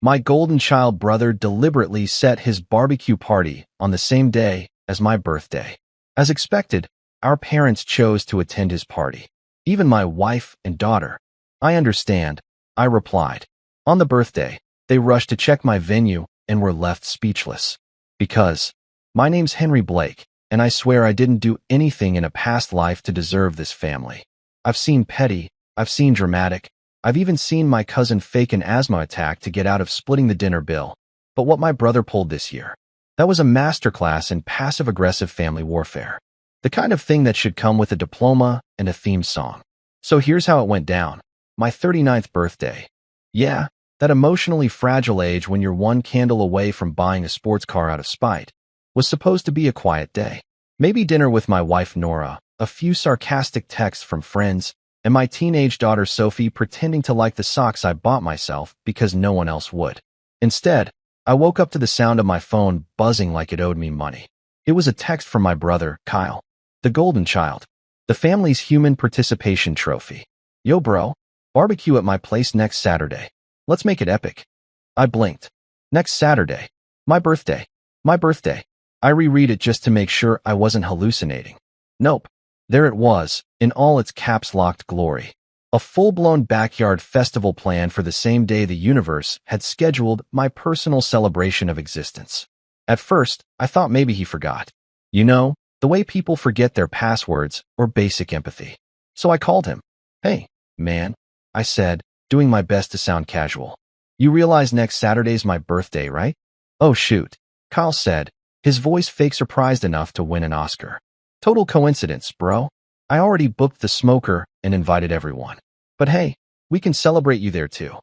My golden child brother deliberately set his barbecue party on the same day as my birthday. As expected, our parents chose to attend his party. Even my wife and daughter. I understand, I replied. On the birthday, they rushed to check my venue and were left speechless. Because my name's Henry Blake, and I swear I didn't do anything in a past life to deserve this family. I've seen petty, I've seen dramatic, I've even seen my cousin fake an asthma attack to get out of splitting the dinner bill. But what my brother pulled this year, that was a masterclass in passive-aggressive family warfare. The kind of thing that should come with a diploma and a theme song. So here's how it went down. My 39th birthday. Yeah, that emotionally fragile age when you're one candle away from buying a sports car out of spite, was supposed to be a quiet day. Maybe dinner with my wife Nora, a few sarcastic texts from friends, and my teenage daughter Sophie pretending to like the socks I bought myself because no one else would. Instead, I woke up to the sound of my phone buzzing like it owed me money. It was a text from my brother, Kyle, the golden child, the family's human participation trophy. Yo bro, barbecue at my place next Saturday. Let's make it epic. I blinked. Next Saturday. My birthday. My birthday. I reread it just to make sure I wasn't hallucinating. Nope. There it was, in all its caps-locked glory. A full-blown backyard festival planned for the same day the universe had scheduled my personal celebration of existence. At first, I thought maybe he forgot. You know, the way people forget their passwords or basic empathy. So I called him. Hey, man, I said, doing my best to sound casual. You realize next Saturday's my birthday, right? Oh shoot, Kyle said, his voice fake surprised enough to win an Oscar. Total coincidence, bro. I already booked the smoker and invited everyone. But hey, we can celebrate you there too.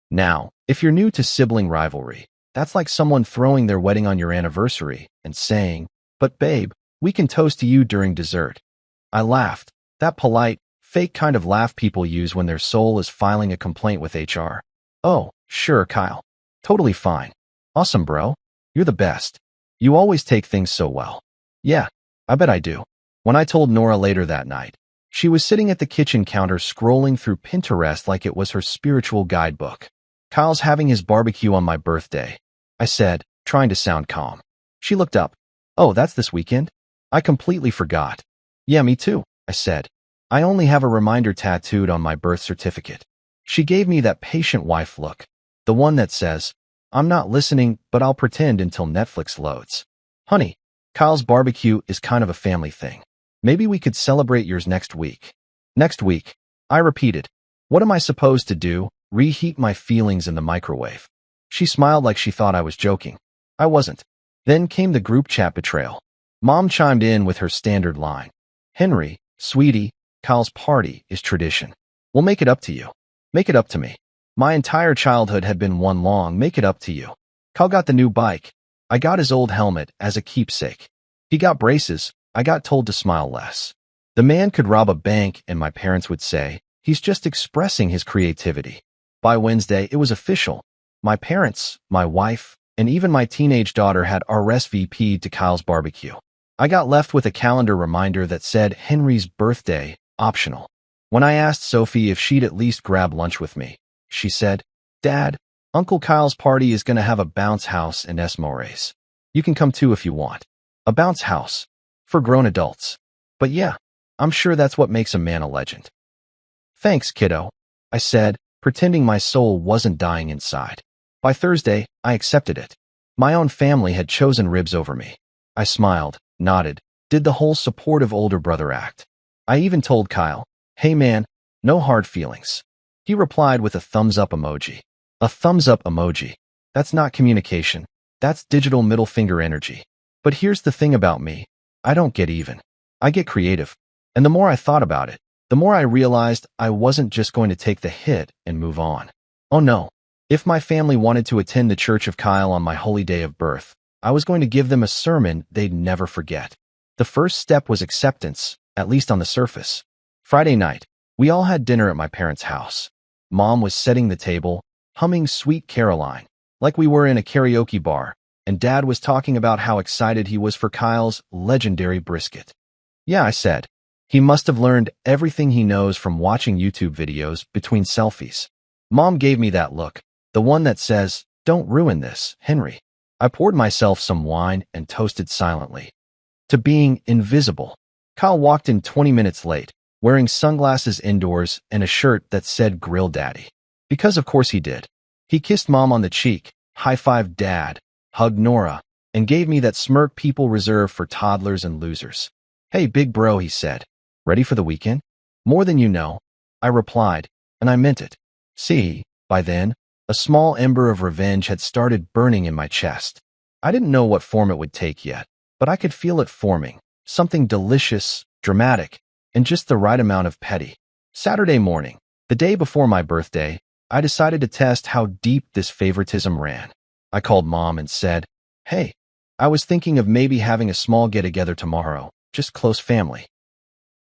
Now, if you're new to sibling rivalry, that's like someone throwing their wedding on your anniversary and saying, but babe, we can toast to you during dessert. I laughed, that polite, fake kind of laugh people use when their soul is filing a complaint with HR. Oh, sure, Kyle. Totally fine. Awesome, bro. You're the best. You always take things so well. Yeah, I bet I do. When I told Nora later that night, she was sitting at the kitchen counter scrolling through Pinterest like it was her spiritual guidebook. Kyle's having his barbecue on my birthday, I said, trying to sound calm. She looked up. Oh, that's this weekend? I completely forgot. Yeah, me too, I said. I only have a reminder tattooed on my birth certificate. She gave me that patient wife look, the one that says, I'm not listening, but I'll pretend until Netflix loads. Honey, Kyle's barbecue is kind of a family thing. Maybe we could celebrate yours next week. Next week, I repeated. What am I supposed to do? Reheat my feelings in the microwave. She smiled like she thought I was joking. I wasn't. Then came the group chat betrayal. Mom chimed in with her standard line. Henry, sweetie, Kyle's party is tradition. We'll make it up to you. Make it up to me. My entire childhood had been one long make it up to you. Kyle got the new bike. I got his old helmet as a keepsake. He got braces. I got told to smile less. The man could rob a bank and my parents would say, he's just expressing his creativity. By Wednesday, it was official. My parents, my wife, and even my teenage daughter had RSVP'd to Kyle's barbecue. I got left with a calendar reminder that said Henry's birthday, optional. When I asked Sophie if she'd at least grab lunch with me, she said, Dad, Uncle Kyle's party is going to have a bounce house and s'mores. You can come too if you want. A bounce house. For grown adults. But yeah, I'm sure that's what makes a man a legend. Thanks, kiddo, I said, pretending my soul wasn't dying inside. By Thursday, I accepted it. My own family had chosen ribs over me. I smiled, nodded, did the whole supportive older brother act. I even told Kyle, hey man, no hard feelings. He replied with a thumbs up emoji. A thumbs up emoji. That's not communication. That's digital middle finger energy. But here's the thing about me. I don't get even. I get creative. And the more I thought about it, the more I realized I wasn't just going to take the hit and move on. Oh no. If my family wanted to attend the Church of Kyle on my holy day of birth, I was going to give them a sermon they'd never forget. The first step was acceptance, at least on the surface. Friday night, we all had dinner at my parents' house. Mom was setting the table, humming Sweet Caroline, like we were in a karaoke bar, and Dad was talking about how excited he was for Kyle's legendary brisket. Yeah, I said. He must have learned everything he knows from watching YouTube videos between selfies. Mom gave me that look. The one that says, "Don't ruin this, Henry." I poured myself some wine and toasted silently to being invisible. Kyle walked in 20 minutes late, wearing sunglasses indoors and a shirt that said Grill Daddy. Because of course he did. He kissed Mom on the cheek, high-fived Dad, hugged Nora, and gave me that smirk people reserve for toddlers and losers. "Hey, big bro," he said. "Ready for the weekend?" "More than you know," I replied, and I meant it. See, by then, a small ember of revenge had started burning in my chest. I didn't know what form it would take yet, but I could feel it forming, something delicious, dramatic, and just the right amount of petty. Saturday morning, the day before my birthday, I decided to test how deep this favoritism ran. I called Mom and said, "Hey, I was thinking of maybe having a small get-together tomorrow, just close family."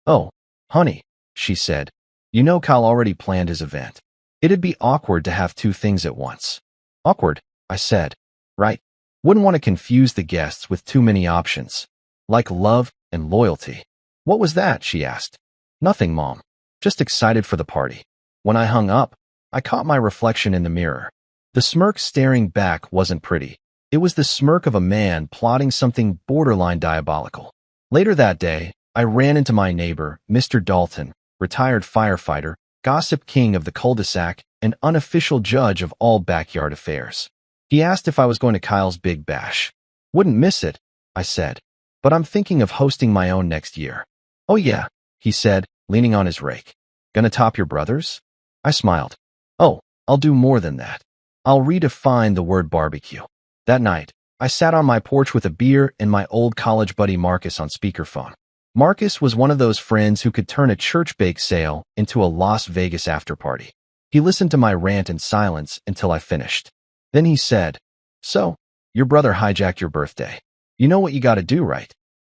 "Oh, honey," she said, "you know Kyle already planned his event. It'd be awkward to have two things at once." "Awkward," I said. "Right. Wouldn't want to confuse the guests with too many options, like love and loyalty." "What was that?" she asked. "Nothing, Mom. Just excited for the party." When I hung up, I caught my reflection in the mirror. The smirk staring back wasn't pretty. It was the smirk of a man plotting something borderline diabolical. Later that day, I ran into my neighbor, Mr. Dalton, retired firefighter, gossip king of the cul-de-sac, and unofficial judge of all backyard affairs. He asked if I was going to Kyle's Big Bash. "Wouldn't miss it," I said, "but I'm thinking of hosting my own next year." "Oh yeah," he said, leaning on his rake. "Gonna top your brother's?" I smiled. "Oh, I'll do more than that. I'll redefine the word barbecue." That night, I sat on my porch with a beer and my old college buddy Marcus on speakerphone. Marcus was one of those friends who could turn a church bake sale into a Las Vegas afterparty. He listened to my rant in silence until I finished. Then he said, "So, your brother hijacked your birthday. You know what you gotta do, right?"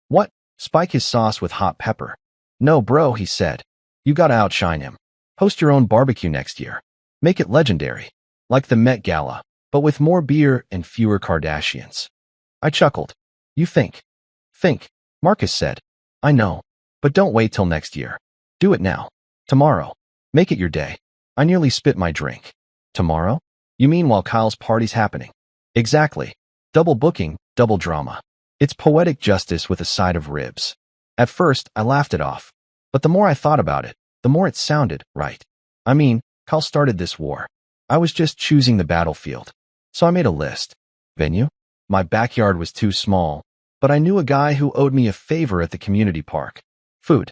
"What?" "Spike his sauce with hot pepper." "No, bro," he said. "You gotta outshine him. Host your own barbecue next year. Make it legendary. Like the Met Gala, but with more beer and fewer Kardashians." I chuckled. "You think?" "Think," Marcus said. "I know, but don't wait till next year. Do it now. Tomorrow. Make it your day." I nearly spit my drink. "Tomorrow? You mean while Kyle's party's happening?" "Exactly. Double booking, double drama. It's poetic justice with a side of ribs." At first, I laughed it off. But the more I thought about it, the more it sounded right. I mean, Kyle started this war. I was just choosing the battlefield. So I made a list. Venue? My backyard was too small, but I knew a guy who owed me a favor at the community park. Food.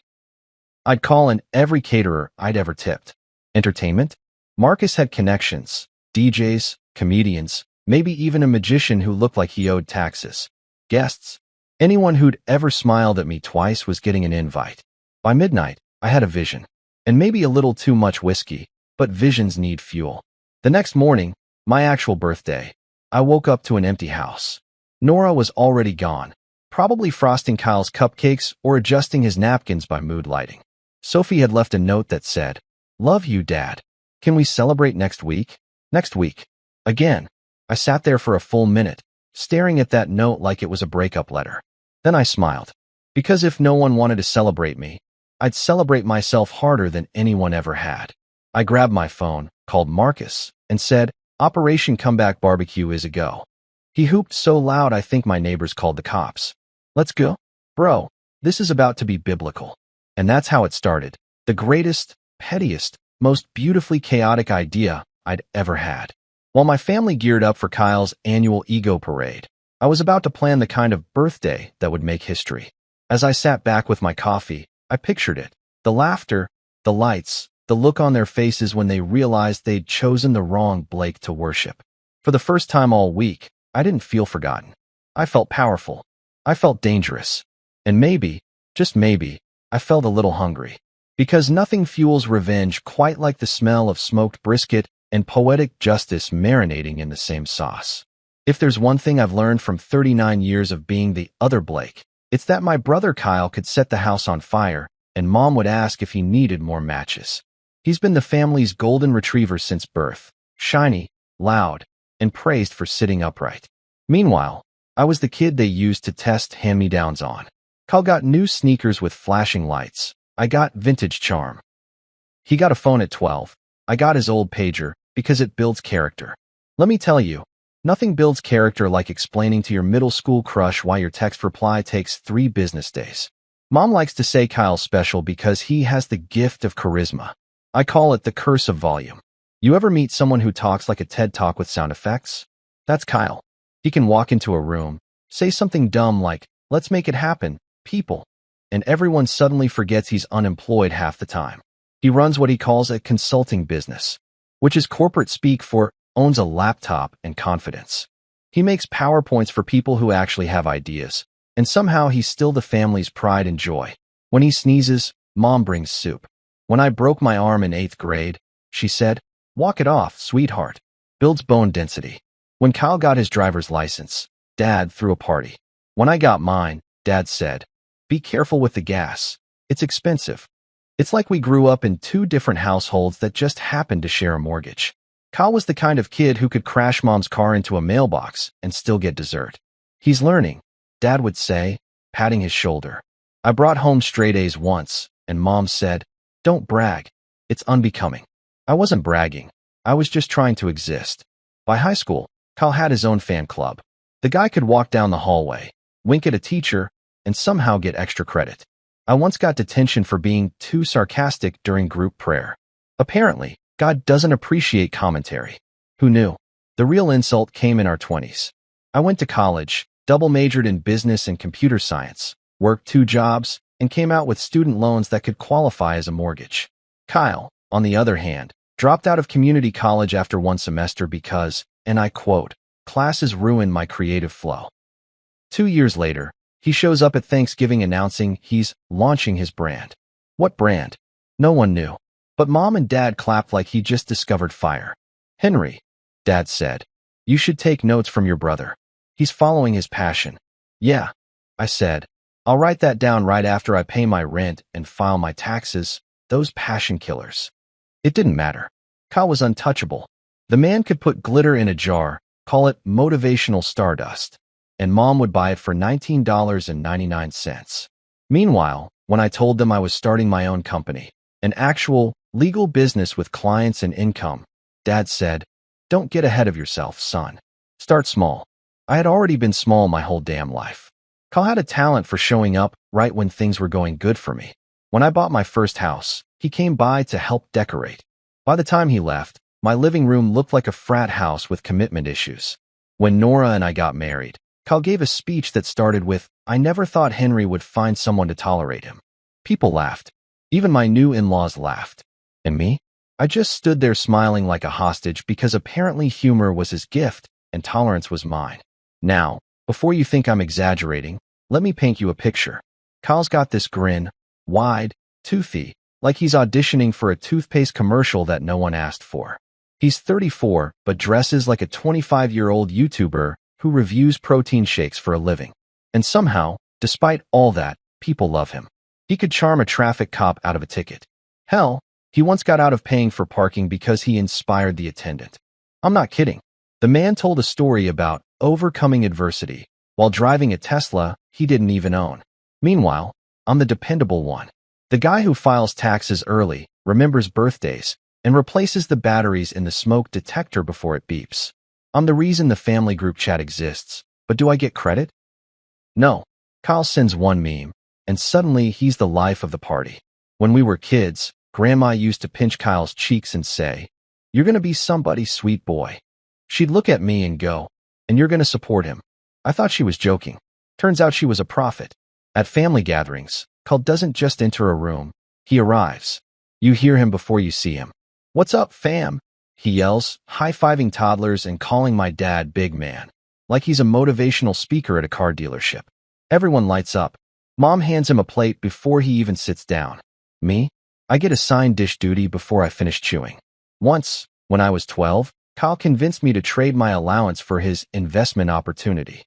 I'd call in every caterer I'd ever tipped. Entertainment? Marcus had connections. DJs, comedians, maybe even a magician who looked like he owed taxes. Guests? Anyone who'd ever smiled at me twice was getting an invite. By midnight, I had a vision. And maybe a little too much whiskey, but visions need fuel. The next morning, my actual birthday, I woke up to an empty house. Nora was already gone, probably frosting Kyle's cupcakes or adjusting his napkins by mood lighting. Sophie had left a note that said, "Love you, Dad. Can we celebrate next week?" Next week. Again. I sat there for a full minute, staring at that note like it was a breakup letter. Then I smiled. Because if no one wanted to celebrate me, I'd celebrate myself harder than anyone ever had. I grabbed my phone, called Marcus, and said, "Operation Comeback Barbecue is a go." He hooped so loud I think my neighbors called the cops. "Let's go." "Bro, this is about to be biblical." And that's how it started. The greatest, pettiest, most beautifully chaotic idea I'd ever had. While my family geared up for Kyle's annual ego parade, I was about to plan the kind of birthday that would make history. As I sat back with my coffee, I pictured it. The laughter, the lights, the look on their faces when they realized they'd chosen the wrong Blake to worship. For the first time all week, I didn't feel forgotten. I felt powerful. I felt dangerous. And maybe, just maybe, I felt a little hungry. Because nothing fuels revenge quite like the smell of smoked brisket and poetic justice marinating in the same sauce. If there's one thing I've learned from 39 years of being the other Blake, it's that my brother Kyle could set the house on fire, and Mom would ask if he needed more matches. He's been the family's golden retriever since birth, shiny, loud, and praised for sitting upright. Meanwhile, I was the kid they used to test hand-me-downs on. Kyle got new sneakers with flashing lights. I got vintage charm. He got a phone at 12. I got his old pager because it builds character. Let me tell you, nothing builds character like explaining to your middle school crush why your text reply takes 3 business days. Mom likes to say Kyle's special because he has the gift of charisma. I call it the curse of volume. You ever meet someone who talks like a TED Talk with sound effects? That's Kyle. He can walk into a room, say something dumb like, "Let's make it happen, people," and everyone suddenly forgets he's unemployed half the time. He runs what he calls a consulting business, which is corporate speak for owns a laptop and confidence. He makes PowerPoints for people who actually have ideas, and somehow he's still the family's pride and joy. When he sneezes, Mom brings soup. When I broke my arm in 8th grade, she said, "Walk it off, sweetheart." Builds bone density. When Kyle got his driver's license, Dad threw a party. When I got mine, Dad said, "Be careful with the gas. It's expensive." It's like we grew up in 2 different households that just happened to share a mortgage. Kyle was the kind of kid who could crash Mom's car into a mailbox and still get dessert. "He's learning," Dad would say, patting his shoulder. I brought home straight A's once, and Mom said, "Don't brag. It's unbecoming." I wasn't bragging. I was just trying to exist. By high school, Kyle had his own fan club. The guy could walk down the hallway, wink at a teacher, and somehow get extra credit. I once got detention for being too sarcastic during group prayer. Apparently, God doesn't appreciate commentary. Who knew? The real insult came in our 20s. I went to college, double majored in business and computer science, worked 2 jobs, and came out with student loans that could qualify as a mortgage. Kyle, on the other hand, dropped out of community college after 1 semester because, and I quote, "classes ruined my creative flow." 2 years later, he shows up at Thanksgiving announcing he's launching his brand. What brand? No one knew. But Mom and Dad clapped like he just discovered fire. "Henry," Dad said, "you should take notes from your brother. He's following his passion." "Yeah," I said. "I'll write that down right after I pay my rent and file my taxes. Those passion killers." It didn't matter. Kyle was untouchable. The man could put glitter in a jar, call it motivational stardust, and Mom would buy it for $19.99. Meanwhile, when I told them I was starting my own company, an actual, legal business with clients and income, Dad said, "Don't get ahead of yourself, son. Start small." I had already been small my whole damn life. Kyle had a talent for showing up right when things were going good for me. When I bought my first house, he came by to help decorate. By the time he left, my living room looked like a frat house with commitment issues. When Nora and I got married, Kyle gave a speech that started with, "I never thought Henry would find someone to tolerate him." People laughed. Even my new in-laws laughed. And me? I just stood there smiling like a hostage because apparently humor was his gift and tolerance was mine. Now, before you think I'm exaggerating, let me paint you a picture. Kyle's got this grin, wide, toothy, like he's auditioning for a toothpaste commercial that no one asked for. He's 34, but dresses like a 25-year-old YouTuber who reviews protein shakes for a living. And somehow, despite all that, people love him. He could charm a traffic cop out of a ticket. Hell, he once got out of paying for parking because he inspired the attendant. I'm not kidding. The man told a story about overcoming adversity while driving a Tesla he didn't even own. Meanwhile, I'm the dependable one. The guy who files taxes early, remembers birthdays, and replaces the batteries in the smoke detector before it beeps. I'm the reason the family group chat exists, but do I get credit? No. Kyle sends one meme, and suddenly he's the life of the party. When we were kids, Grandma used to pinch Kyle's cheeks and say, "You're gonna be somebody's sweet boy." She'd look at me and go, "And you're gonna support him." I thought she was joking. Turns out she was a prophet. At family gatherings, Kyle doesn't just enter a room, he arrives. You hear him before you see him. "What's up, fam?" he yells, high-fiving toddlers and calling my dad big man, like he's a motivational speaker at a car dealership. Everyone lights up. Mom hands him a plate before he even sits down. Me? I get assigned dish duty before I finish chewing. Once, when I was 12, Kyle convinced me to trade my allowance for his investment opportunity.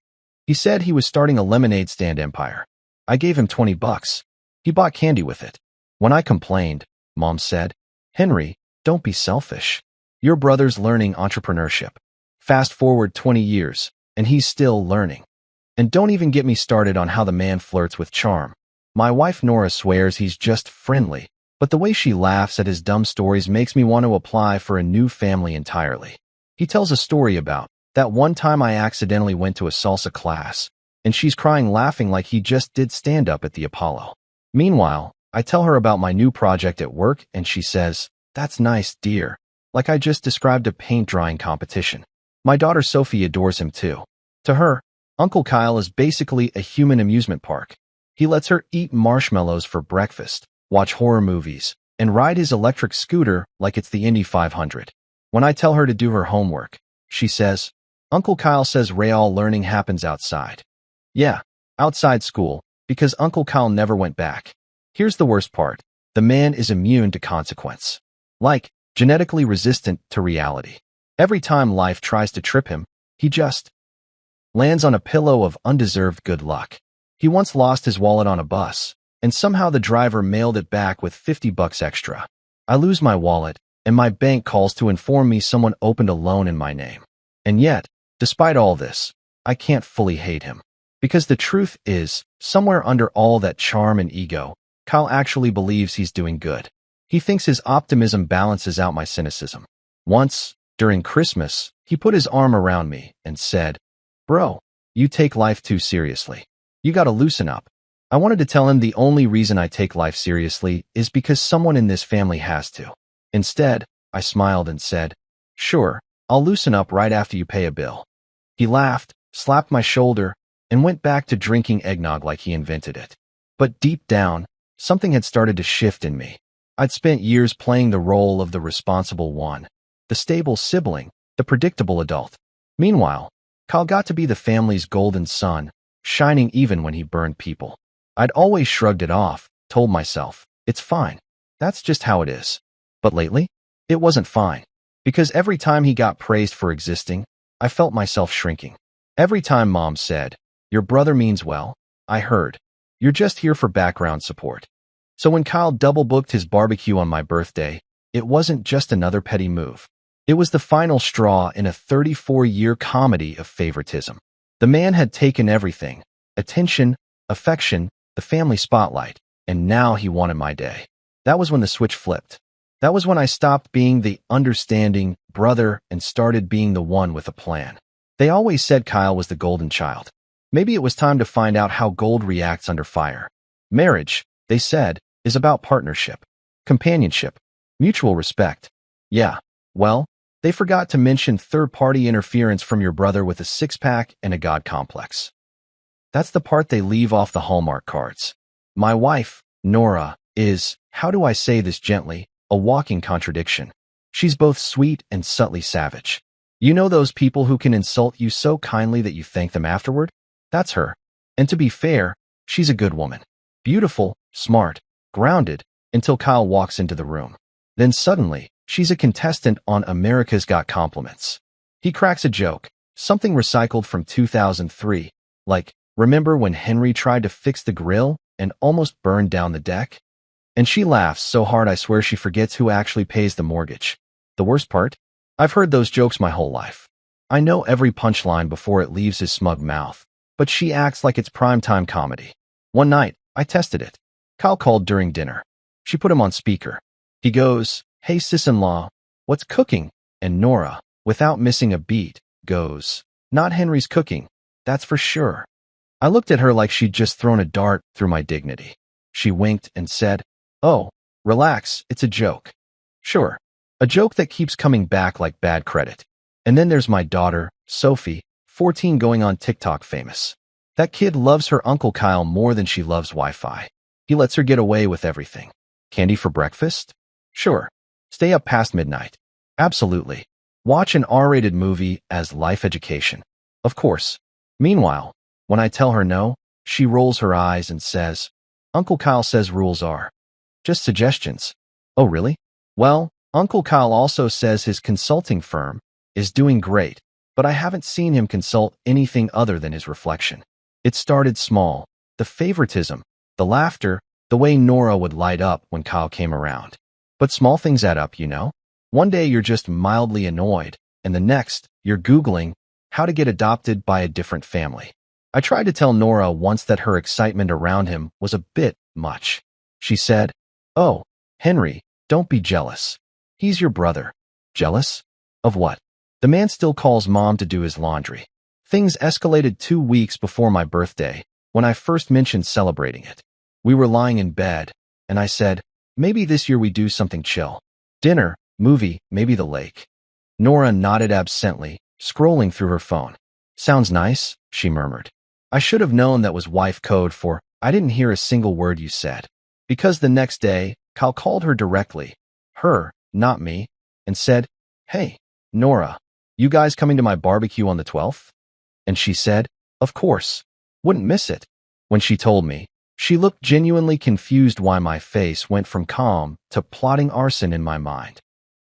He said he was starting a lemonade stand empire. I gave him $20. He bought candy with it. When I complained, Mom said, "Henry, don't be selfish. Your brother's learning entrepreneurship." Fast forward 20 years, and he's still learning. And don't even get me started on how the man flirts with charm. My wife Nora swears he's just friendly, but the way she laughs at his dumb stories makes me want to apply for a new family entirely. He tells a story about that one time I accidentally went to a salsa class, and she's crying laughing like he just did stand-up at the Apollo. Meanwhile, I tell her about my new project at work, and she says, "That's nice, dear," like I just described a paint drying competition. My daughter Sophie adores him too. To her, Uncle Kyle is basically a human amusement park. He lets her eat marshmallows for breakfast, watch horror movies, and ride his electric scooter like it's the Indy 500. When I tell her to do her homework, she says, "Uncle Kyle says real learning happens outside." Yeah, outside school, because Uncle Kyle never went back. Here's the worst part. The man is immune to consequence. Like, genetically resistant to reality. Every time life tries to trip him, he just lands on a pillow of undeserved good luck. He once lost his wallet on a bus, and somehow the driver mailed it back with $50 extra. I lose my wallet, and my bank calls to inform me someone opened a loan in my name. And yet, despite all this, I can't fully hate him. Because the truth is, somewhere under all that charm and ego, Kyle actually believes he's doing good. He thinks his optimism balances out my cynicism. Once, during Christmas, he put his arm around me and said, "Bro, you take life too seriously. You gotta loosen up." I wanted to tell him the only reason I take life seriously is because someone in this family has to. Instead, I smiled and said, "Sure, I'll loosen up right after you pay a bill." He laughed, slapped my shoulder, and went back to drinking eggnog like he invented it. But deep down, something had started to shift in me. I'd spent years playing the role of the responsible one, the stable sibling, the predictable adult. Meanwhile, Kyle got to be the family's golden sun, shining even when he burned people. I'd always shrugged it off, told myself, it's fine. That's just how it is. But lately, it wasn't fine. Because every time he got praised for existing, I felt myself shrinking. Every time Mom said, "Your brother means well," I heard, "You're just here for background support." So when Kyle double-booked his barbecue on my birthday, it wasn't just another petty move. It was the final straw in a 34-year comedy of favoritism. The man had taken everything, attention, affection, the family spotlight, and now he wanted my day. That was when the switch flipped. That was when I stopped being the understanding brother and started being the one with a plan. They always said Kyle was the golden child. Maybe it was time to find out how gold reacts under fire. Marriage, they said, is about partnership, companionship, mutual respect. Yeah, well, they forgot to mention third-party interference from your brother with a six-pack and a god complex. That's the part they leave off the Hallmark cards. My wife, Nora, is, how do I say this gently, a walking contradiction. She's both sweet and subtly savage. You know those people who can insult you so kindly that you thank them afterward? That's her. And to be fair, she's a good woman. Beautiful, smart, grounded, until Kyle walks into the room. Then suddenly, she's a contestant on America's Got Compliments. He cracks a joke, something recycled from 2003, like, remember when Henry tried to fix the grill and almost burned down the deck? And she laughs so hard I swear she forgets who actually pays the mortgage. The worst part? I've heard those jokes my whole life. I know every punchline before it leaves his smug mouth, but she acts like it's primetime comedy. One night, I tested it. Kyle called during dinner. She put him on speaker. He goes, "Hey sis-in-law, what's cooking?" And Nora, without missing a beat, goes, "Not Henry's cooking, that's for sure." I looked at her like she'd just thrown a dart through my dignity. She winked and said, "Oh, relax, it's a joke." Sure, a joke that keeps coming back like bad credit. And then there's my daughter, Sophie, 14, going on TikTok famous. That kid loves her Uncle Kyle more than she loves Wi-Fi. He lets her get away with everything. Candy for breakfast? Sure. Stay up past midnight? Absolutely. Watch an R-rated movie as life education? Of course. Meanwhile, when I tell her no, she rolls her eyes and says, "Uncle Kyle says rules are just suggestions." Oh, really? Well, Uncle Kyle also says his consulting firm is doing great, but I haven't seen him consult anything other than his reflection. It started small, the favoritism, the laughter, the way Nora would light up when Kyle came around. But small things add up, you know? One day you're just mildly annoyed, and the next, you're Googling how to get adopted by a different family. I tried to tell Nora once that her excitement around him was a bit much. She said, "Oh, Henry, don't be jealous. He's your brother." Jealous? Of what? The man still calls Mom to do his laundry. Things escalated 2 weeks before my birthday, when I first mentioned celebrating it. We were lying in bed, and I said, maybe this year we do something chill. Dinner, movie, maybe the lake. Nora nodded absently, scrolling through her phone. Sounds nice, she murmured. I should have known that was wife code for, I didn't hear a single word you said. Because the next day, Kyle called her directly, her, not me, and said, hey, Nora, you guys coming to my barbecue on the 12th? And she said, of course. Wouldn't miss it. When she told me, she looked genuinely confused why my face went from calm to plotting arson in my mind.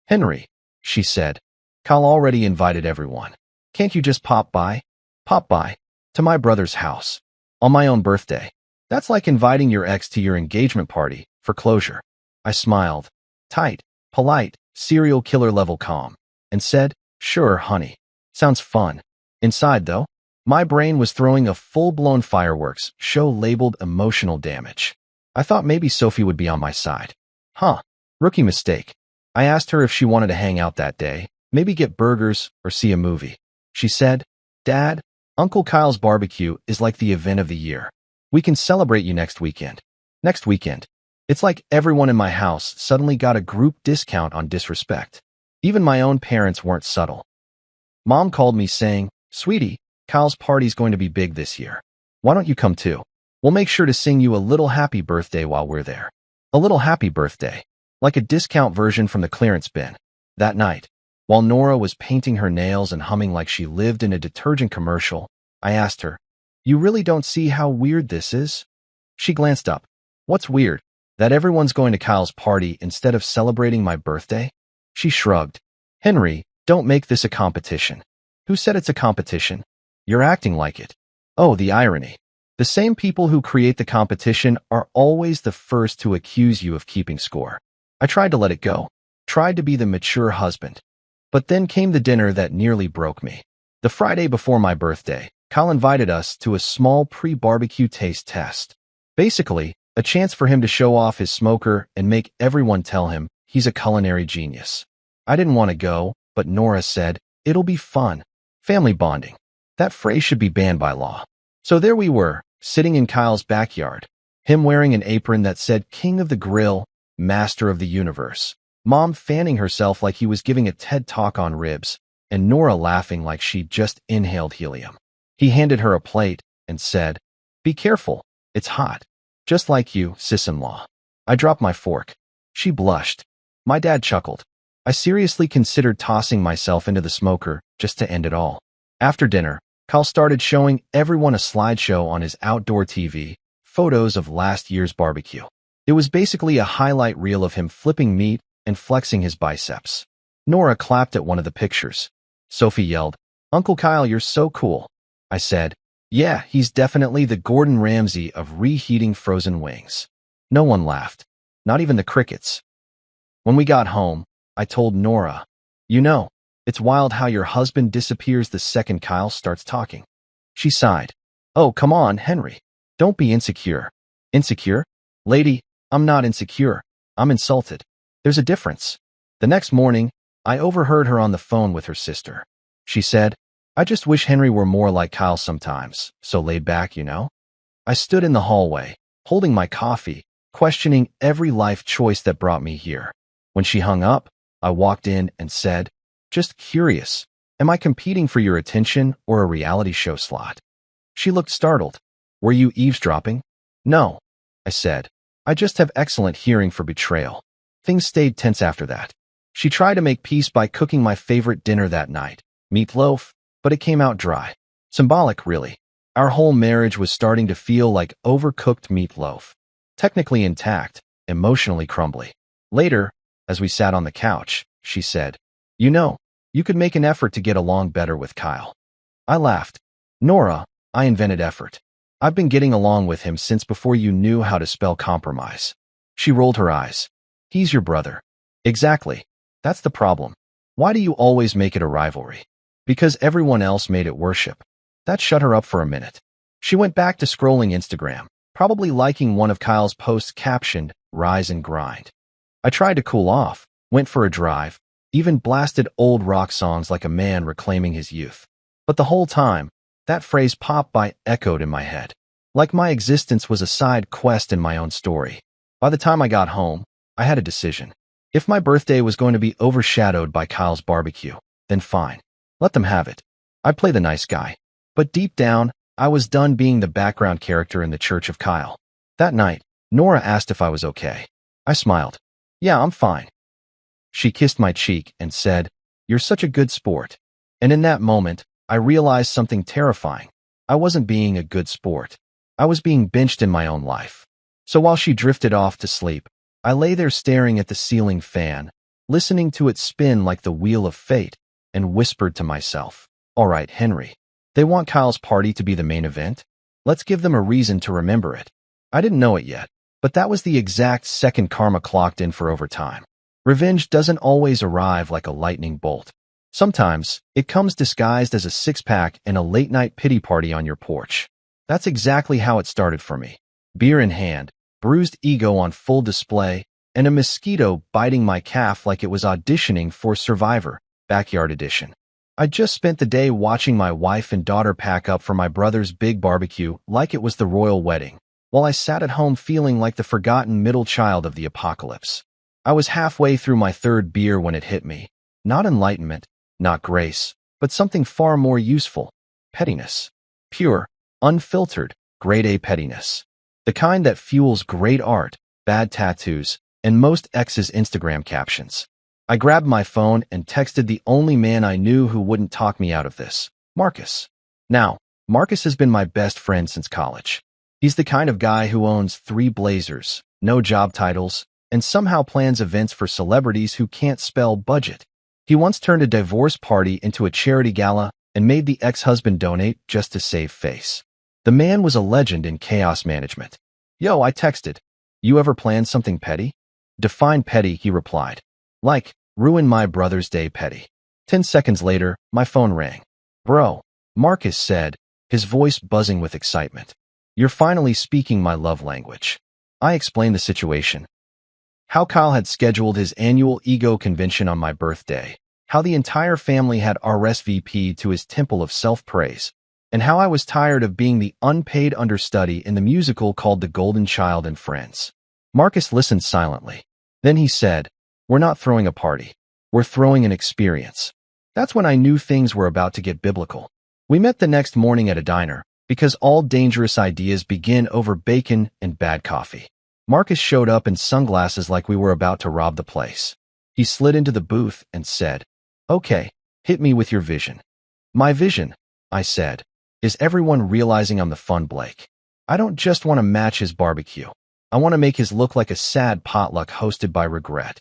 Henry, she said, Kyle already invited everyone. Can't you just pop by? Pop by. To my brother's house. On my own birthday. That's like inviting your ex to your engagement party, for closure. I smiled. Tight, polite, serial killer level calm. And said, sure, honey. Sounds fun. Inside, though, my brain was throwing a full-blown fireworks show labeled emotional damage. I thought maybe Sophie would be on my side. Rookie mistake. I asked her if she wanted to hang out that day, maybe get burgers or see a movie. She said, Dad, Uncle Kyle's barbecue is like the event of the year. We can celebrate you next weekend. Next weekend. It's like everyone in my house suddenly got a group discount on disrespect. Even my own parents weren't subtle. Mom called me saying, Sweetie, Kyle's party's going to be big this year. Why don't you come too? We'll make sure to sing you a little happy birthday while we're there. A little happy birthday. Like a discount version from the clearance bin. That night, while Nora was painting her nails and humming like she lived in a detergent commercial, I asked her, you really don't see how weird this is? She glanced up. What's weird? That everyone's going to Kyle's party instead of celebrating my birthday? She shrugged. Henry, don't make this a competition. Who said it's a competition? You're acting like it. Oh, the irony. The same people who create the competition are always the first to accuse you of keeping score. I tried to let it go. Tried to be the mature husband. But then came the dinner that nearly broke me. The Friday before my birthday, Kyle invited us to a small pre-barbecue taste test. Basically, a chance for him to show off his smoker and make everyone tell him he's a culinary genius. I didn't want to go, but Nora said, it'll be fun. Family bonding. That phrase should be banned by law. So there we were, sitting in Kyle's backyard. Him wearing an apron that said King of the Grill, Master of the Universe. Mom fanning herself like he was giving a TED Talk on ribs, and Nora laughing like she'd just inhaled helium. He handed her a plate and said, be careful, it's hot. Just like you, sis-in-law. I dropped my fork. She blushed. My dad chuckled. I seriously considered tossing myself into the smoker just to end it all. After dinner, Kyle started showing everyone a slideshow on his outdoor TV, photos of last year's barbecue. It was basically a highlight reel of him flipping meat and flexing his biceps. Nora clapped at one of the pictures. Sophie yelled, Uncle Kyle, you're so cool. I said, yeah, he's definitely the Gordon Ramsay of reheating frozen wings. No one laughed. Not even the crickets. When we got home, I told Nora, you know, it's wild how your husband disappears the second Kyle starts talking. She sighed. Oh, come on, Henry. Don't be insecure. Insecure? Lady, I'm not insecure. I'm insulted. There's a difference. The next morning, I overheard her on the phone with her sister. She said, I just wish Henry were more like Kyle sometimes, so laid back, you know? I stood in the hallway, holding my coffee, questioning every life choice that brought me here. When she hung up, I walked in and said, just curious, am I competing for your attention or a reality show slot? She looked startled. Were you eavesdropping? No, I said. I just have excellent hearing for betrayal. Things stayed tense after that. She tried to make peace by cooking my favorite dinner that night, meatloaf, but it came out dry. Symbolic, really. Our whole marriage was starting to feel like overcooked meatloaf. Technically intact, emotionally crumbly. Later, as we sat on the couch, she said, you know, you could make an effort to get along better with Kyle. I laughed. Nora, I invented effort. I've been getting along with him since before you knew how to spell compromise. She rolled her eyes. He's your brother. Exactly. That's the problem. Why do you always make it a rivalry? Because everyone else made it worship. That shut her up for a minute. She went back to scrolling Instagram, probably liking one of Kyle's posts captioned, Rise and Grind. I tried to cool off, went for a drive, even blasted old rock songs like a man reclaiming his youth. But the whole time, that phrase pop by echoed in my head, like my existence was a side quest in my own story. By the time I got home, I had a decision. If my birthday was going to be overshadowed by Kyle's barbecue, then fine. Let them have it. I play the nice guy. But deep down, I was done being the background character in the church of Kyle. That night, Nora asked if I was okay. I smiled. Yeah, I'm fine. She kissed my cheek and said, "You're such a good sport." And in that moment, I realized something terrifying. I wasn't being a good sport. I was being benched in my own life. So while she drifted off to sleep, I lay there staring at the ceiling fan, listening to it spin like the wheel of fate, and whispered to myself, "All right, Henry. They want Kyle's party to be the main event. Let's give them a reason to remember it." I didn't know it yet, but that was the exact second karma clocked in for overtime. Revenge doesn't always arrive like a lightning bolt. Sometimes, it comes disguised as a six-pack and a late-night pity party on your porch. That's exactly how it started for me. Beer in hand, bruised ego on full display, and a mosquito biting my calf like it was auditioning for Survivor, Backyard Edition. I just spent the day watching my wife and daughter pack up for my brother's big barbecue like it was the royal wedding, while I sat at home feeling like the forgotten middle child of the apocalypse. I was halfway through my third beer when it hit me. Not enlightenment, not grace, but something far more useful. Pettiness. Pure, unfiltered, grade A pettiness. The kind that fuels great art, bad tattoos, and most exes' Instagram captions. I grabbed my phone and texted the only man I knew who wouldn't talk me out of this, Marcus. Now, Marcus has been my best friend since college. He's the kind of guy who owns 3 Blazers, no job titles, and somehow plans events for celebrities who can't spell budget. He once turned a divorce party into a charity gala and made the ex-husband donate just to save face. The man was a legend in chaos management. "Yo," I texted. "You ever plan something petty?" "Define petty," he replied. "Like, ruin my brother's day petty." 10 seconds later, my phone rang. "Bro," Marcus said, his voice buzzing with excitement. "You're finally speaking my love language." I explained the situation. How Kyle had scheduled his annual ego convention on my birthday, how the entire family had RSVP'd to his temple of self-praise, and how I was tired of being the unpaid understudy in the musical called The Golden Child and Friends. Marcus listened silently. Then he said, "We're not throwing a party. We're throwing an experience." That's when I knew things were about to get biblical. We met the next morning at a diner, because all dangerous ideas begin over bacon and bad coffee. Marcus showed up in sunglasses like we were about to rob the place. He slid into the booth and said, "Okay, hit me with your vision." "My vision," I said, "is everyone realizing I'm the fun Blake. I don't just want to match his barbecue. I want to make his look like a sad potluck hosted by regret."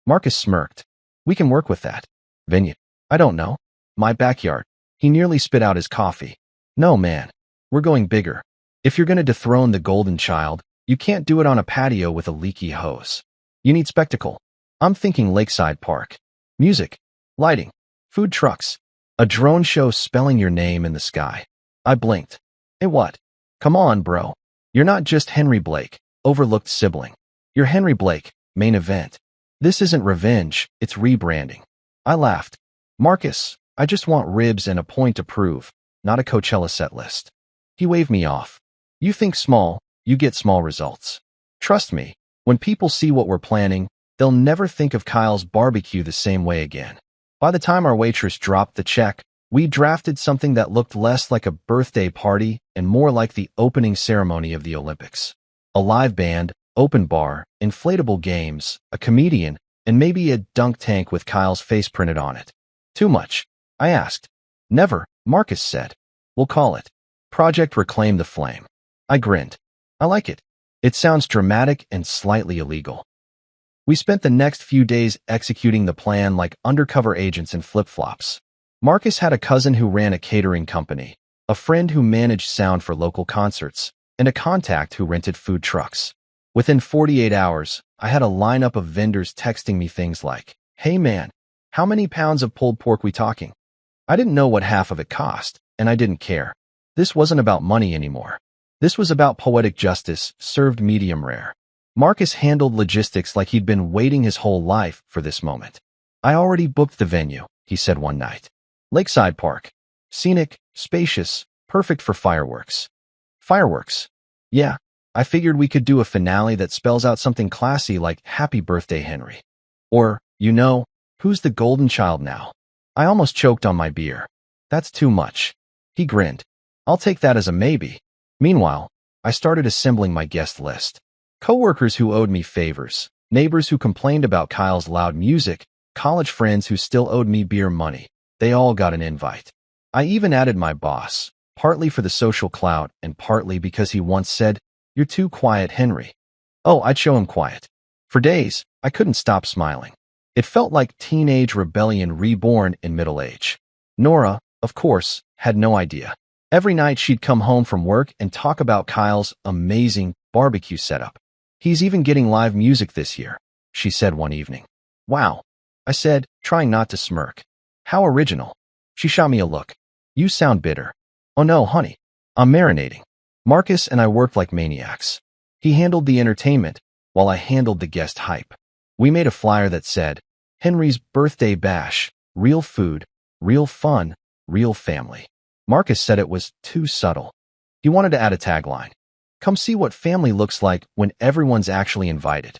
Marcus smirked. "We can work with that." "Venue? I don't know. My backyard." He nearly spit out his coffee. "No, man. We're going bigger. If you're going to dethrone the golden child, you can't do it on a patio with a leaky hose. You need spectacle. I'm thinking Lakeside Park. Music, lighting, food trucks, a drone show spelling your name in the sky." I blinked. "Hey, what? Come on, bro. You're not just Henry Blake, overlooked sibling. You're Henry Blake, main event. This isn't revenge, it's rebranding." I laughed. "Marcus, I just want ribs and a point to prove, not a Coachella set list." He waved me off. "You think small, you get small results. Trust me, when people see what we're planning, they'll never think of Kyle's barbecue the same way again." By the time our waitress dropped the check, we drafted something that looked less like a birthday party and more like the opening ceremony of the Olympics. A live band, open bar, inflatable games, a comedian, and maybe a dunk tank with Kyle's face printed on it. "Too much?" I asked. "Never," Marcus said. "We'll call it Project Reclaim the Flame." I grinned. "I like it. It sounds dramatic and slightly illegal." We spent the next few days executing the plan like undercover agents in flip-flops. Marcus had a cousin who ran a catering company, a friend who managed sound for local concerts, and a contact who rented food trucks. Within 48 hours, I had a lineup of vendors texting me things like, "Hey man, how many pounds of pulled pork we talking?" I didn't know what half of it cost, and I didn't care. This wasn't about money anymore. This was about poetic justice, served medium rare. Marcus handled logistics like he'd been waiting his whole life for this moment. I already booked the venue, he said one night. Lakeside Park. Scenic, spacious, perfect for fireworks. Fireworks. Yeah, I figured we could do a finale that spells out something classy like Happy Birthday, Henry. Or, who's the golden child now? I almost choked on my beer. That's too much. He grinned. I'll take that as a maybe. Meanwhile, I started assembling my guest list. Coworkers who owed me favors, neighbors who complained about Kyle's loud music, college friends who still owed me beer money. They all got an invite. I even added my boss, partly for the social clout and partly because he once said, "You're too quiet, Henry." Oh, I'd show him quiet. For days, I couldn't stop smiling. It felt like teenage rebellion reborn in middle age. Nora, of course, had no idea. Every night she'd come home from work and talk about Kyle's amazing barbecue setup. He's even getting live music this year, she said one evening. Wow, I said, trying not to smirk. How original. She shot me a look. You sound bitter. Oh no, honey. I'm marinating. Marcus and I worked like maniacs. He handled the entertainment, while I handled the guest hype. We made a flyer that said, Henry's birthday bash, real food, real fun, real family. Marcus said it was too subtle. He wanted to add a tagline. Come see what family looks like when everyone's actually invited.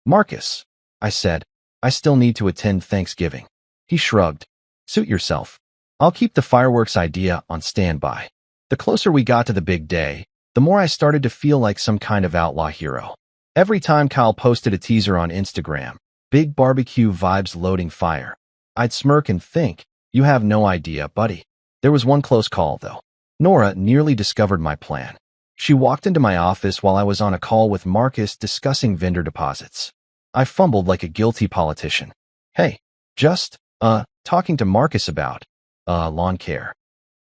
Marcus, I said, I still need to attend Thanksgiving. He shrugged. Suit yourself. I'll keep the fireworks idea on standby. The closer we got to the big day, the more I started to feel like some kind of outlaw hero. Every time Kyle posted a teaser on Instagram, big barbecue vibes loading fire, I'd smirk and think, you have no idea, buddy. There was one close call, though. Nora nearly discovered my plan. She walked into my office while I was on a call with Marcus discussing vendor deposits. I fumbled like a guilty politician. Hey, just, talking to Marcus about, lawn care.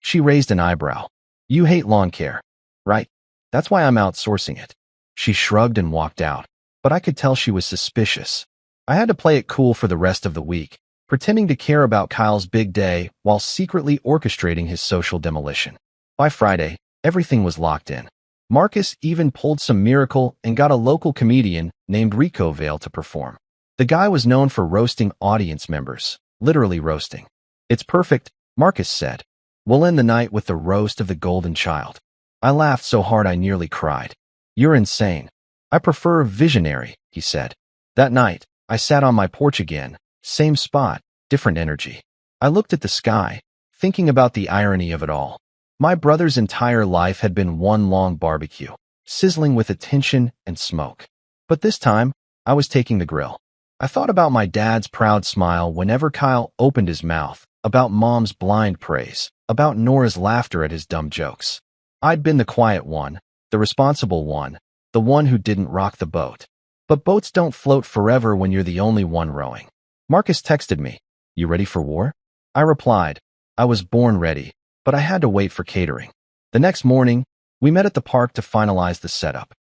She raised an eyebrow. You hate lawn care, right? That's why I'm outsourcing it. She shrugged and walked out, but I could tell she was suspicious. I had to play it cool for the rest of the week, pretending to care about Kyle's big day while secretly orchestrating his social demolition. By Friday, everything was locked in. Marcus even pulled some miracle and got a local comedian named Rico Vale to perform. The guy was known for roasting audience members, literally roasting. It's perfect, Marcus said. We'll end the night with the roast of the golden child. I laughed so hard I nearly cried. You're insane. I prefer visionary, he said. That night, I sat on my porch again, same spot, different energy. I looked at the sky, thinking about the irony of it all. My brother's entire life had been one long barbecue, sizzling with attention and smoke. But this time, I was taking the grill. I thought about my dad's proud smile whenever Kyle opened his mouth, about mom's blind praise, about Nora's laughter at his dumb jokes. I'd been the quiet one, the responsible one, the one who didn't rock the boat. But boats don't float forever when you're the only one rowing. Marcus texted me, "You ready for war?" I replied, I was born ready, but I had to wait for catering. The next morning, we met at the park to finalize the setup.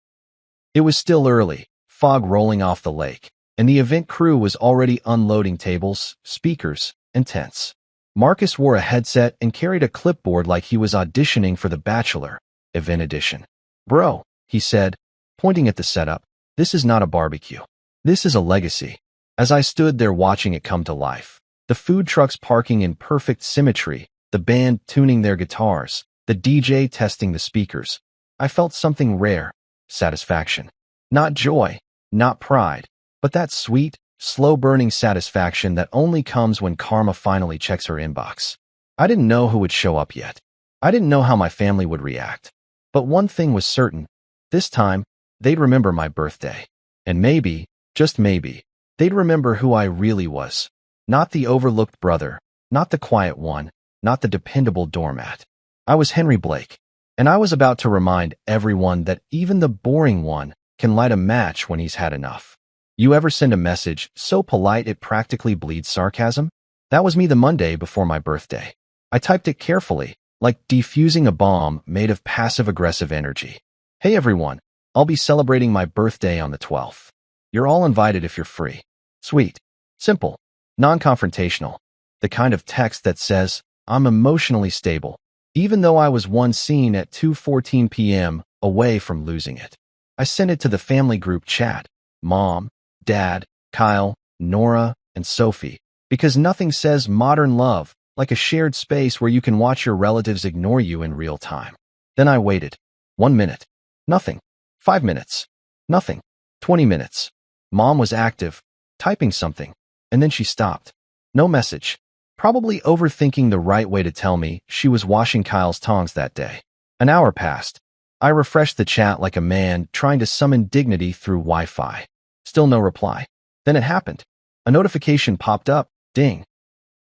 It was still early, fog rolling off the lake, and the event crew was already unloading tables, speakers, and tents. Marcus wore a headset and carried a clipboard like he was auditioning for The Bachelor, Event Edition. Bro, he said, pointing at the setup, this is not a barbecue. This is a legacy. As I stood there watching it come to life, the food trucks parking in perfect symmetry, the band tuning their guitars, the DJ testing the speakers, I felt something rare, satisfaction. Not joy, not pride, but that sweet, slow-burning satisfaction that only comes when karma finally checks her inbox. I didn't know who would show up yet. I didn't know how my family would react. But one thing was certain. This time, they'd remember my birthday. And maybe, just maybe, they'd remember who I really was. Not the overlooked brother, not the quiet one, not the dependable doormat. I was Henry Blake, and I was about to remind everyone that even the boring one can light a match when he's had enough. You ever send a message so polite it practically bleeds sarcasm? That was me the Monday before my birthday. I typed it carefully, like defusing a bomb made of passive-aggressive energy. Hey everyone, I'll be celebrating my birthday on the 12th. You're all invited if you're free. Sweet. Simple. Non-confrontational. The kind of text that says, I'm emotionally stable, even though I was one seen at 2:14 p.m. away from losing it. I sent it to the family group chat. Mom, Dad, Kyle, Nora, and Sophie, Because nothing says modern love like a shared space where you can watch your relatives ignore you in real time. Then I waited. 1 minute. Nothing. 5 minutes. Nothing. 20 minutes. Mom was active, typing something, and then she stopped. No message. Probably overthinking the right way to tell me she was washing Kyle's tongs that day. An hour passed. I refreshed the chat like a man trying to summon dignity through Wi-Fi. Still no reply. Then it happened. A notification popped up. Ding.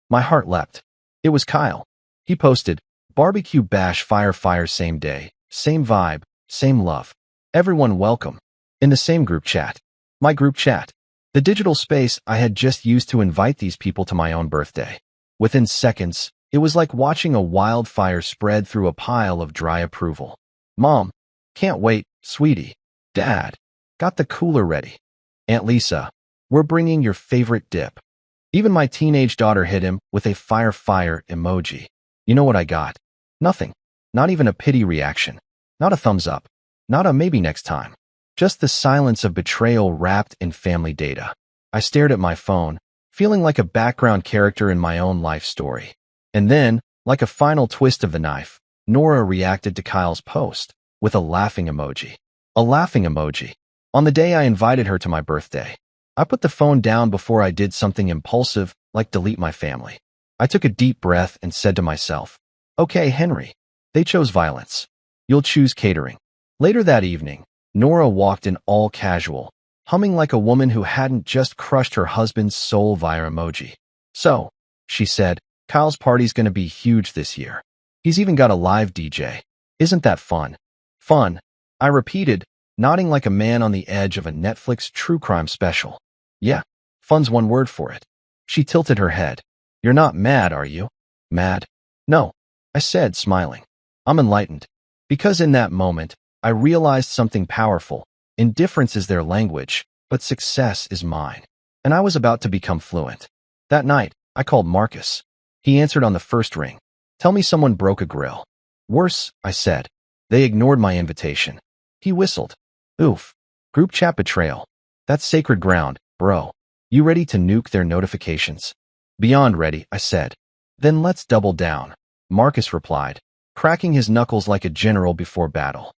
My heart leapt. It was Kyle. He posted, "Barbecue bash fire same day, same vibe, same love. Everyone welcome." In the same group chat. My group chat. The digital space I had just used to invite these people to my own birthday. Within seconds, it was like watching a wildfire spread through a pile of dry approval. "Mom, can't wait, sweetie. Dad, got the cooler ready. Aunt Lisa, we're bringing your favorite dip." Even my teenage daughter hit him with a fire emoji. You know what I got? Nothing. Not even a pity reaction. Not a thumbs up. Not a maybe next time. Just the silence of betrayal wrapped in family data. I stared at my phone, feeling like a background character in my own life story. And then, like a final twist of the knife, Nora reacted to Kyle's post with a laughing emoji. A laughing emoji. On the day I invited her to my birthday. I put the phone down before I did something impulsive, like delete my family. I took a deep breath and said to myself, "Okay, Henry, they chose violence. You'll choose catering." Later that evening, Nora walked in all casual, humming like a woman who hadn't just crushed her husband's soul via emoji. "So," she said, "Kyle's party's gonna be huge this year. He's even got a live DJ. Isn't that fun?" "Fun," I repeated, nodding like a man on the edge of a Netflix true crime special. "Yeah, fun's one word for it." She tilted her head. "You're not mad, are you?" "Mad?" "No," I said, smiling. "I'm enlightened." Because in that moment, I realized something powerful. Indifference is their language, but success is mine. And I was about to become fluent. That night, I called Marcus. He answered on the first ring. "Tell me someone broke a grill." "Worse," I said. "They ignored my invitation." He whistled. "Oof. Group chat betrayal. That's sacred ground, bro. You ready to nuke their notifications?" "Beyond ready," I said. "Then let's double down," Marcus replied, cracking his knuckles like a general before battle.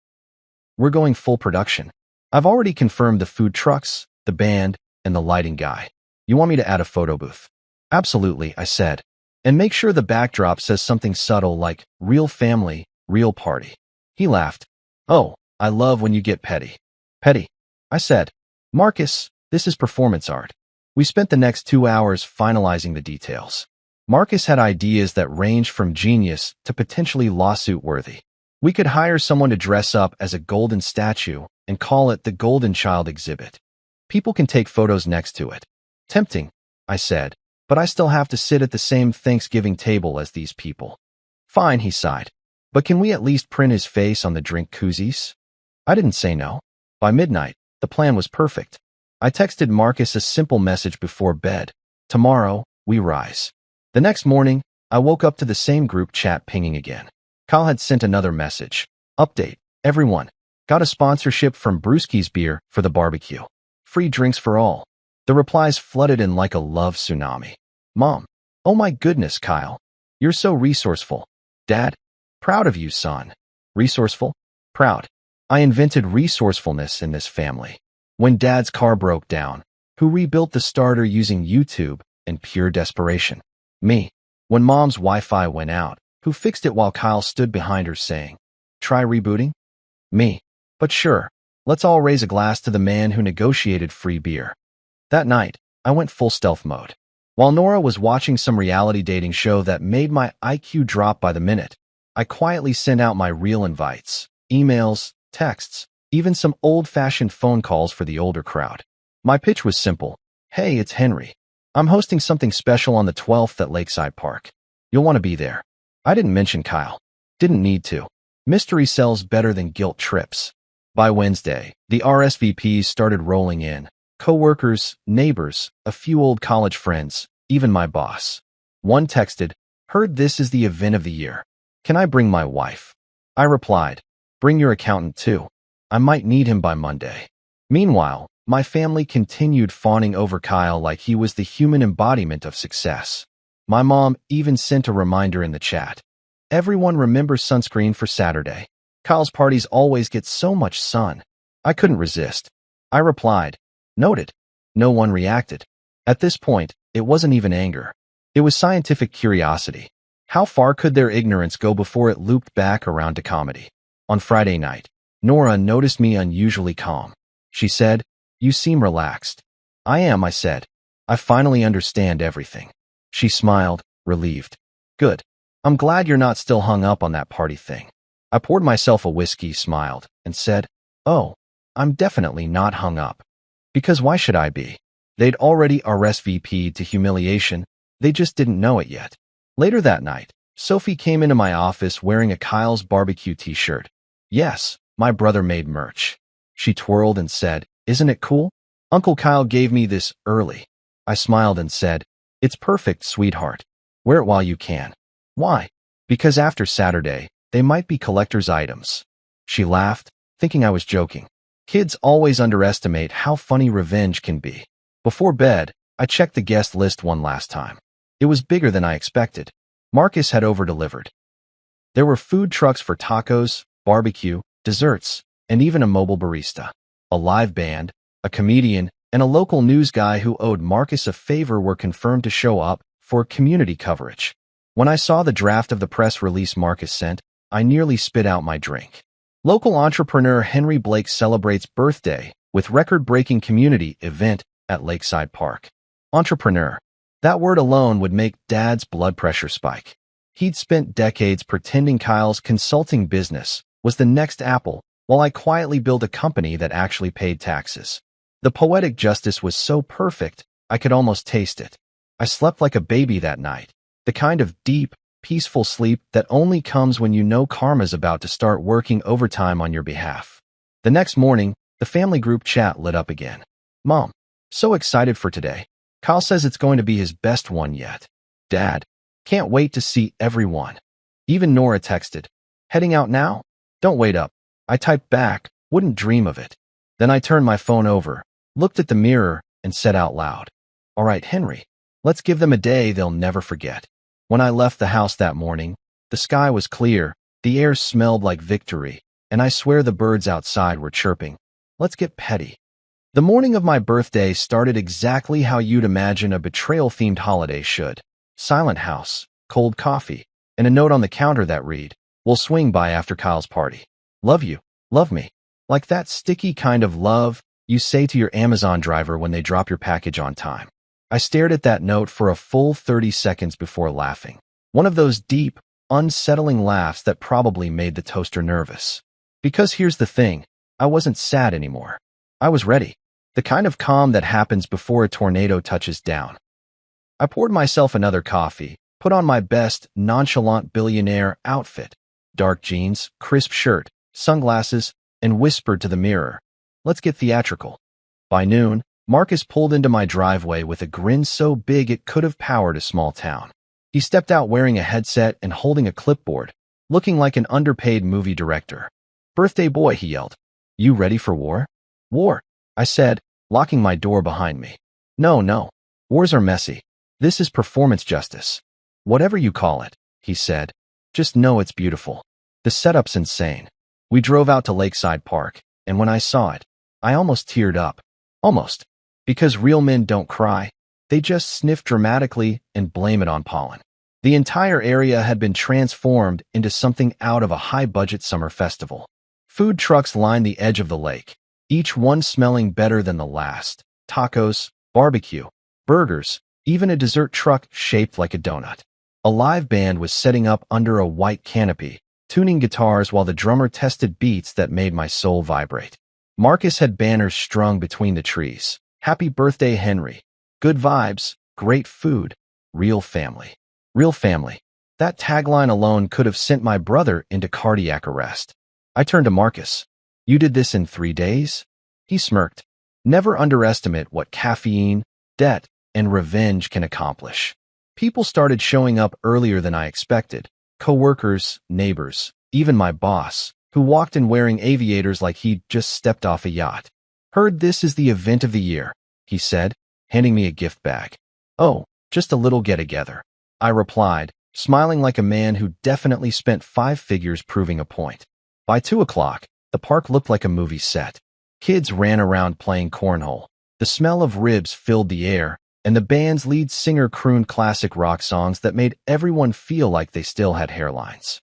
"We're going full production. I've already confirmed the food trucks, the band, and the lighting guy. You want me to add a photo booth?" "Absolutely," I said. "And make sure the backdrop says something subtle like, 'Real family, real party.'" He laughed. "Oh, I love when you get petty." "Petty," I said. "Marcus, this is performance art." We spent the next 2 hours finalizing the details. Marcus had ideas that ranged from genius to potentially lawsuit-worthy. We could hire someone to dress up as a golden statue and call it the Golden Child exhibit. People can take photos next to it. Tempting, I said, but I still have to sit at the same Thanksgiving table as these people. Fine, he sighed. But can we at least print his face on the drink koozies? I didn't say no. By midnight, the plan was perfect. I texted Marcus a simple message before bed. "Tomorrow, we rise." The next morning, I woke up to the same group chat pinging again. Kyle had sent another message. "Update, everyone. Got a sponsorship from Brewski's Beer for the barbecue. Free drinks for all." The replies flooded in like a love tsunami. "Mom, oh my goodness, Kyle. You're so resourceful." "Dad, proud of you, son." "Resourceful? Proud." I invented resourcefulness in this family. When Dad's car broke down, who rebuilt the starter using YouTube and pure desperation? Me. When Mom's Wi-Fi went out, who fixed it while Kyle stood behind her saying, "Try rebooting?" Me. But sure, let's all raise a glass to the man who negotiated free beer. That night, I went full stealth mode. While Nora was watching some reality dating show that made my IQ drop by the minute, I quietly sent out my real invites, emails, texts, even some old-fashioned phone calls for the older crowd. My pitch was simple. "Hey, it's Henry. I'm hosting something special on the 12th at Lakeside Park. You'll want to be there." I didn't mention Kyle. Didn't need to. Mystery sells better than guilt trips. By Wednesday, the RSVPs started rolling in. Coworkers, neighbors, a few old college friends, even my boss. One texted, "Heard this is the event of the year. Can I bring my wife?" I replied, "Bring your accountant too. I might need him by Monday." Meanwhile, My family continued fawning over Kyle like he was the human embodiment of success. My mom even sent a reminder in the chat. Everyone remembers sunscreen for Saturday. Kyle's parties always get so much sun. I couldn't resist. I replied, noted. No one reacted. At this point, it wasn't even anger. It was scientific curiosity. How far could their ignorance go before it looped back around to comedy? On Friday night, Nora noticed me unusually calm. She said, "You seem relaxed." "I am," I said. "I finally understand everything." She smiled, relieved. "Good. I'm glad you're not still hung up on that party thing." I poured myself a whiskey, smiled, and said, "Oh, I'm definitely not hung up." Because why should I be? They'd already RSVP'd to humiliation, they just didn't know it yet. Later that night, Sophie came into my office wearing a Kyle's BBQ t-shirt. "Yes, my brother made merch." She twirled and said, "Isn't it cool? Uncle Kyle gave me this early." I smiled and said, "It's perfect, sweetheart. Wear it while you can." "Why?" "Because after Saturday, they might be collector's items." She laughed, thinking I was joking. Kids always underestimate how funny revenge can be. Before bed, I checked the guest list one last time. It was bigger than I expected. Marcus had over-delivered. There were food trucks for tacos, barbecue, desserts, and even a mobile barista. A live band, a comedian, and a local news guy who owed Marcus a favor were confirmed to show up for community coverage. When I saw the draft of the press release Marcus sent, I nearly spit out my drink. Local entrepreneur Henry Blake celebrates birthday with record-breaking community event at Lakeside Park. Entrepreneur. That word alone would make Dad's blood pressure spike. He'd spent decades pretending Kyle's consulting business was the next Apple, while I quietly built a company that actually paid taxes. The poetic justice was so perfect, I could almost taste it. I slept like a baby that night, the kind of deep, peaceful sleep that only comes when you know karma's about to start working overtime on your behalf. The next morning, the family group chat lit up again. "Mom, so excited for today. Kyle says it's going to be his best one yet." "Dad, can't wait to see everyone." Even Nora texted, "Heading out now? Don't wait up." I typed back, "Wouldn't dream of it." Then I turned my phone over, looked at the mirror, and said out loud, "All right, Henry, let's give them a day they'll never forget." When I left the house that morning, the sky was clear, the air smelled like victory, and I swear the birds outside were chirping. Let's get petty. The morning of my birthday started exactly how you'd imagine a betrayal-themed holiday should. Silent house, cold coffee, and a note on the counter that read, "We'll swing by after Kyle's party. Love you, love me." Like that sticky kind of love you say to your Amazon driver when they drop your package on time. I stared at that note for a full 30 seconds before laughing. One of those deep, unsettling laughs that probably made the toaster nervous. Because here's the thing, I wasn't sad anymore. I was ready. The kind of calm that happens before a tornado touches down. I poured myself another coffee, put on my best nonchalant billionaire outfit, dark jeans, crisp shirt, sunglasses, and whispered to the mirror, "Let's get theatrical." By noon, Marcus pulled into my driveway with a grin so big it could have powered a small town. He stepped out wearing a headset and holding a clipboard, looking like an underpaid movie director. "Birthday boy," he yelled. "You ready for war?" "War," I said, locking my door behind me. No. Wars are messy. This is performance justice." "Whatever you call it," he said. "Just know it's beautiful. The setup's insane." We drove out to Lakeside Park, and when I saw it, I almost teared up. Almost. Because real men don't cry. They just sniff dramatically and blame it on pollen. The entire area had been transformed into something out of a high-budget summer festival. Food trucks lined the edge of the lake, each one smelling better than the last. Tacos, barbecue, burgers, even a dessert truck shaped like a donut. A live band was setting up under a white canopy, tuning guitars while the drummer tested beats that made my soul vibrate. Marcus had banners strung between the trees. "Happy birthday, Henry. Good vibes, great food, real family." Real family. That tagline alone could have sent my brother into cardiac arrest. I turned to Marcus. "You did this in 3 days?" He smirked. Never underestimate what caffeine, debt, and revenge can accomplish. People started showing up earlier than I expected. Coworkers, neighbors, even my boss, who walked in wearing aviators like he'd just stepped off a yacht. Heard this is the event of the year, he said, handing me a gift bag. Oh, just a little get-together, I replied, smiling like a man who definitely spent 5 figures proving a point. By 2 o'clock, the park looked like a movie set. Kids ran around playing cornhole. The smell of ribs filled the air, and the band's lead singer crooned classic rock songs that made everyone feel like they still had hairlines.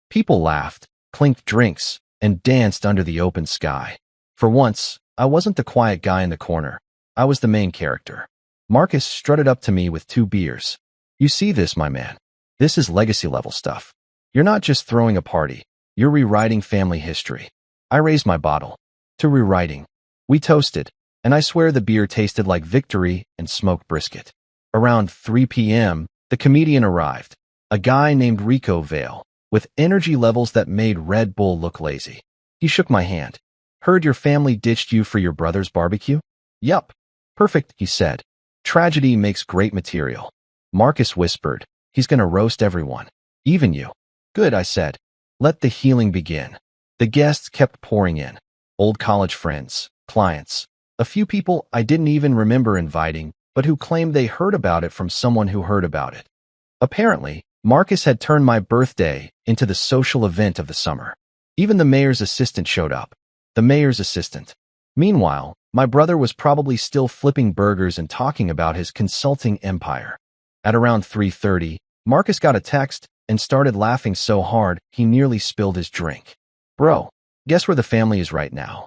People laughed, clinked drinks, and danced under the open sky. For once, I wasn't the quiet guy in the corner. I was the main character. Marcus strutted up to me with 2 beers. You see this, my man? This is legacy-level stuff. You're not just throwing a party. You're rewriting family history. I raised my bottle. To rewriting. We toasted, and I swear the beer tasted like victory and smoked brisket. Around 3 p.m., the comedian arrived, a guy named Rico Vale, with energy levels that made Red Bull look lazy. He shook my hand. Heard your family ditched you for your brother's barbecue? Yup. Perfect, he said. Tragedy makes great material. Marcus whispered. He's gonna roast everyone. Even you. Good, I said. Let the healing begin. The guests kept pouring in. Old college friends, clients, a few people I didn't even remember inviting, but who claimed they heard about it from someone who heard about it. Apparently, Marcus had turned my birthday into the social event of the summer. Even the mayor's assistant showed up. The mayor's assistant. Meanwhile, my brother was probably still flipping burgers and talking about his consulting empire. At around 3:30, Marcus got a text and started laughing so hard he nearly spilled his drink. Bro, guess where the family is right now?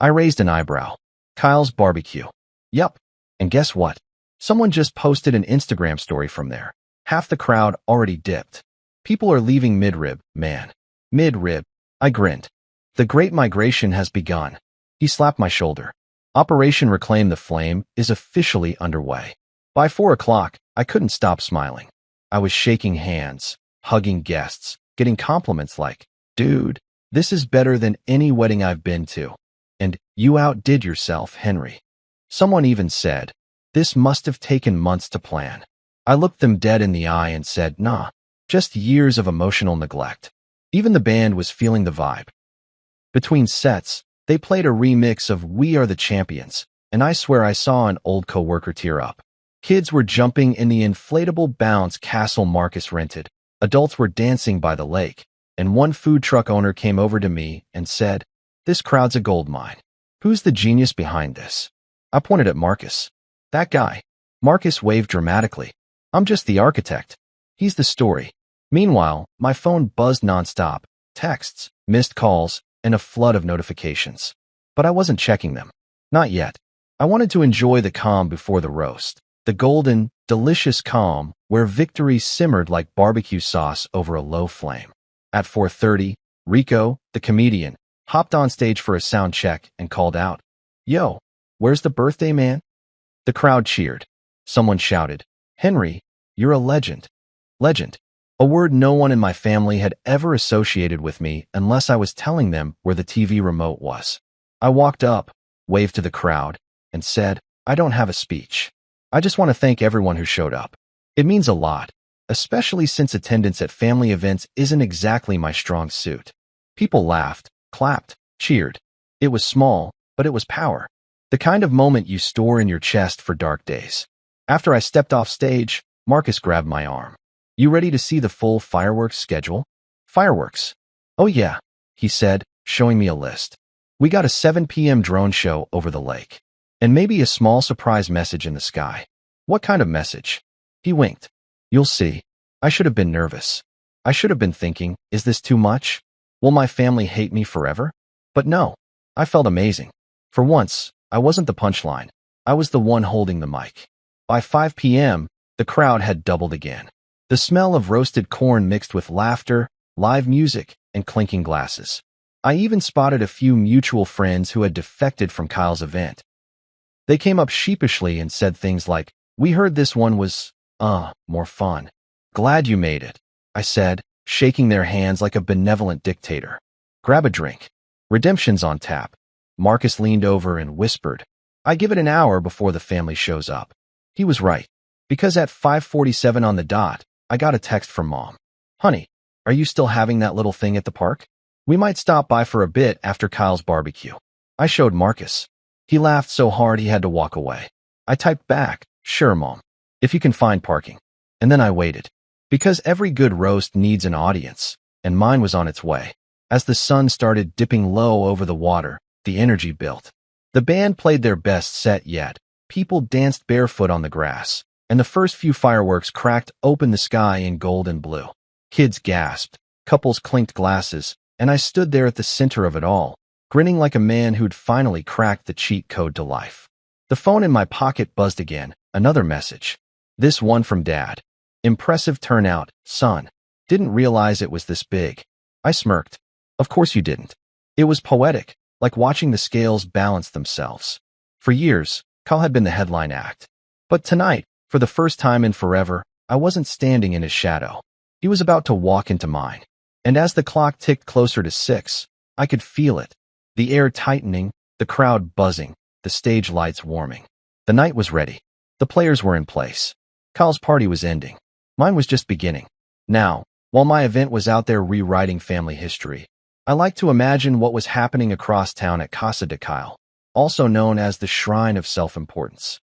I raised an eyebrow. Kyle's barbecue. Yup. And guess what? Someone just posted an Instagram story from there. Half the crowd already dipped. People are leaving mid-rib, man. Mid-rib. I grinned. The Great Migration has begun. He slapped my shoulder. Operation Reclaim the Flame is officially underway. By 4 o'clock, I couldn't stop smiling. I was shaking hands, hugging guests, getting compliments like, dude, this is better than any wedding I've been to. And you outdid yourself, Henry. Someone even said, this must have taken months to plan. I looked them dead in the eye and said, nah, just years of emotional neglect. Even the band was feeling the vibe. Between sets, they played a remix of We Are the Champions, and I swear I saw an old coworker tear up. Kids were jumping in the inflatable bounce castle Marcus rented. Adults were dancing by the lake, and one food truck owner came over to me and said, this crowd's a gold mine. Who's the genius behind this? I pointed at Marcus. That guy. Marcus waved dramatically. I'm just the architect. He's the story. Meanwhile, my phone buzzed nonstop, texts, missed calls, and a flood of notifications. But I wasn't checking them. Not yet. I wanted to enjoy the calm before the roast. The golden, delicious calm where victory simmered like barbecue sauce over a low flame. At 4:30, Rico, the comedian, hopped on stage for a sound check and called out, Yo, where's the birthday man? The crowd cheered. Someone shouted, Henry, you're a legend. Legend. A word no one in my family had ever associated with me unless I was telling them where the TV remote was. I walked up, waved to the crowd, and said, I don't have a speech. I just want to thank everyone who showed up. It means a lot, especially since attendance at family events isn't exactly my strong suit. People laughed, clapped, cheered. It was small, but it was power. The kind of moment you store in your chest for dark days. After I stepped off stage, Marcus grabbed my arm. You ready to see the full fireworks schedule? Fireworks. Oh yeah, he said, showing me a list. We got a 7 p.m. drone show over the lake. And maybe a small surprise message in the sky. What kind of message? He winked. You'll see. I should have been nervous. I should have been thinking, is this too much? Will my family hate me forever? But no, I felt amazing. For once, I wasn't the punchline. I was the one holding the mic. By 5 p.m., the crowd had doubled again. The smell of roasted corn mixed with laughter, live music, and clinking glasses. I even spotted a few mutual friends who had defected from Kyle's event. They came up sheepishly and said things like, we heard this one was, more fun. Glad you made it, I said, shaking their hands like a benevolent dictator. Grab a drink. Redemption's on tap. Marcus leaned over and whispered, I give it an hour before the family shows up. He was right, because at 5:47 on the dot, I got a text from Mom. Honey, are you still having that little thing at the park? We might stop by for a bit after Kyle's barbecue. I showed Marcus. He laughed so hard he had to walk away. I typed back, "Sure, Mom, if you can find parking." And then I waited. Because every good roast needs an audience, and mine was on its way. As the sun started dipping low over the water, the energy built. The band played their best set yet. People danced barefoot on the grass, and the first few fireworks cracked open the sky in gold and blue. Kids gasped, couples clinked glasses, and I stood there at the center of it all, grinning like a man who'd finally cracked the cheat code to life. The phone in my pocket buzzed again, another message. This one from Dad. "Impressive turnout, son. Didn't realize it was this big." I smirked. "Of course you didn't." It was poetic, like watching the scales balance themselves. For years, Kyle had been the headline act. But tonight, for the first time in forever, I wasn't standing in his shadow. He was about to walk into mine. And as the clock ticked closer to 6, I could feel it. The air tightening, the crowd buzzing, the stage lights warming. The night was ready. The players were in place. Kyle's party was ending. Mine was just beginning. Now, while my event was out there rewriting family history, I like to imagine what was happening across town at Casa de Kyle, also known as the Shrine of Self-Importance.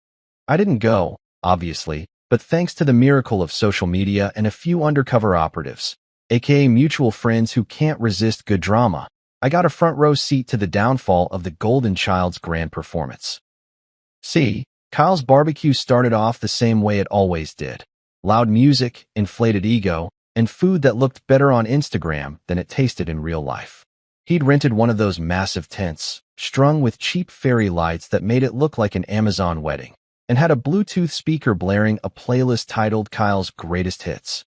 I didn't go, obviously, but thanks to the miracle of social media and a few undercover operatives, aka mutual friends who can't resist good drama, I got a front row seat to the downfall of the Golden Child's grand performance. See, Kyle's barbecue started off the same way it always did. Loud music, inflated ego, and food that looked better on Instagram than it tasted in real life. He'd rented one of those massive tents, strung with cheap fairy lights that made it look like an Amazon wedding, and had a Bluetooth speaker blaring a playlist titled Kyle's Greatest Hits.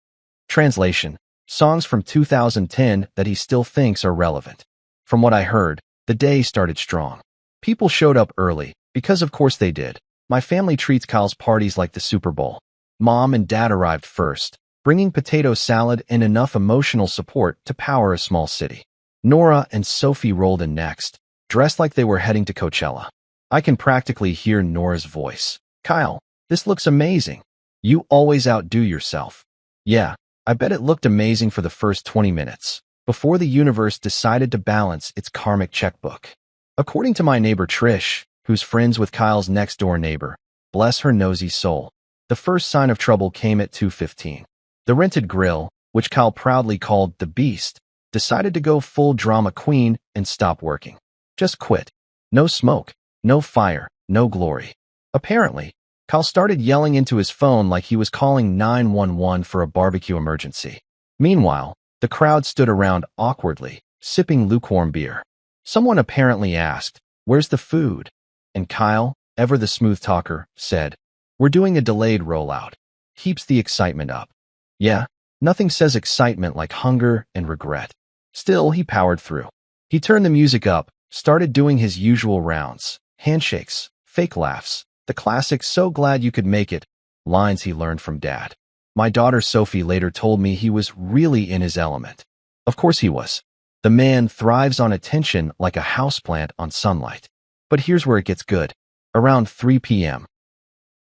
Translation: songs from 2010 that he still thinks are relevant. From what I heard, the day started strong. People showed up early, because of course they did. My family treats Kyle's parties like the Super Bowl. Mom and Dad arrived first, bringing potato salad and enough emotional support to power a small city. Nora and Sophie rolled in next, dressed like they were heading to Coachella. I can practically hear Nora's voice. "Kyle, this looks amazing. You always outdo yourself." Yeah, I bet it looked amazing for the first 20 minutes, before the universe decided to balance its karmic checkbook. According to my neighbor Trish, who's friends with Kyle's next-door neighbor, bless her nosy soul, the first sign of trouble came at 2:15. The rented grill, which Kyle proudly called the Beast, decided to go full drama queen and stop working. Just quit. No smoke, no fire, no glory. Apparently, Kyle started yelling into his phone like he was calling 911 for a barbecue emergency. Meanwhile, the crowd stood around awkwardly, sipping lukewarm beer. Someone apparently asked, "Where's the food?" And Kyle, ever the smooth talker, said, "We're doing a delayed rollout. Keeps the excitement up." Yeah, nothing says excitement like hunger and regret. Still, he powered through. He turned the music up, started doing his usual rounds, handshakes, fake laughs, the classic "so glad you could make it" lines he learned from Dad. My daughter Sophie later told me he was really in his element. Of course he was. The man thrives on attention like a houseplant on sunlight. But here's where it gets good. Around 3 p.m.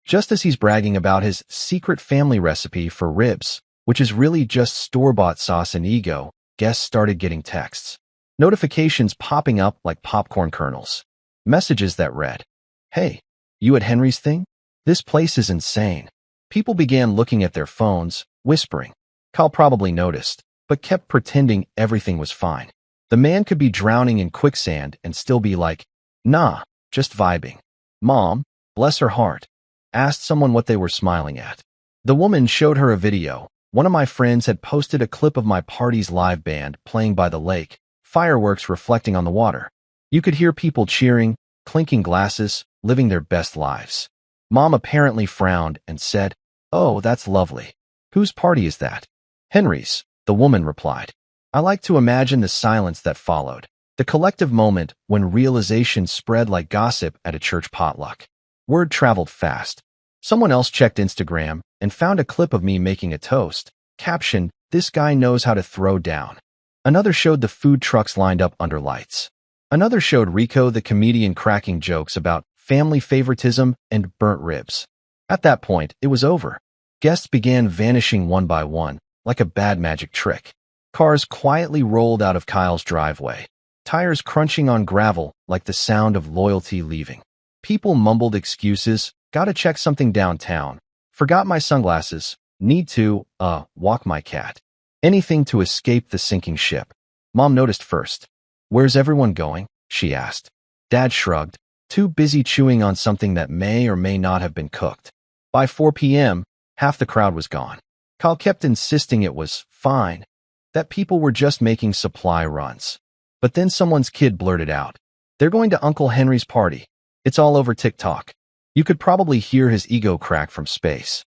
Just as he's bragging about his secret family recipe for ribs, which is really just store-bought sauce and ego, guests started getting texts. Notifications popping up like popcorn kernels. Messages that read, "Hey, you at Henry's thing? This place is insane." People began looking at their phones, whispering. Kyle probably noticed, but kept pretending everything was fine. The man could be drowning in quicksand and still be like, "Nah, just vibing." Mom, bless her heart, asked someone what they were smiling at. The woman showed her a video. One of my friends had posted a clip of my party's live band playing by the lake, fireworks reflecting on the water. You could hear people cheering, clinking glasses, living their best lives. Mom apparently frowned and said, "Oh, that's lovely. Whose party is that?" "Henry's," the woman replied. I like to imagine the silence that followed, the collective moment when realization spread like gossip at a church potluck. Word traveled fast. Someone else checked Instagram and found a clip of me making a toast. Caption, "This guy knows how to throw down." Another showed the food trucks lined up under lights. Another showed Rico the comedian cracking jokes about family favoritism and burnt ribs. At that point, it was over. Guests began vanishing one by one, like a bad magic trick. Cars quietly rolled out of Kyle's driveway, tires crunching on gravel like the sound of loyalty leaving. People mumbled excuses, gotta check something downtown, forgot my sunglasses, need to, walk my cat. Anything to escape the sinking ship. Mom noticed first. Where's everyone going? She asked. Dad shrugged, too busy chewing on something that may or may not have been cooked. By 4 p.m., half the crowd was gone. Kyle kept insisting it was fine, that people were just making supply runs. But then someone's kid blurted out, "They're going to Uncle Henry's party. It's all over TikTok." You could probably hear his ego crack from space.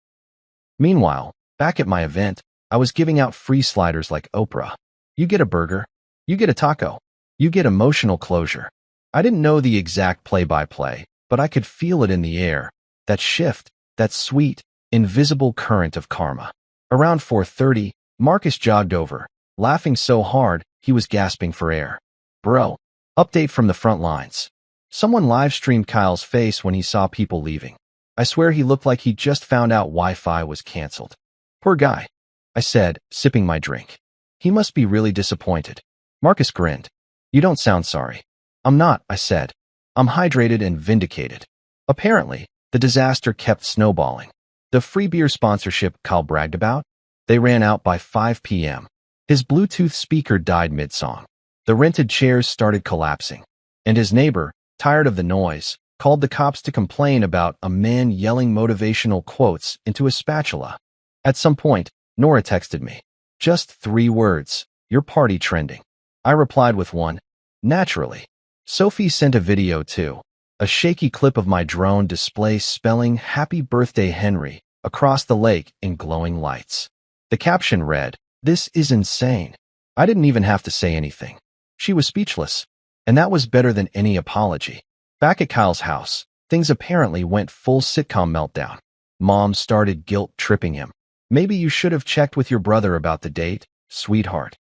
Meanwhile, back at my event, I was giving out free sliders like Oprah. You get a burger. You get a taco. You get emotional closure. I didn't know the exact play-by-play, but I could feel it in the air, that shift, that sweet, invisible current of karma. Around 4:30, Marcus jogged over, laughing so hard he was gasping for air. Bro, update from the front lines. Someone live-streamed Kyle's face when he saw people leaving. I swear he looked like he just found out Wi-Fi was canceled. Poor guy, I said, sipping my drink. He must be really disappointed. Marcus grinned. You don't sound sorry. I'm not, I said. I'm hydrated and vindicated. Apparently, the disaster kept snowballing. The free beer sponsorship Kyle bragged about? They ran out by 5 p.m. His Bluetooth speaker died mid-song. The rented chairs started collapsing. And his neighbor, tired of the noise, called the cops to complain about a man yelling motivational quotes into a spatula. At some point, Nora texted me. Just 3 words. Your party trending. I replied with one. Naturally. Sophie sent a video too. A shaky clip of my drone display spelling "Happy Birthday Henry" across the lake in glowing lights. The caption read, "This is insane." I didn't even have to say anything. She was speechless. And that was better than any apology. Back at Kyle's house, things apparently went full sitcom meltdown. Mom started guilt-tripping him. Maybe you should have checked with your brother about the date, sweetheart.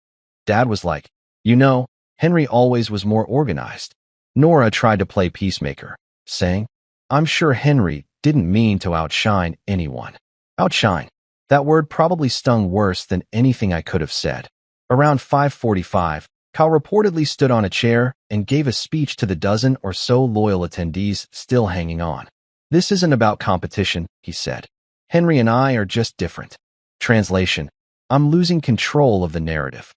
Dad was like, you know, Henry always was more organized. Nora tried to play peacemaker, saying, I'm sure Henry didn't mean to outshine anyone. Outshine. That word probably stung worse than anything I could have said. Around 5:45, Kyle reportedly stood on a chair and gave a speech to the dozen or so loyal attendees still hanging on. This isn't about competition, he said. Henry and I are just different. Translation: I'm losing control of the narrative.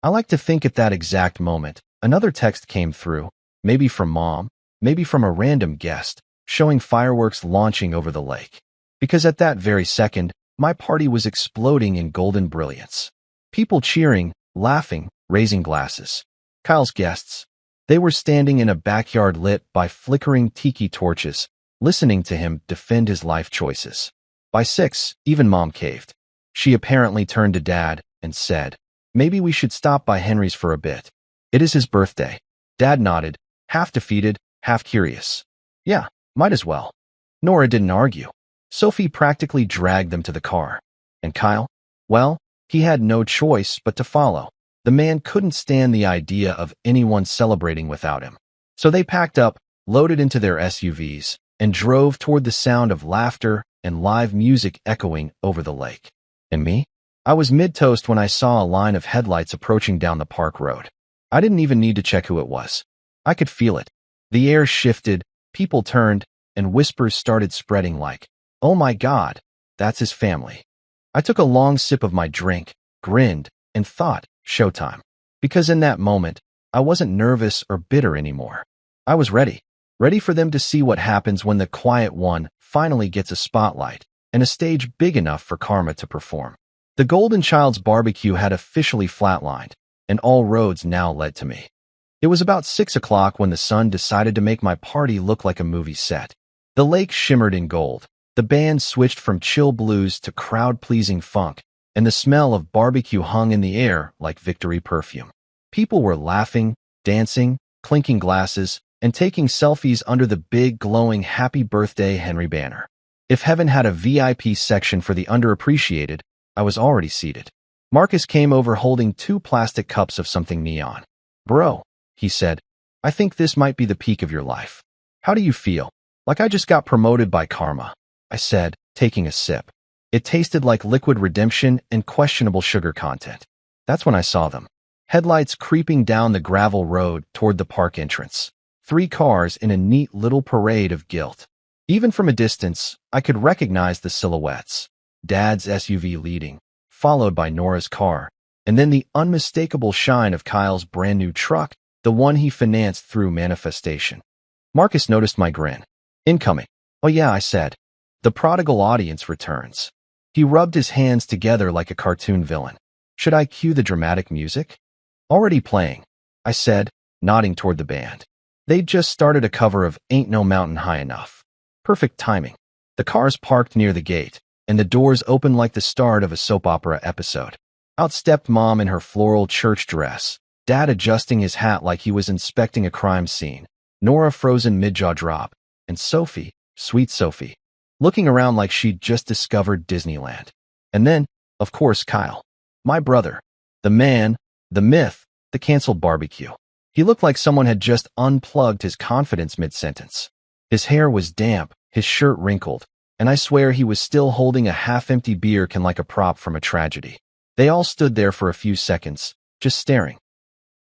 I like to think at that exact moment, another text came through, maybe from Mom, maybe from a random guest, showing fireworks launching over the lake. Because at that very second, my party was exploding in golden brilliance. People cheering, laughing, raising glasses. Kyle's guests. They were standing in a backyard lit by flickering tiki torches, listening to him defend his life choices. By 6, even Mom caved. She apparently turned to Dad and said, maybe we should stop by Henry's for a bit. It is his birthday. Dad nodded, half defeated, half curious. Yeah, might as well. Nora didn't argue. Sophie practically dragged them to the car. And Kyle? Well, he had no choice but to follow. The man couldn't stand the idea of anyone celebrating without him. So they packed up, loaded into their SUVs, and drove toward the sound of laughter and live music echoing over the lake. And me? I was mid-toast when I saw a line of headlights approaching down the park road. I didn't even need to check who it was. I could feel it. The air shifted, people turned, and whispers started spreading like, oh my God, that's his family. I took a long sip of my drink, grinned, and thought, showtime. Because in that moment, I wasn't nervous or bitter anymore. I was ready. Ready for them to see what happens when the quiet one finally gets a spotlight and a stage big enough for karma to perform. The Golden Child's barbecue had officially flatlined, and all roads now led to me. It was about 6 o'clock when the sun decided to make my party look like a movie set. The lake shimmered in gold. The band switched from chill blues to crowd-pleasing funk, and the smell of barbecue hung in the air like victory perfume. People were laughing, dancing, clinking glasses, and taking selfies under the big, glowing Happy Birthday Henry banner. If heaven had a VIP section for the underappreciated, I was already seated. Marcus came over holding 2 plastic cups of something neon. Bro, he said, I think this might be the peak of your life. How do you feel? Like I just got promoted by karma, I said, taking a sip. It tasted like liquid redemption and questionable sugar content. That's when I saw them. Headlights creeping down the gravel road toward the park entrance. 3 cars in a neat little parade of guilt. Even from a distance, I could recognize the silhouettes. Dad's SUV leading, followed by Nora's car, and then the unmistakable shine of Kyle's brand new truck, the one he financed through manifestation. Marcus noticed my grin. Incoming. Oh yeah, I said. The prodigal audience returns. He rubbed his hands together like a cartoon villain. Should I cue the dramatic music? Already playing, I said, nodding toward the band. They'd just started a cover of Ain't No Mountain High Enough. Perfect timing. The cars parked near the gate, and the doors opened like the start of a soap opera episode. Out stepped Mom in her floral church dress, Dad adjusting his hat like he was inspecting a crime scene, Nora frozen mid-jaw drop, and Sophie, sweet Sophie, looking around like she'd just discovered Disneyland. And then, of course, Kyle. My brother. The man, the myth, the canceled barbecue. He looked like someone had just unplugged his confidence mid-sentence. His hair was damp, his shirt wrinkled, and I swear he was still holding a half-empty beer can like a prop from a tragedy. They all stood there for a few seconds, just staring.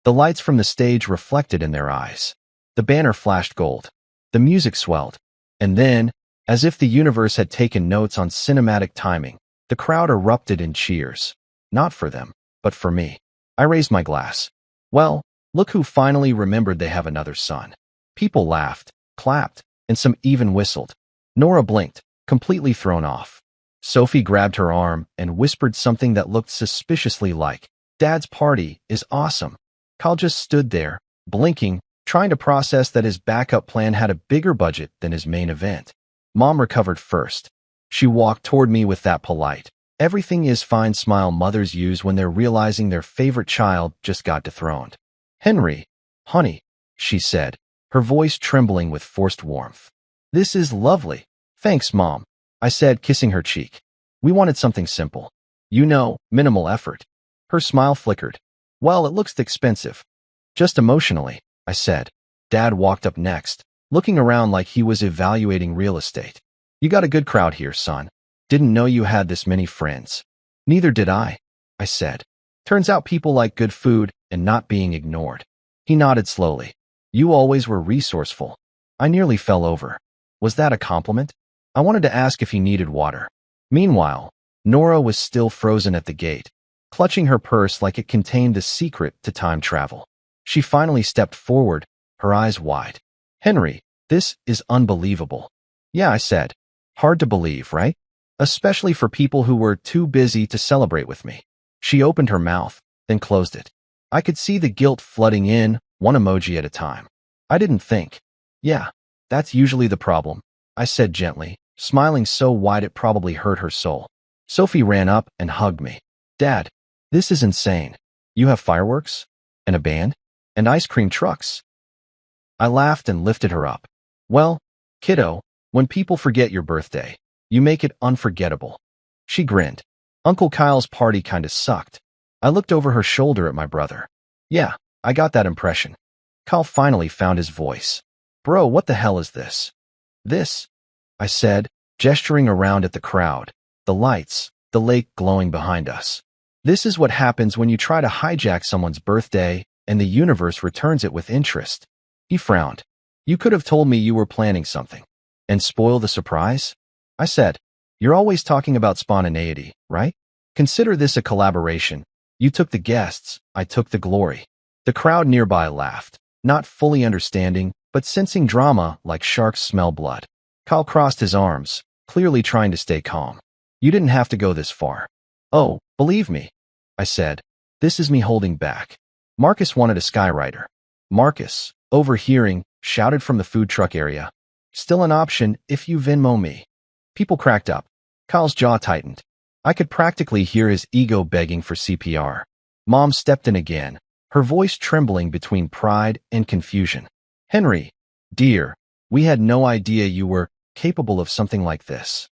The lights from the stage reflected in their eyes. The banner flashed gold. The music swelled. And then, as if the universe had taken notes on cinematic timing, the crowd erupted in cheers. Not for them, but for me. I raised my glass. Well, look who finally remembered they have another son. People laughed, clapped, and some even whistled. Nora blinked, completely thrown off. Sophie grabbed her arm and whispered something that looked suspiciously like, "Dad's party is awesome." Kyle just stood there, blinking, trying to process that his backup plan had a bigger budget than his main event. Mom recovered first. She walked toward me with that polite, everything is fine smile mothers use when they're realizing their favorite child just got dethroned. "Henry, honey," she said, her voice trembling with forced warmth. "This is lovely." "Thanks, Mom," I said, kissing her cheek. "We wanted something simple. You know, minimal effort." Her smile flickered. "Well, it looks expensive." "Just emotionally," I said. Dad walked up next, looking around like he was evaluating real estate. "You got a good crowd here, son. Didn't know you had this many friends." "Neither did I said. "Turns out people like good food and not being ignored." He nodded slowly. "You always were resourceful." I nearly fell over. Was that a compliment? I wanted to ask if he needed water. Meanwhile, Nora was still frozen at the gate, clutching her purse like it contained the secret to time travel. She finally stepped forward, her eyes wide. "Henry, this is unbelievable." "Yeah," I said. "Hard to believe, right? Especially for people who were too busy to celebrate with me." She opened her mouth, then closed it. I could see the guilt flooding in, one emoji at a time. I didn't think. "Yeah, that's usually the problem," I said gently, smiling so wide it probably hurt her soul. Sophie ran up and hugged me. "Dad, this is insane. You have fireworks? And a band? And ice cream trucks?" I laughed and lifted her up. "Well, kiddo, when people forget your birthday, you make it unforgettable." She grinned. "Uncle Kyle's party kinda sucked." I looked over her shoulder at my brother. "Yeah, I got that impression." Kyle finally found his voice. "Bro, what the hell is this?" "This," I said, gesturing around at the crowd, the lights, the lake glowing behind us. "This is what happens when you try to hijack someone's birthday and the universe returns it with interest." He frowned. "You could have told me you were planning something. And spoil the surprise?" I said. "You're always talking about spontaneity, right? Consider this a collaboration. You took the guests, I took the glory." The crowd nearby laughed, not fully understanding, but sensing drama like sharks smell blood. Kyle crossed his arms, clearly trying to stay calm. "You didn't have to go this far." "Oh, believe me," I said. "This is me holding back." Marcus wanted a skywriter. Marcus, overhearing, shouted from the food truck area. "Still an option if you Venmo me." People cracked up. Kyle's jaw tightened. I could practically hear his ego begging for CPR. Mom stepped in again, her voice trembling between pride and confusion. "Henry, dear, we had no idea you were capable of something like this."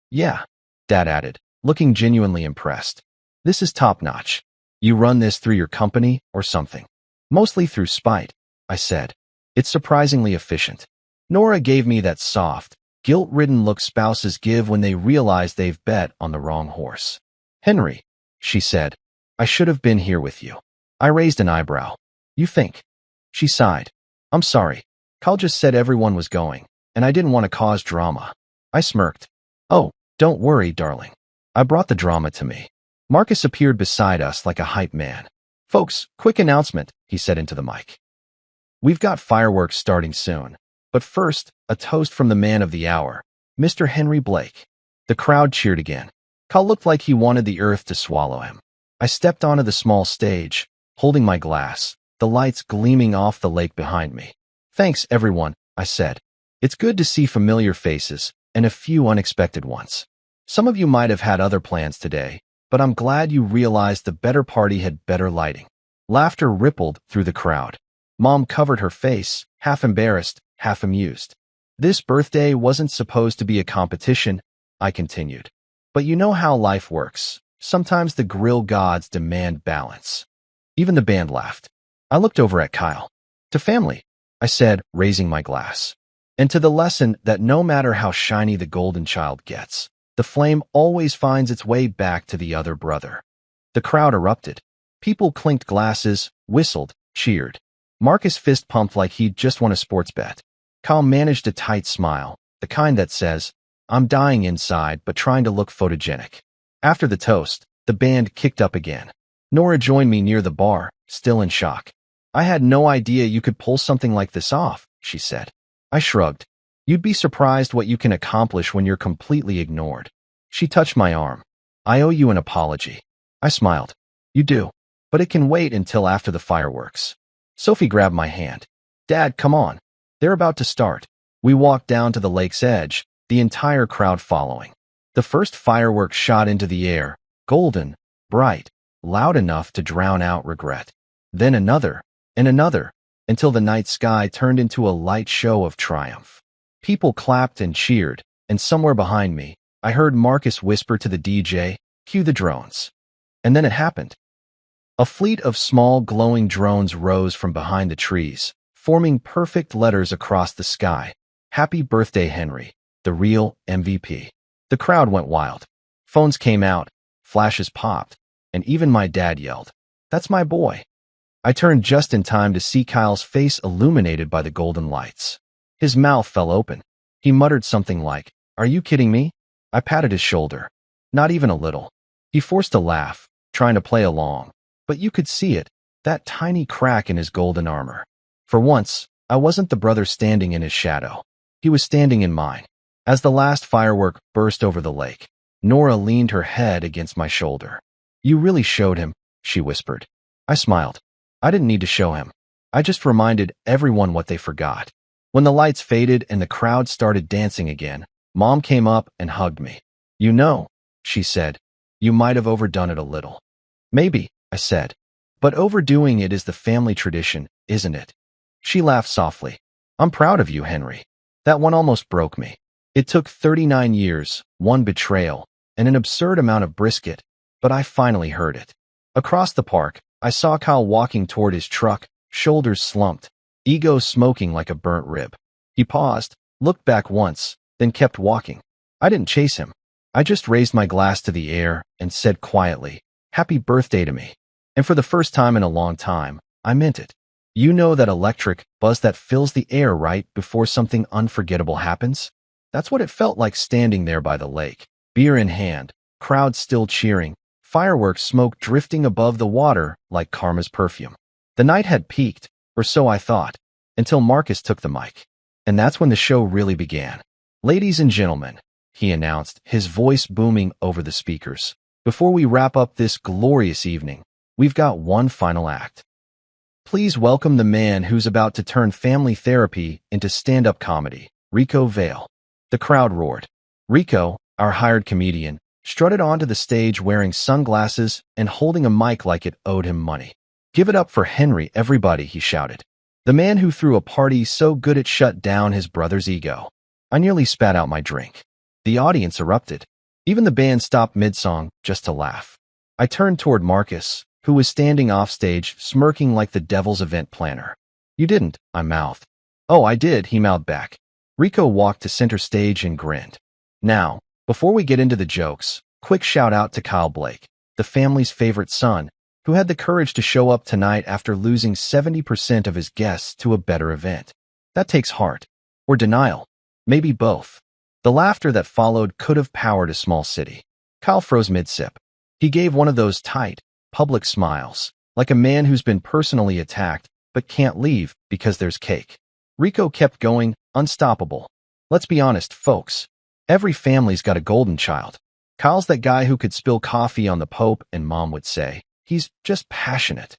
"Yeah," Dad added, looking genuinely impressed. "This is top-notch. You run this through your company or something?" "Mostly through spite," I said. "It's surprisingly efficient." Nora gave me that soft, guilt-ridden look spouses give when they realize they've bet on the wrong horse. "Henry," she said, "I should have been here with you." I raised an eyebrow. "You think?" She sighed. "I'm sorry. Kyle just said everyone was going, and I didn't want to cause drama. I smirked. Oh, don't worry, darling. I brought the drama to me. Marcus appeared beside us like a hype man. Folks, quick announcement, he said into the mic. We've got fireworks starting soon. But first, a toast from the man of the hour, Mr. Henry Blake. The crowd cheered again. Kyle looked like he wanted the earth to swallow him. I stepped onto the small stage, holding my glass, the lights gleaming off the lake behind me. Thanks, everyone, I said. It's good to see familiar faces and a few unexpected ones. Some of you might have had other plans today, but I'm glad you realized the better party had better lighting. Laughter rippled through the crowd. Mom covered her face, half embarrassed, half amused. This birthday wasn't supposed to be a competition, I continued. But you know how life works. Sometimes the grill gods demand balance. Even the band laughed. I looked over at Kyle. To family, I said, raising my glass. And to the lesson that no matter how shiny the golden child gets, the flame always finds its way back to the other brother. The crowd erupted. People clinked glasses, whistled, cheered. Marcus fist pumped like he'd just won a sports bet. Kyle managed a tight smile, the kind that says, I'm dying inside but trying to look photogenic. After the toast, the band kicked up again. Nora joined me near the bar, still in shock. I had no idea you could pull something like this off, she said. I shrugged. You'd be surprised what you can accomplish when you're completely ignored. She touched my arm. I owe you an apology. I smiled. You do, but it can wait until after the fireworks. Sophie grabbed my hand. Dad, come on. They're about to start. We walked down to the lake's edge, the entire crowd following. The first firework shot into the air, golden, bright, loud enough to drown out regret. Then another, and another, until the night sky turned into a light show of triumph. People clapped and cheered, and somewhere behind me, I heard Marcus whisper to the DJ, cue the drones. And then it happened. A fleet of small glowing drones rose from behind the trees, forming perfect letters across the sky. Happy birthday, Henry, the real MVP. The crowd went wild. Phones came out, flashes popped, and even my dad yelled, That's my boy. I turned just in time to see Kyle's face illuminated by the golden lights. His mouth fell open. He muttered something like, Are you kidding me? I patted his shoulder. Not even a little. He forced a laugh, trying to play along. But you could see it, that tiny crack in his golden armor. For once, I wasn't the brother standing in his shadow. He was standing in mine. As the last firework burst over the lake, Nora leaned her head against my shoulder. You really showed him, she whispered. I smiled. I didn't need to show him. I just reminded everyone what they forgot. When the lights faded and the crowd started dancing again, Mom came up and hugged me. You know, she said, you might have overdone it a little. Maybe, I said. But overdoing it is the family tradition, isn't it? She laughed softly. I'm proud of you, Henry. That one almost broke me. It took 39 years, one betrayal, and an absurd amount of brisket, but I finally heard it. Across the park, I saw Kyle walking toward his truck, shoulders slumped, ego smoking like a burnt rib. He paused, looked back once, then kept walking. I didn't chase him. I just raised my glass to the air and said quietly, Happy birthday to me. And for the first time in a long time, I meant it. You know that electric buzz that fills the air right before something unforgettable happens? That's what it felt like standing there by the lake, beer in hand, crowd still cheering, fireworks smoke drifting above the water like karma's perfume. The night had peaked, or so I thought, until Marcus took the mic. And that's when the show really began. Ladies and gentlemen, he announced, his voice booming over the speakers. Before we wrap up this glorious evening, we've got one final act. Please welcome the man who's about to turn family therapy into stand-up comedy, Rico Vale. The crowd roared. Rico, our hired comedian, strutted onto the stage wearing sunglasses and holding a mic like it owed him money. Give it up for Henry, everybody, he shouted. The man who threw a party so good it shut down his brother's ego. I nearly spat out my drink. The audience erupted. Even the band stopped mid-song just to laugh. I turned toward Marcus, who was standing offstage, smirking like the devil's event planner. You didn't, I mouthed. Oh, I did, he mouthed back. Rico walked to center stage and grinned. Now, before we get into the jokes, quick shout out to Kyle Blake, the family's favorite son, who had the courage to show up tonight after losing 70% of his guests to a better event. That takes heart. Or denial. Maybe both. The laughter that followed could have powered a small city. Kyle froze mid-sip. He gave one of those tight, public smiles, like a man who's been personally attacked but can't leave because there's cake. Rico kept going, unstoppable. Let's be honest, folks. Every family's got a golden child. Kyle's that guy who could spill coffee on the Pope and Mom would say, he's just passionate.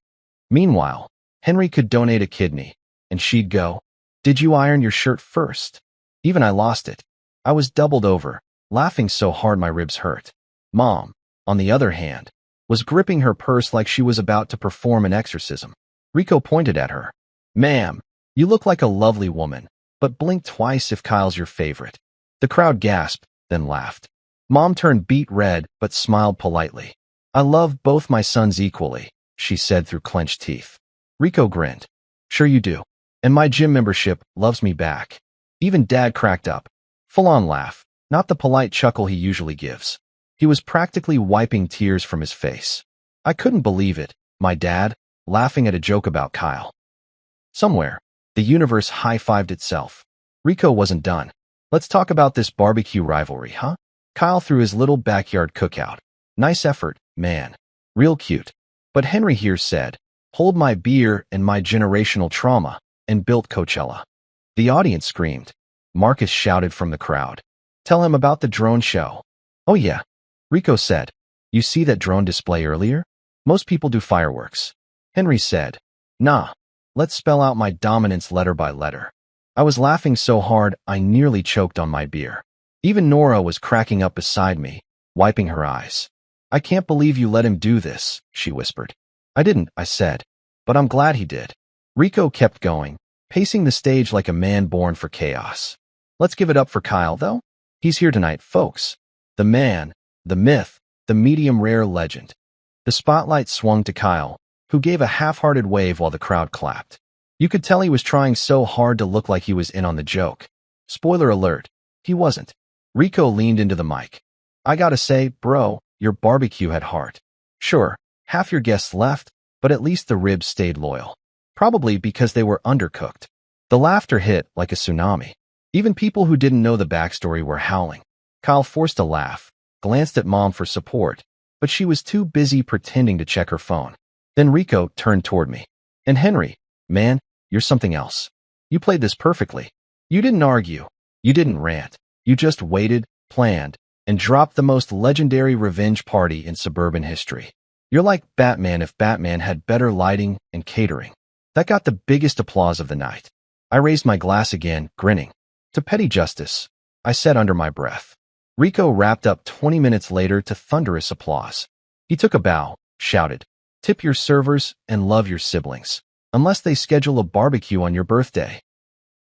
Meanwhile, Henry could donate a kidney, and she'd go, did you iron your shirt first? Even I lost it. I was doubled over, laughing so hard my ribs hurt. Mom, on the other hand, was gripping her purse like she was about to perform an exorcism. Rico pointed at her. Ma'am, you look like a lovely woman, but blink twice if Kyle's your favorite. The crowd gasped, then laughed. Mom turned beet red but smiled politely. I love both my sons equally, she said through clenched teeth. Rico grinned. Sure you do. And my gym membership loves me back. Even Dad cracked up. Full-on laugh, not the polite chuckle he usually gives. He was practically wiping tears from his face. I couldn't believe it, my dad, laughing at a joke about Kyle. Somewhere, the universe high-fived itself. Rico wasn't done. Let's talk about this barbecue rivalry, huh? Kyle threw his little backyard cookout. Nice effort, man. Real cute. But Henry here said, hold my beer and my generational trauma, and built Coachella. The audience screamed. Marcus shouted from the crowd. Tell him about the drone show. Oh yeah. Rico said. You see that drone display earlier? Most people do fireworks. Henry said. Nah. Let's spell out my dominance letter by letter. I was laughing so hard I nearly choked on my beer. Even Nora was cracking up beside me, wiping her eyes. I can't believe you let him do this, she whispered. I didn't, I said. But I'm glad he did. Rico kept going, pacing the stage like a man born for chaos. Let's give it up for Kyle, though. He's here tonight, folks. The man, the myth, the medium-rare legend. The spotlight swung to Kyle, who gave a half-hearted wave while the crowd clapped. You could tell he was trying so hard to look like he was in on the joke. Spoiler alert, he wasn't. Rico leaned into the mic. I gotta say, bro, your barbecue had heart. Sure, half your guests left, but at least the ribs stayed loyal. Probably because they were undercooked. The laughter hit like a tsunami. Even people who didn't know the backstory were howling. Kyle forced a laugh, glanced at Mom for support, but she was too busy pretending to check her phone. Then Rico turned toward me. And Henry, man, you're something else. You played this perfectly. You didn't argue. You didn't rant. You just waited, planned, and dropped the most legendary revenge party in suburban history. You're like Batman if Batman had better lighting and catering. That got the biggest applause of the night. I raised my glass again, grinning. To petty justice, I said under my breath. Rico wrapped up 20 minutes later to thunderous applause. He took a bow, shouted, tip your servers and love your siblings, unless they schedule a barbecue on your birthday,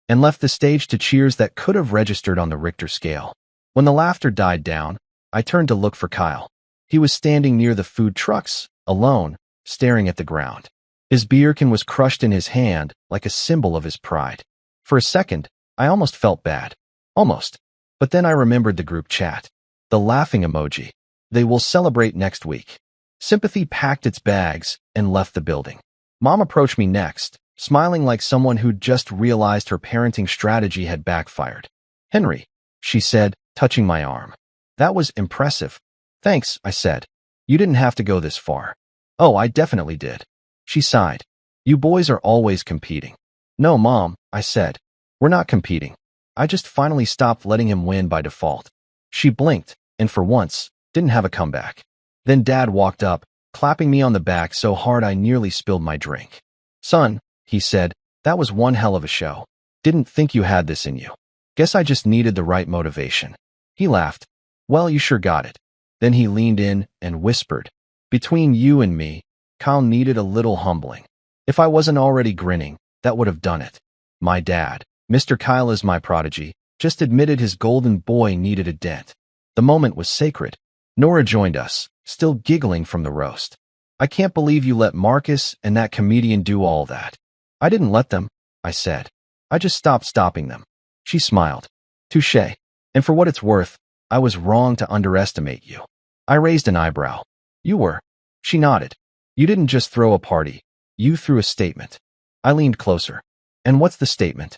and left the stage to cheers that could have registered on the Richter scale. When the laughter died down, I turned to look for Kyle. He was standing near the food trucks, alone, staring at the ground. His beer can was crushed in his hand like a symbol of his pride. For a second, I almost felt bad. Almost. But then I remembered the group chat. The laughing emoji. They will celebrate next week. Sympathy packed its bags and left the building. Mom approached me next, smiling like someone who'd just realized her parenting strategy had backfired. Henry, she said, touching my arm. That was impressive. Thanks, I said. You didn't have to go this far. Oh, I definitely did. She sighed. You boys are always competing. No, Mom, I said. We're not competing. I just finally stopped letting him win by default. She blinked, and for once, didn't have a comeback. Then Dad walked up, clapping me on the back so hard I nearly spilled my drink. Son, he said, that was one hell of a show. Didn't think you had this in you. Guess I just needed the right motivation. He laughed. Well, you sure got it. Then he leaned in and whispered, between you and me, Kyle needed a little humbling. If I wasn't already grinning, that would have done it. My dad, Mr. Kyle is my prodigy, just admitted his golden boy needed a dent. The moment was sacred. Nora joined us, still giggling from the roast. I can't believe you let Marcus and that comedian do all that. I didn't let them, I said. I just stopped stopping them. She smiled. Touché. And for what it's worth, I was wrong to underestimate you. I raised an eyebrow. You were. She nodded. You didn't just throw a party. You threw a statement. I leaned closer. And what's the statement?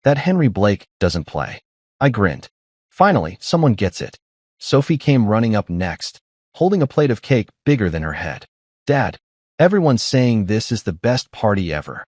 That Henry Blake doesn't play. I grinned. Finally, someone gets it. Sophie came running up next, holding a plate of cake bigger than her head. Dad, everyone's saying this is the best party ever.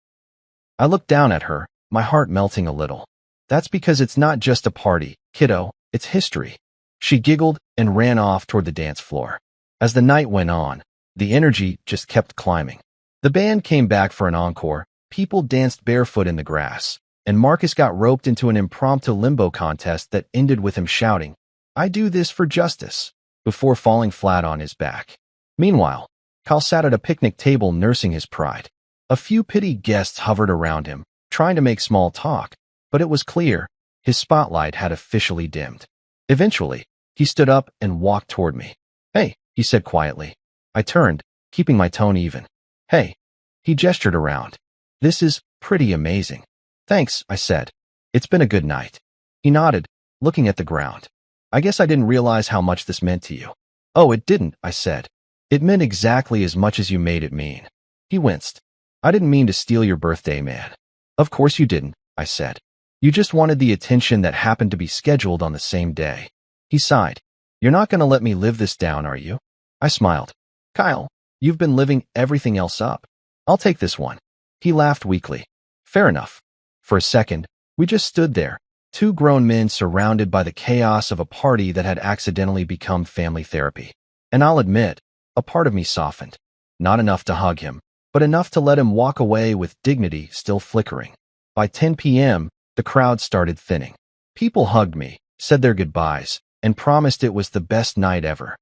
I looked down at her, my heart melting a little. That's because it's not just a party, kiddo, it's history. She giggled and ran off toward the dance floor. As the night went on, the energy just kept climbing. The band came back for an encore, people danced barefoot in the grass, and Marcus got roped into an impromptu limbo contest that ended with him shouting, "I do this for justice," before falling flat on his back. Meanwhile, Kyle sat at a picnic table nursing his pride. A few pity guests hovered around him, trying to make small talk, but it was clear his spotlight had officially dimmed. Eventually, he stood up and walked toward me. "Hey," he said quietly. I turned, keeping my tone even. "Hey." He gestured around. "This is pretty amazing." "Thanks," I said. "It's been a good night." He nodded, looking at the ground. "I guess I didn't realize how much this meant to you." "Oh, it didn't," I said. "It meant exactly as much as you made it mean." He winced. "I didn't mean to steal your birthday, man." "Of course you didn't," I said. "You just wanted the attention that happened to be scheduled on the same day." He sighed. "You're not going to let me live this down, are you?" I smiled. "Kyle, you've been living everything else up. I'll take this one." He laughed weakly. "Fair enough." For a second, we just stood there, two grown men surrounded by the chaos of a party that had accidentally become family therapy. And I'll admit, a part of me softened. Not enough to hug him, but enough to let him walk away with dignity still flickering. By 10 p.m., the crowd started thinning. People hugged me, said their goodbyes, and promised it was the best night ever.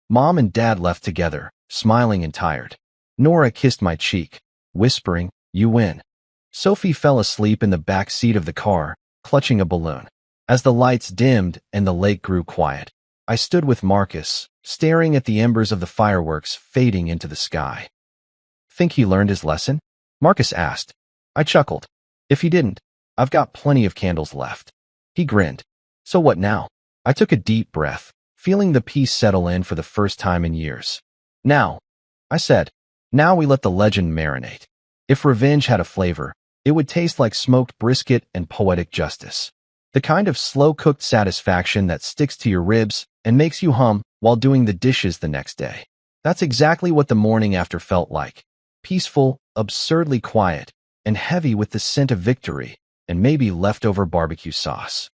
Mom and Dad left together, smiling and tired. Nora kissed my cheek, whispering, "You win." Sophie fell asleep in the back seat of the car, clutching a balloon. As the lights dimmed and the lake grew quiet, I stood with Marcus, staring at the embers of the fireworks fading into the sky. "Think he learned his lesson?" Marcus asked. I chuckled. "If he didn't, I've got plenty of candles left." He grinned. "So what now?" I took a deep breath, feeling the peace settle in for the first time in years. "Now," I said, "now we let the legend marinate. If revenge had a flavor, it would taste like smoked brisket and poetic justice. The kind of slow-cooked satisfaction that sticks to your ribs and makes you hum while doing the dishes the next day." That's exactly what the morning after felt like. Peaceful, absurdly quiet, and heavy with the scent of victory and maybe leftover barbecue sauce.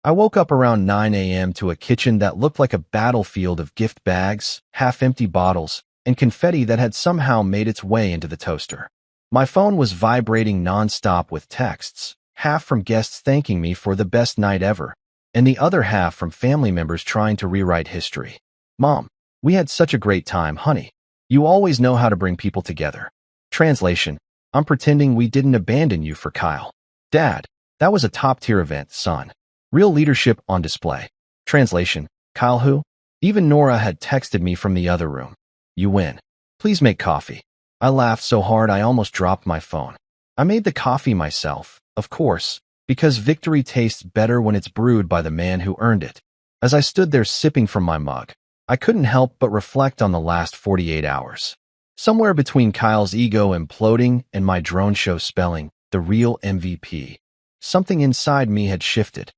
I woke up around 9 a.m. to a kitchen that looked like a battlefield of gift bags, half-empty bottles, and confetti that had somehow made its way into the toaster. My phone was vibrating nonstop with texts, half from guests thanking me for the best night ever, and the other half from family members trying to rewrite history. "Mom, we had such a great time, honey. You always know how to bring people together." Translation: I'm pretending we didn't abandon you for Kyle. "Dad, that was a top-tier event, son. Real leadership on display." Translation: Kyle who? Even Nora had texted me from the other room. "You win. Please make coffee." I laughed so hard I almost dropped my phone. I made the coffee myself, of course, because victory tastes better when it's brewed by the man who earned it. As I stood there sipping from my mug, I couldn't help but reflect on the last 48 hours. Somewhere between Kyle's ego imploding and my drone show spelling, the real MVP, something inside me had shifted.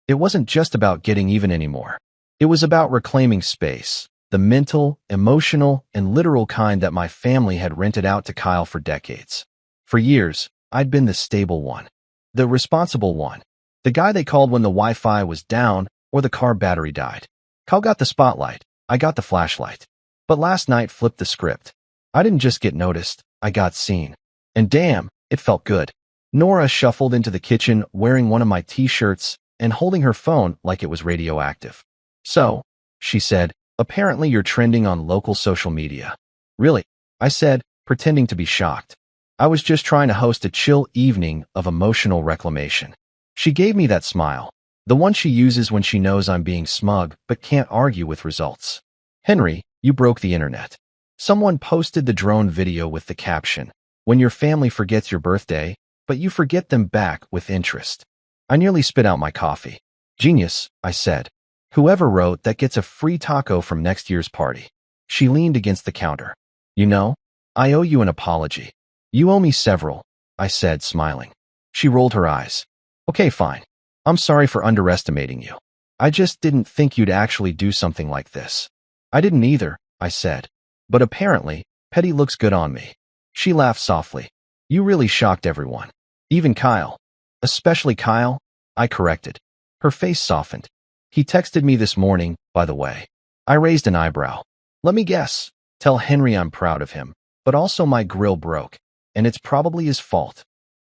It wasn't just about getting even anymore. It was about reclaiming space, the mental, emotional, and literal kind that my family had rented out to Kyle for decades. For years, I'd been the stable one, the responsible one, the guy they called when the Wi-Fi was down or the car battery died. Kyle got the spotlight, I got the flashlight. But last night flipped the script. I didn't just get noticed, I got seen. And damn, it felt good. Nora shuffled into the kitchen wearing one of my t-shirts and holding her phone like it was radioactive. "So," she said, "apparently you're trending on local social media." "Really?" I said, pretending to be shocked. "I was just trying to host a chill evening of emotional reclamation." She gave me that smile, the one she uses when she knows I'm being smug but can't argue with results. "Henry, you broke the internet." Someone posted the drone video with the caption, "When your family forgets your birthday, but you forget them back with interest." I nearly spit out my coffee. "Genius," I said. "Whoever wrote that gets a free taco from next year's party." She leaned against the counter. "You know, I owe you an apology." "You owe me several," I said, smiling. She rolled her eyes. Okay, fine. I'm sorry for underestimating you. I just didn't think you'd actually do something like this. I didn't either, I said. But apparently, petty looks good on me. She laughed softly. You really shocked everyone. Even Kyle. Especially Kyle, I corrected. Her face softened. He texted me this morning, by the way. I raised an eyebrow. Let me guess. Tell Henry I'm proud of him. But also my grill broke. And it's probably his fault.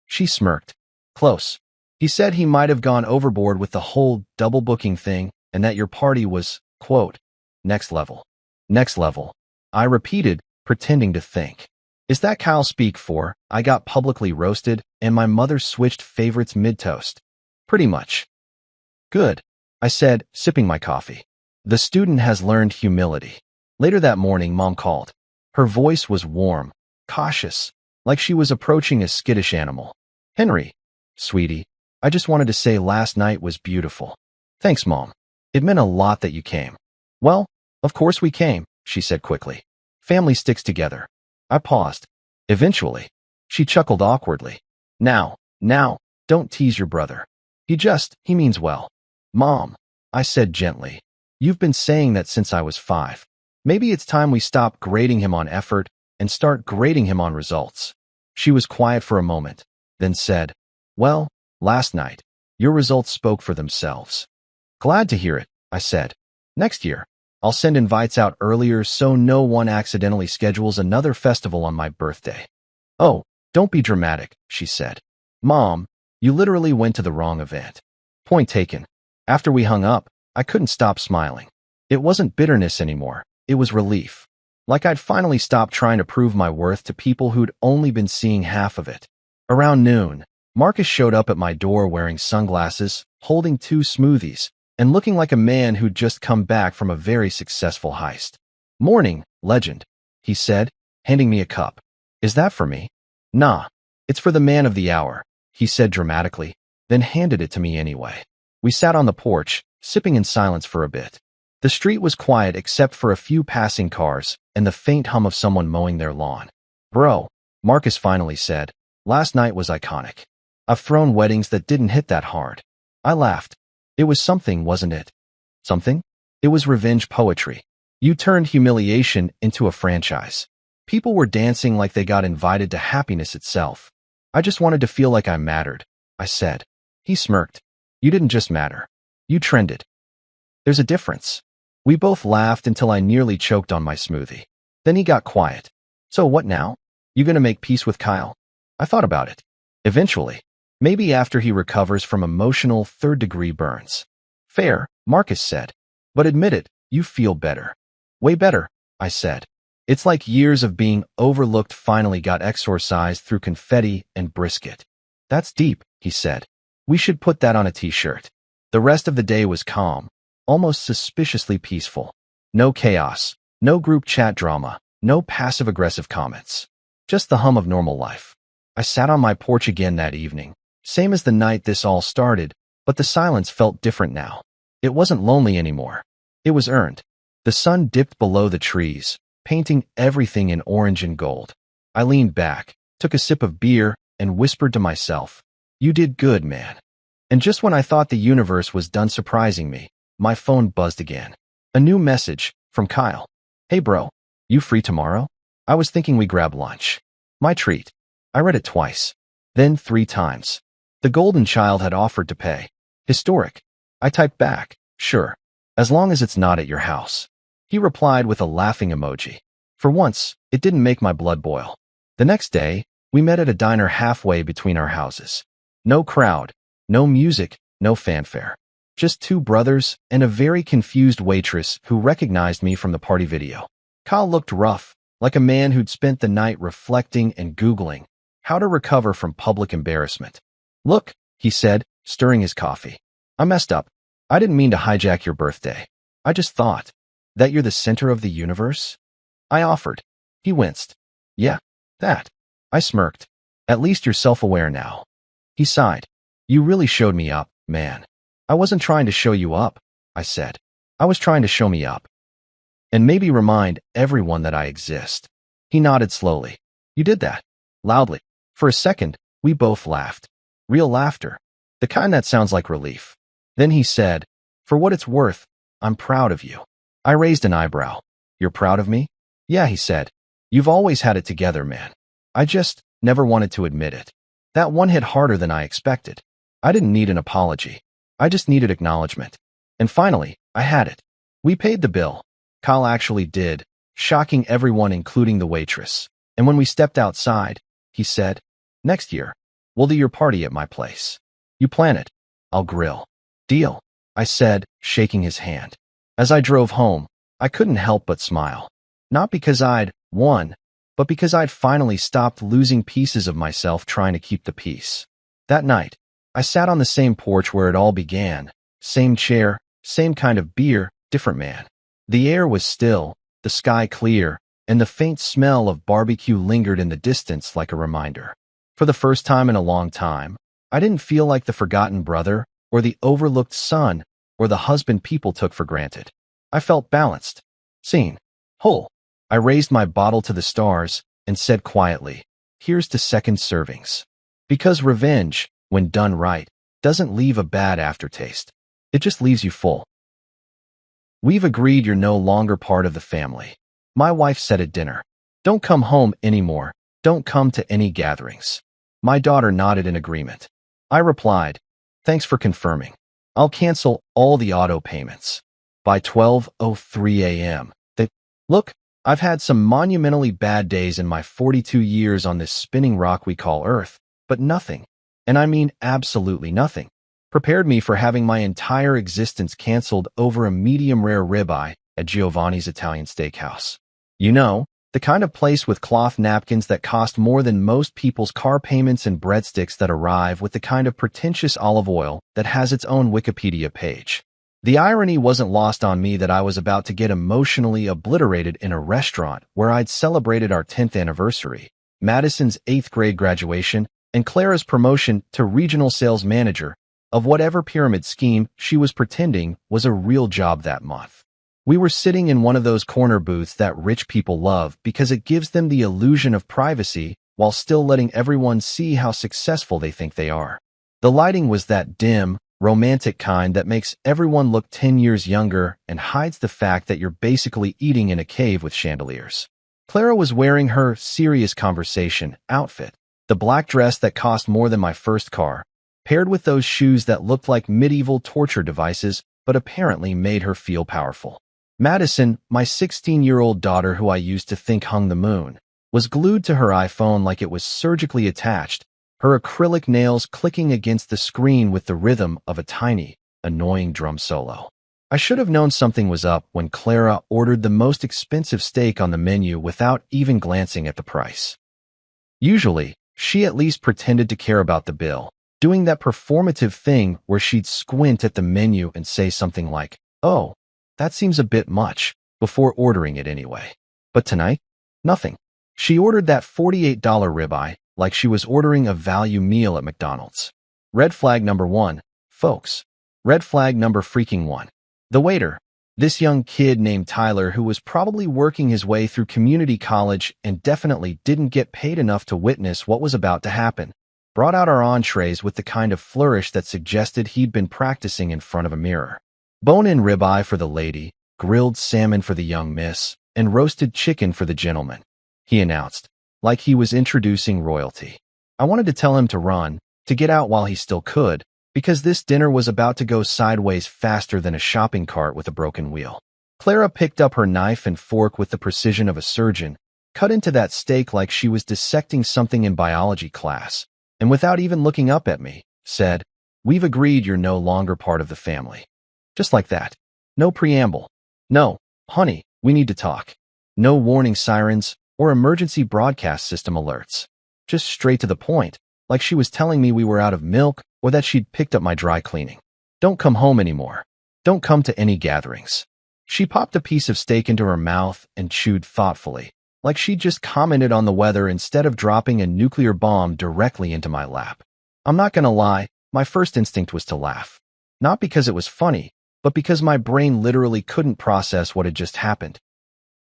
She smirked. Close. He said he might have gone overboard with the whole double booking thing and that your party was, quote, next level. Next level. I repeated, pretending to think. Is that Kyle speak for, I got publicly roasted and my mother switched favorites mid-toast? Pretty much. Good, I said, sipping my coffee. The student has learned humility. Later that morning, Mom called. Her voice was warm, cautious, like she was approaching a skittish animal. Henry, sweetie, I just wanted to say last night was beautiful. Thanks, Mom. It meant a lot that you came. Well, of course we came, she said quickly. Family sticks together. I paused. Eventually. She chuckled awkwardly. Now, don't tease your brother. He means well. Mom, I said gently. You've been saying that since I was 5. Maybe it's time we stop grading him on effort and start grading him on results. She was quiet for a moment, then said, well, last night, your results spoke for themselves. Glad to hear it, I said. Next year, I'll send invites out earlier so no one accidentally schedules another festival on my birthday. Oh, don't be dramatic, she said. Mom, you literally went to the wrong event. Point taken. After we hung up, I couldn't stop smiling. It wasn't bitterness anymore. It was relief. Like I'd finally stopped trying to prove my worth to people who'd only been seeing half of it. Around noon, Marcus showed up at my door wearing sunglasses, holding 2 smoothies, and looking like a man who'd just come back from a very successful heist. Morning, legend, he said, handing me a cup. Is that for me? Nah, it's for the man of the hour, he said dramatically, then handed it to me anyway. We sat on the porch, sipping in silence for a bit. The street was quiet except for a few passing cars and the faint hum of someone mowing their lawn. Bro, Marcus finally said, last night was iconic. I've thrown weddings that didn't hit that hard. I laughed. It was something, wasn't it? Something? It was revenge poetry. You turned humiliation into a franchise. People were dancing like they got invited to happiness itself. I just wanted to feel like I mattered, I said. He smirked. You didn't just matter. You trended. There's a difference. We both laughed until I nearly choked on my smoothie. Then he got quiet. So what now? You gonna make peace with Kyle? I thought about it. Eventually. Maybe after he recovers from emotional third-degree burns. Fair, Marcus said. But admit it, you feel better. Way better, I said. It's like years of being overlooked finally got exorcised through confetti and brisket. That's deep, he said. We should put that on a t-shirt. The rest of the day was calm, almost suspiciously peaceful. No chaos, no group chat drama, no passive-aggressive comments. Just the hum of normal life. I sat on my porch again that evening, same as the night this all started, but the silence felt different now. It wasn't lonely anymore. It was earned. The sun dipped below the trees, painting everything in orange and gold. I leaned back, took a sip of beer, and whispered to myself, you did good, man. And just when I thought the universe was done surprising me, my phone buzzed again. A new message from Kyle. Hey bro, you free tomorrow? I was thinking we grab lunch. My treat. I read it twice, then 3 times. The golden child had offered to pay. Historic. I typed back, sure, as long as it's not at your house. He replied with a laughing emoji. For once, it didn't make my blood boil. The next day, we met at a diner halfway between our houses. No crowd, no music, no fanfare. Just 2 brothers and a very confused waitress who recognized me from the party video. Kyle looked rough, like a man who'd spent the night reflecting and Googling how to recover from public embarrassment. Look, he said, stirring his coffee. I messed up. I didn't mean to hijack your birthday. I just thought that you're the center of the universe. I offered. He winced. Yeah, that. I smirked. At least you're self-aware now. He sighed. You really showed me up, man. I wasn't trying to show you up, I said. I was trying to show me up. And maybe remind everyone that I exist. He nodded slowly. You did that. Loudly. For a second, we both laughed. Real laughter. the kind that sounds like relief. Then he said, "For what it's worth, I'm proud of you." I raised an eyebrow. "You're proud of me?" "Yeah," he said. "You've always had it together, man. I just never wanted to admit it." That one hit harder than I expected. I didn't need an apology. I just needed acknowledgement. And finally, I had it. We paid the bill. Kyle actually did, shocking everyone including the waitress. And when we stepped outside, he said, "Next year, we'll do your party at my place. You plan it. I'll grill." "Deal," I said, shaking his hand. As I drove home, I couldn't help but smile. Not because I'd won, but because I'd finally stopped losing pieces of myself trying to keep the peace. That night, I sat on the same porch where it all began. Same chair, same kind of beer, different man. The air was still, the sky clear, and the faint smell of barbecue lingered in the distance like a reminder. For the first time in a long time, I didn't feel like the forgotten brother, or the overlooked son, or the husband people took for granted. I felt balanced, seen, whole. I raised my bottle to the stars and said quietly, "Here's to second servings." Because revenge, when done right, doesn't leave a bad aftertaste. It just leaves you full. "We've agreed you're no longer part of the family," my wife said at dinner. "Don't come home anymore. Don't come to any gatherings." My daughter nodded in agreement. I replied, "Thanks for confirming. I'll cancel all the auto payments." By 12:03 a.m., look, I've had some monumentally bad days in my 42 years on this spinning rock we call Earth, but nothing, and I mean absolutely nothing, prepared me for having my entire existence canceled over a medium-rare ribeye at Giovanni's Italian Steakhouse. You know, the kind of place with cloth napkins that cost more than most people's car payments and breadsticks that arrive with the kind of pretentious olive oil that has its own Wikipedia page. The irony wasn't lost on me that I was about to get emotionally obliterated in a restaurant where I'd celebrated our 10th anniversary, Madison's 8th grade graduation, and Clara's promotion to regional sales manager of whatever pyramid scheme she was pretending was a real job that month. We were sitting in one of those corner booths that rich people love because it gives them the illusion of privacy while still letting everyone see how successful they think they are. The lighting was that dim, romantic kind that makes everyone look 10 years younger and hides the fact that you're basically eating in a cave with chandeliers. Clara was wearing her serious conversation outfit, the black dress that cost more than my first car, paired with those shoes that looked like medieval torture devices but apparently made her feel powerful. Madison, my 16-year-old daughter who I used to think hung the moon, was glued to her iPhone like it was surgically attached, her acrylic nails clicking against the screen with the rhythm of a tiny, annoying drum solo. I should have known something was up when Clara ordered the most expensive steak on the menu without even glancing at the price. Usually, she at least pretended to care about the bill, doing that performative thing where she'd squint at the menu and say something like, "Oh, that seems a bit much," before ordering it anyway. But tonight, nothing. She ordered that $48 ribeye like she was ordering a value meal at McDonald's. Red flag number one, folks. Red flag number freaking one. The waiter, this young kid named Tyler who was probably working his way through community college and definitely didn't get paid enough to witness what was about to happen, brought out our entrees with the kind of flourish that suggested he'd been practicing in front of a mirror. Bone-in ribeye for the lady, grilled salmon for the young miss, and roasted chicken for the gentleman, he announced, like he was introducing royalty. I wanted to tell him to run, to get out while he still could, because this dinner was about to go sideways faster than a shopping cart with a broken wheel. Clara picked up her knife and fork with the precision of a surgeon, cut into that steak like she was dissecting something in biology class, and without even looking up at me, said, "We've agreed you're no longer part of the family." Just like that. No preamble. No, honey, we need to talk. No warning sirens or emergency broadcast system alerts. Just straight to the point, like she was telling me we were out of milk or that she'd picked up my dry cleaning. "Don't come home anymore. Don't come to any gatherings." She popped a piece of steak into her mouth and chewed thoughtfully, like she'd just commented on the weather instead of dropping a nuclear bomb directly into my lap. I'm not gonna lie, my first instinct was to laugh. Not because it was funny, but because my brain literally couldn't process what had just happened.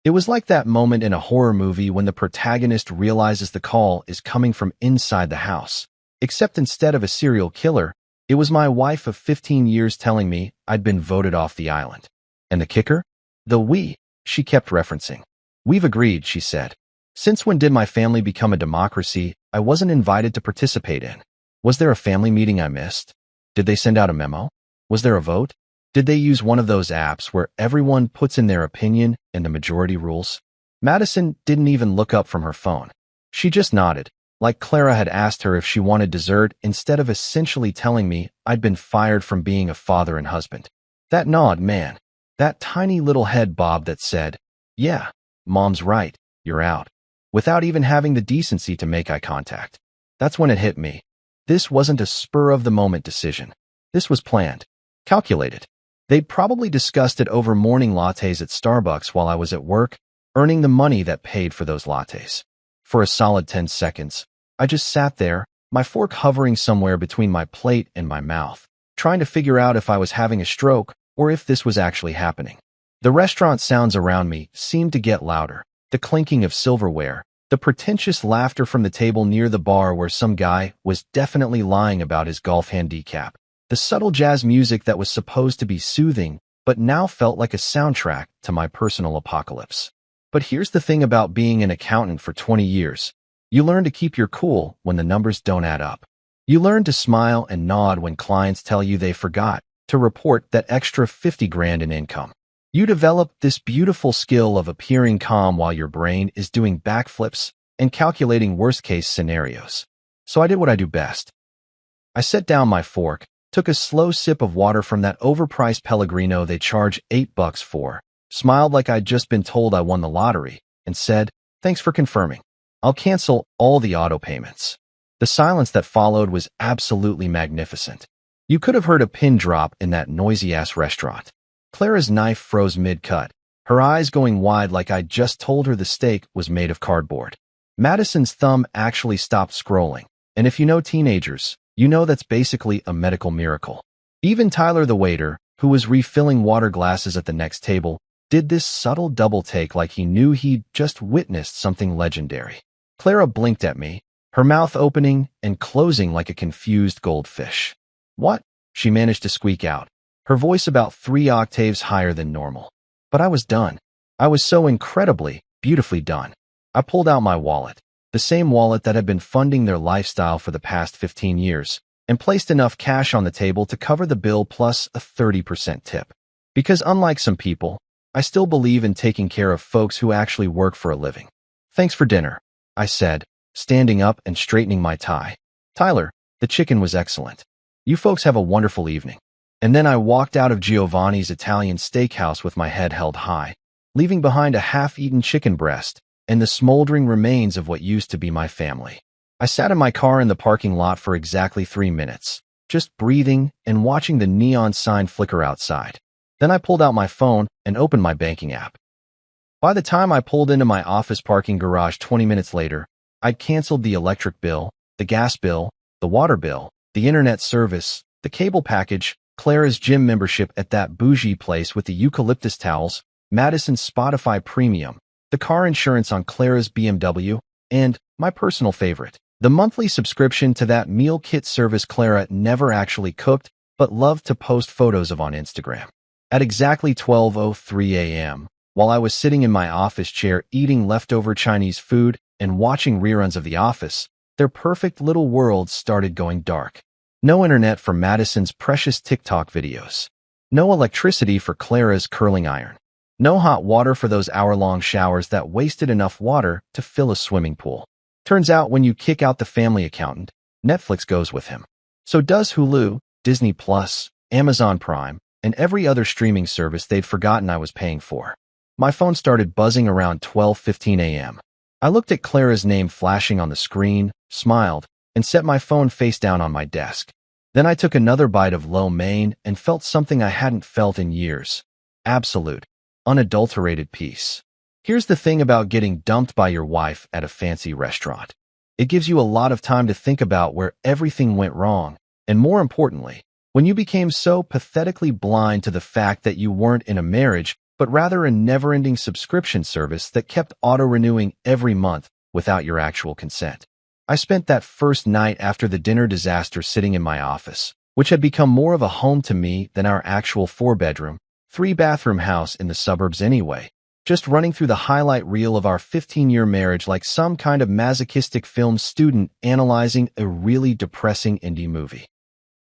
It was like that moment in a horror movie when the protagonist realizes the call is coming from inside the house, except instead of a serial killer, It was my wife of 15 years telling me I'd been voted off the island. And the kicker? The we, she kept referencing. We've agreed, she said. Since when did my family become a democracy I wasn't invited to participate in? Was there a family meeting I missed? Did they send out a memo? Was there a vote? Did they use one of those apps where everyone puts in their opinion and the majority rules? Madison didn't even look up from her phone. She just nodded, like Clara had asked her if she wanted dessert instead of essentially telling me I'd been fired from being a father and husband. That nod, man. That tiny little head bob that said, yeah, Mom's right, you're out. Without even having the decency to make eye contact. That's when it hit me. This wasn't a spur-of-the-moment decision. This was planned. Calculated. They'd probably discussed it over morning lattes at Starbucks while I was at work, earning the money that paid for those lattes. For a solid 10 seconds, I just sat there, my fork hovering somewhere between my plate and my mouth, trying to figure out if I was having a stroke or if this was actually happening. The restaurant sounds around me seemed to get louder, the clinking of silverware, the pretentious laughter from the table near the bar where some guy was definitely lying about his golf handicap, the subtle jazz music that was supposed to be soothing but now felt like a soundtrack to my personal apocalypse. But here's the thing about being an accountant for 20 years. You learn to keep your cool when the numbers don't add up. You learn to smile and nod when clients tell you they forgot to report that extra 50 grand in income. You develop this beautiful skill of appearing calm while your brain is doing backflips and calculating worst-case scenarios. So I did what I do best. I set down my fork, took a slow sip of water from that overpriced Pellegrino they charge $8 for, smiled like I'd just been told I won the lottery, and said, thanks for confirming. I'll cancel all the auto payments. The silence that followed was absolutely magnificent. You could have heard a pin drop in that noisy-ass restaurant. Clara's knife froze mid-cut, her eyes going wide like I'd just told her the steak was made of cardboard. Madison's thumb actually stopped scrolling, and if you know teenagers, you know that's basically a medical miracle. Even Tyler the waiter, who was refilling water glasses at the next table, did this subtle double take like he knew he'd just witnessed something legendary. Clara blinked at me, her mouth opening and closing like a confused goldfish. What? She managed to squeak out, her voice about 3 octaves higher than normal. But I was done. I was so incredibly, beautifully done. I pulled out my wallet, the same wallet that had been funding their lifestyle for the past 15 years, and placed enough cash on the table to cover the bill plus a 30% tip. Because unlike some people, I still believe in taking care of folks who actually work for a living. Thanks for dinner, I said, standing up and straightening my tie. Tyler, the chicken was excellent. You folks have a wonderful evening. And then I walked out of Giovanni's Italian steakhouse with my head held high, leaving behind a half-eaten chicken breast and the smoldering remains of what used to be my family. I sat in my car in the parking lot for exactly 3 minutes, just breathing and watching the neon sign flicker outside. Then I pulled out my phone and opened my banking app. By the time I pulled into my office parking garage 20 minutes later, I'd canceled the electric bill, the gas bill, the water bill, the internet service, the cable package, Clara's gym membership at that bougie place with the eucalyptus towels, Madison's Spotify Premium, the car insurance on Clara's BMW, and, my personal favorite, the monthly subscription to that meal kit service Clara never actually cooked but loved to post photos of on Instagram. At exactly 12:03 a.m., while I was sitting in my office chair eating leftover Chinese food and watching reruns of The Office, their perfect little world started going dark. No internet for Madison's precious TikTok videos. No electricity for Clara's curling iron. No hot water for those hour-long showers that wasted enough water to fill a swimming pool. Turns out when you kick out the family accountant, Netflix goes with him. So does Hulu, Disney Plus, Amazon Prime, and every other streaming service they'd forgotten I was paying for. My phone started buzzing around 12:15 a.m. I looked at Clara's name flashing on the screen, smiled, and set my phone face down on my desk. Then I took another bite of lo mein and felt something I hadn't felt in years. Absolute, unadulterated peace. Here's the thing about getting dumped by your wife at a fancy restaurant. It gives you a lot of time to think about where everything went wrong, and more importantly, when you became so pathetically blind to the fact that you weren't in a marriage, but rather a never-ending subscription service that kept auto-renewing every month without your actual consent. I spent that first night after the dinner disaster sitting in my office, which had become more of a home to me than our actual 4-bedroom, 3-bathroom house in the suburbs anyway, just running through the highlight reel of our 15-year marriage like some kind of masochistic film student analyzing a really depressing indie movie.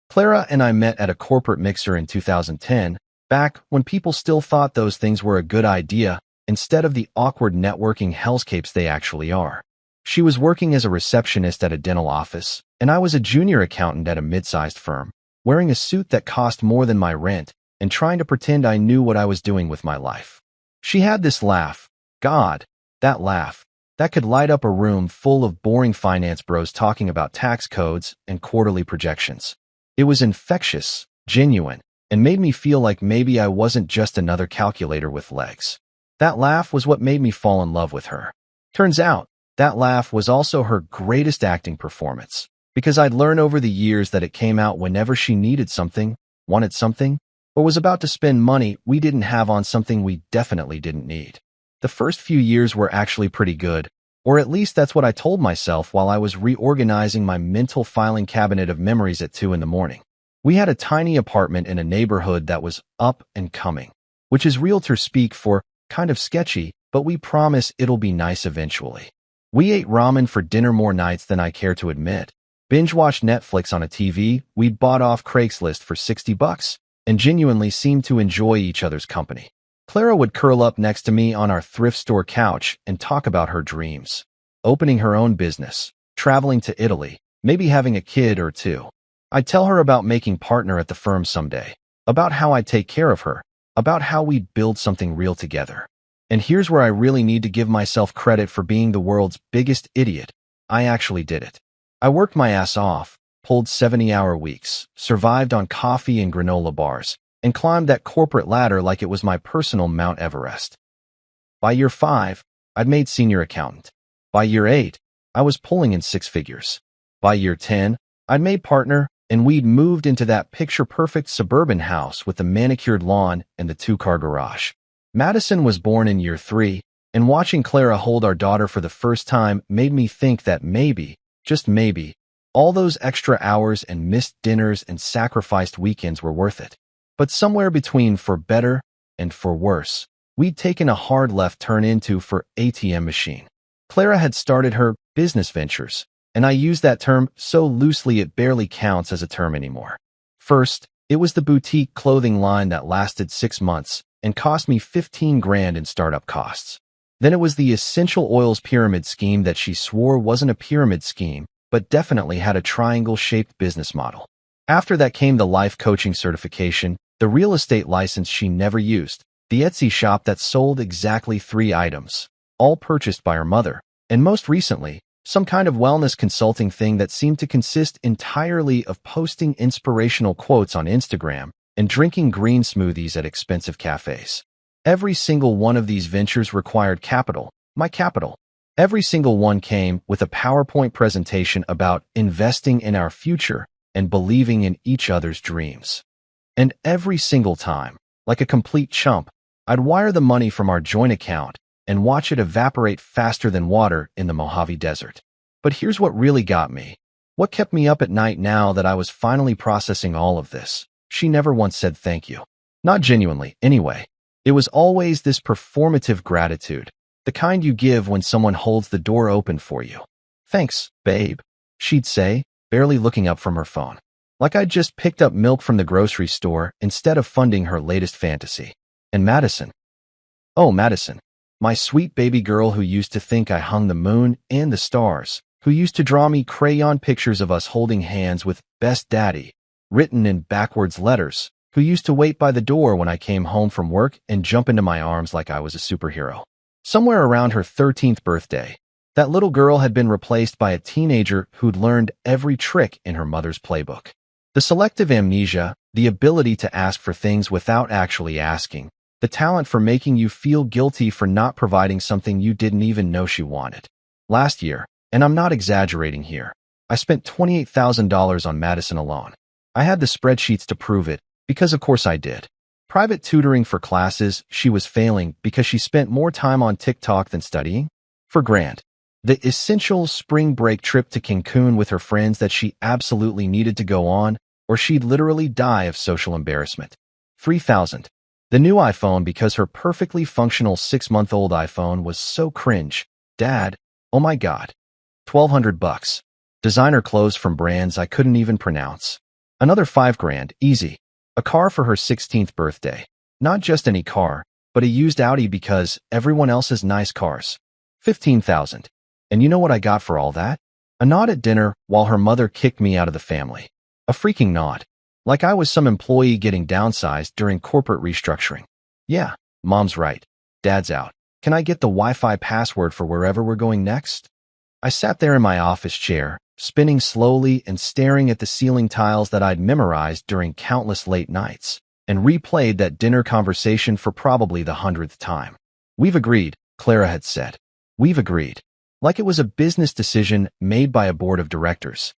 Clara and I met at a corporate mixer in 2010, back when people still thought those things were a good idea instead of the awkward networking hellscapes they actually are. She was working as a receptionist at a dental office, and I was a junior accountant at a mid-sized firm, wearing a suit that cost more than my rent and trying to pretend I knew what I was doing with my life. She had this laugh. God, that laugh. That could light up a room full of boring finance bros talking about tax codes and quarterly projections. It was infectious, genuine, and made me feel like maybe I wasn't just another calculator with legs. That laugh was what made me fall in love with her. Turns out, that laugh was also her greatest acting performance, because I'd learned over the years that it came out whenever she needed something, wanted something, or was about to spend money we didn't have on something we definitely didn't need. The first few years were actually pretty good, or at least that's what I told myself while I was reorganizing my mental filing cabinet of memories at 2 in the morning. We had a tiny apartment in a neighborhood that was up and coming, which is realtor speak for kind of sketchy, but we promise it'll be nice eventually. We ate ramen for dinner more nights than I care to admit, binge-watched Netflix on a TV we'd bought off Craigslist for $60, and genuinely seemed to enjoy each other's company. Clara would curl up next to me on our thrift store couch and talk about her dreams. Opening her own business, traveling to Italy, maybe having a kid or two. I'd tell her about making partner at the firm someday, about how I'd take care of her, about how we'd build something real together. And here's where I really need to give myself credit for being the world's biggest idiot. I actually did it. I worked my ass off, pulled 70-hour weeks, survived on coffee and granola bars, and climbed that corporate ladder like it was my personal Mount Everest. By year 5, I'd made senior accountant. By year 8, I was pulling in 6 figures. By year 10, I'd made partner, and we'd moved into that picture-perfect suburban house with the manicured lawn and the 2-car garage. Madison was born in year 3, and watching Clara hold our daughter for the first time made me think that maybe, just maybe, all those extra hours and missed dinners and sacrificed weekends were worth it. But somewhere between for better and for worse, we'd taken a hard left turn into for ATM machine. Clara had started her business ventures, and I use that term so loosely it barely counts as a term anymore. First, it was the boutique clothing line that lasted 6 months and cost me $15,000 in startup costs. Then it was the essential oils pyramid scheme that she swore wasn't a pyramid scheme, but definitely had a triangle-shaped business model. After that came the life coaching certification, the real estate license she never used, the Etsy shop that sold exactly 3 items, all purchased by her mother, and most recently, some kind of wellness consulting thing that seemed to consist entirely of posting inspirational quotes on Instagram and drinking green smoothies at expensive cafes. Every single one of these ventures required capital, my capital. Every single one came with a PowerPoint presentation about investing in our future and believing in each other's dreams. And every single time, like a complete chump, I'd wire the money from our joint account and watch it evaporate faster than water in the Mojave Desert. But here's what really got me. What kept me up at night now that I was finally processing all of this? She never once said thank you. Not genuinely, anyway. It was always this performative gratitude, the kind you give when someone holds the door open for you. Thanks, babe, she'd say, barely looking up from her phone. Like I'd just picked up milk from the grocery store instead of funding her latest fantasy. And Madison. Oh, Madison. My sweet baby girl who used to think I hung the moon and the stars, who used to draw me crayon pictures of us holding hands with Best Daddy, written in backwards letters, who used to wait by the door when I came home from work and jump into my arms like I was a superhero. Somewhere around her 13th birthday, that little girl had been replaced by a teenager who'd learned every trick in her mother's playbook. The selective amnesia, the ability to ask for things without actually asking, the talent for making you feel guilty for not providing something you didn't even know she wanted. Last year, and I'm not exaggerating here, I spent $28,000 on Madison alone. I had the spreadsheets to prove it, because of course I did. Private tutoring for classes she was failing because she spent more time on TikTok than studying. For Grant, the essential spring break trip to Cancun with her friends that she absolutely needed to go on, or she'd literally die of social embarrassment. 3,000. The new iPhone because her perfectly functional 6-month-old iPhone was so cringe. Dad, oh my God. 1,200 bucks. Designer clothes from brands I couldn't even pronounce. Another 5 grand, easy. A car for her 16th birthday. Not just any car, but a used Audi because everyone else has nice cars. 15,000. And you know what I got for all that? A nod at dinner while her mother kicked me out of the family. A freaking nod. Like I was some employee getting downsized during corporate restructuring. Yeah, mom's right. Dad's out. Can I get the Wi-Fi password for wherever we're going next? I sat there in my office chair, spinning slowly and staring at the ceiling tiles that I'd memorized during countless late nights, and replayed that dinner conversation for probably the 100th time. We've agreed, Clara had said. We've agreed. Like it was a business decision made by a board of directors.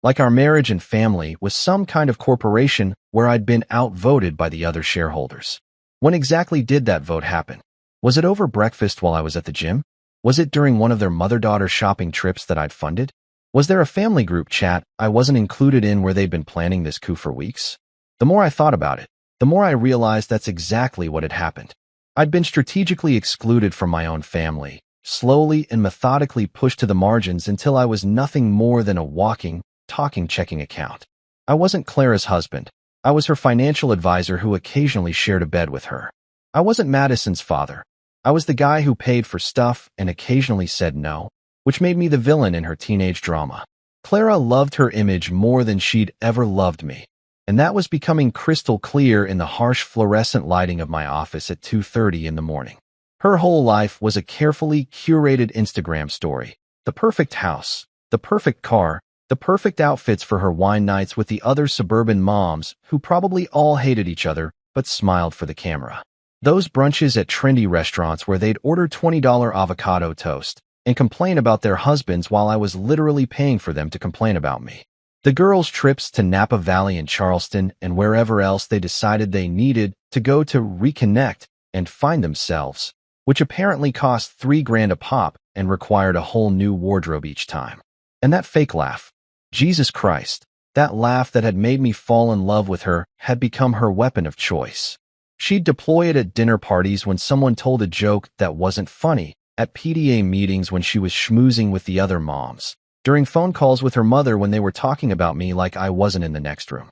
Like our marriage and family was some kind of corporation where I'd been outvoted by the other shareholders. When exactly did that vote happen? Was it over breakfast while I was at the gym? Was it during one of their mother-daughter shopping trips that I'd funded? Was there a family group chat I wasn't included in where they'd been planning this coup for weeks? The more I thought about it, the more I realized that's exactly what had happened. I'd been strategically excluded from my own family, slowly and methodically pushed to the margins until I was nothing more than a walking, talking checking account. I wasn't Clara's husband. I was her financial advisor who occasionally shared a bed with her. I wasn't Madison's father. I was the guy who paid for stuff and occasionally said no, which made me the villain in her teenage drama. Clara loved her image more than she'd ever loved me, and that was becoming crystal clear in the harsh fluorescent lighting of my office at 2:30 in the morning. Her whole life was a carefully curated Instagram story. The perfect house, the perfect car, the perfect outfits for her wine nights with the other suburban moms who probably all hated each other but smiled for the camera. Those brunches at trendy restaurants where they'd order $20 avocado toast and complain about their husbands while I was literally paying for them to complain about me. The girls' trips to Napa Valley and Charleston and wherever else they decided they needed to go to reconnect and find themselves, which apparently cost 3 grand a pop and required a whole new wardrobe each time. And that fake laugh. Jesus Christ, that laugh that had made me fall in love with her had become her weapon of choice. She'd deploy it at dinner parties when someone told a joke that wasn't funny, at PTA meetings when she was schmoozing with the other moms, during phone calls with her mother when they were talking about me like I wasn't in the next room.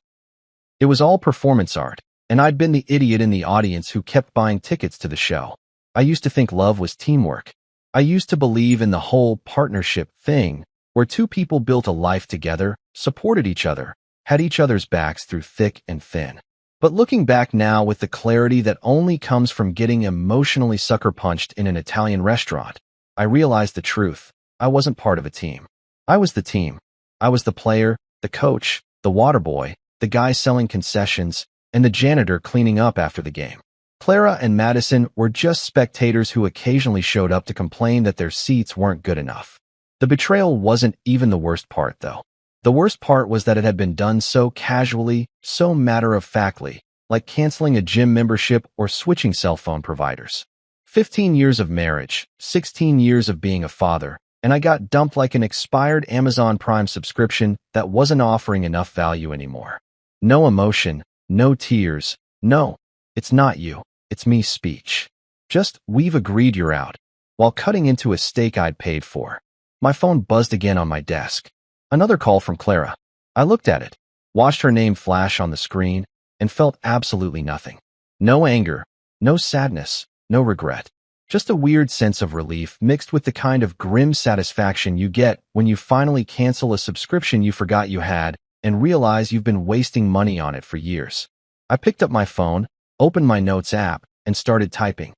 It was all performance art, and I'd been the idiot in the audience who kept buying tickets to the show. I used to think love was teamwork. I used to believe in the whole partnership thing, where two people built a life together, supported each other, had each other's backs through thick and thin. But looking back now with the clarity that only comes from getting emotionally sucker-punched in an Italian restaurant, I realized the truth. I wasn't part of a team. I was the team. I was the player, the coach, the water boy, the guy selling concessions, and the janitor cleaning up after the game. Clara and Madison were just spectators who occasionally showed up to complain that their seats weren't good enough. The betrayal wasn't even the worst part, though. The worst part was that it had been done so casually, so matter-of-factly, like canceling a gym membership or switching cell phone providers. 15 years of marriage, 16 years of being a father, and I got dumped like an expired Amazon Prime subscription that wasn't offering enough value anymore. No emotion, no tears, no, it's not you, it's me speech. Just, we've agreed you're out, while cutting into a steak I'd paid for. My phone buzzed again on my desk. Another call from Clara. I looked at it, watched her name flash on the screen, and felt absolutely nothing. No anger, no sadness, no regret. Just a weird sense of relief mixed with the kind of grim satisfaction you get when you finally cancel a subscription you forgot you had and realize you've been wasting money on it for years. I picked up my phone, opened my notes app, and started typing.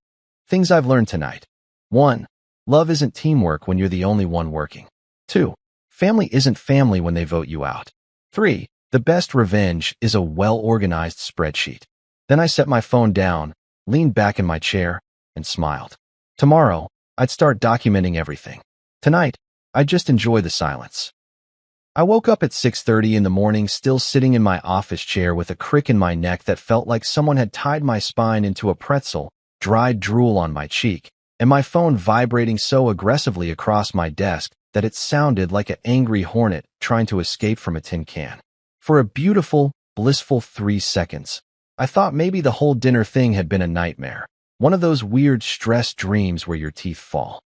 Things I've learned tonight. 1. Love isn't teamwork when you're the only one working. 2. Family isn't family when they vote you out. 3. The best revenge is a well-organized spreadsheet. Then I set my phone down, leaned back in my chair, and smiled. Tomorrow, I'd start documenting everything. Tonight, I'd just enjoy the silence. I woke up at 6:30 in the morning still sitting in my office chair with a crick in my neck that felt like someone had tied my spine into a pretzel, dried drool on my cheek, and my phone vibrating so aggressively across my desk that it sounded like an angry hornet trying to escape from a tin can. For a beautiful, blissful 3 seconds, I thought maybe the whole dinner thing had been a nightmare. One of those weird stress dreams where your teeth fall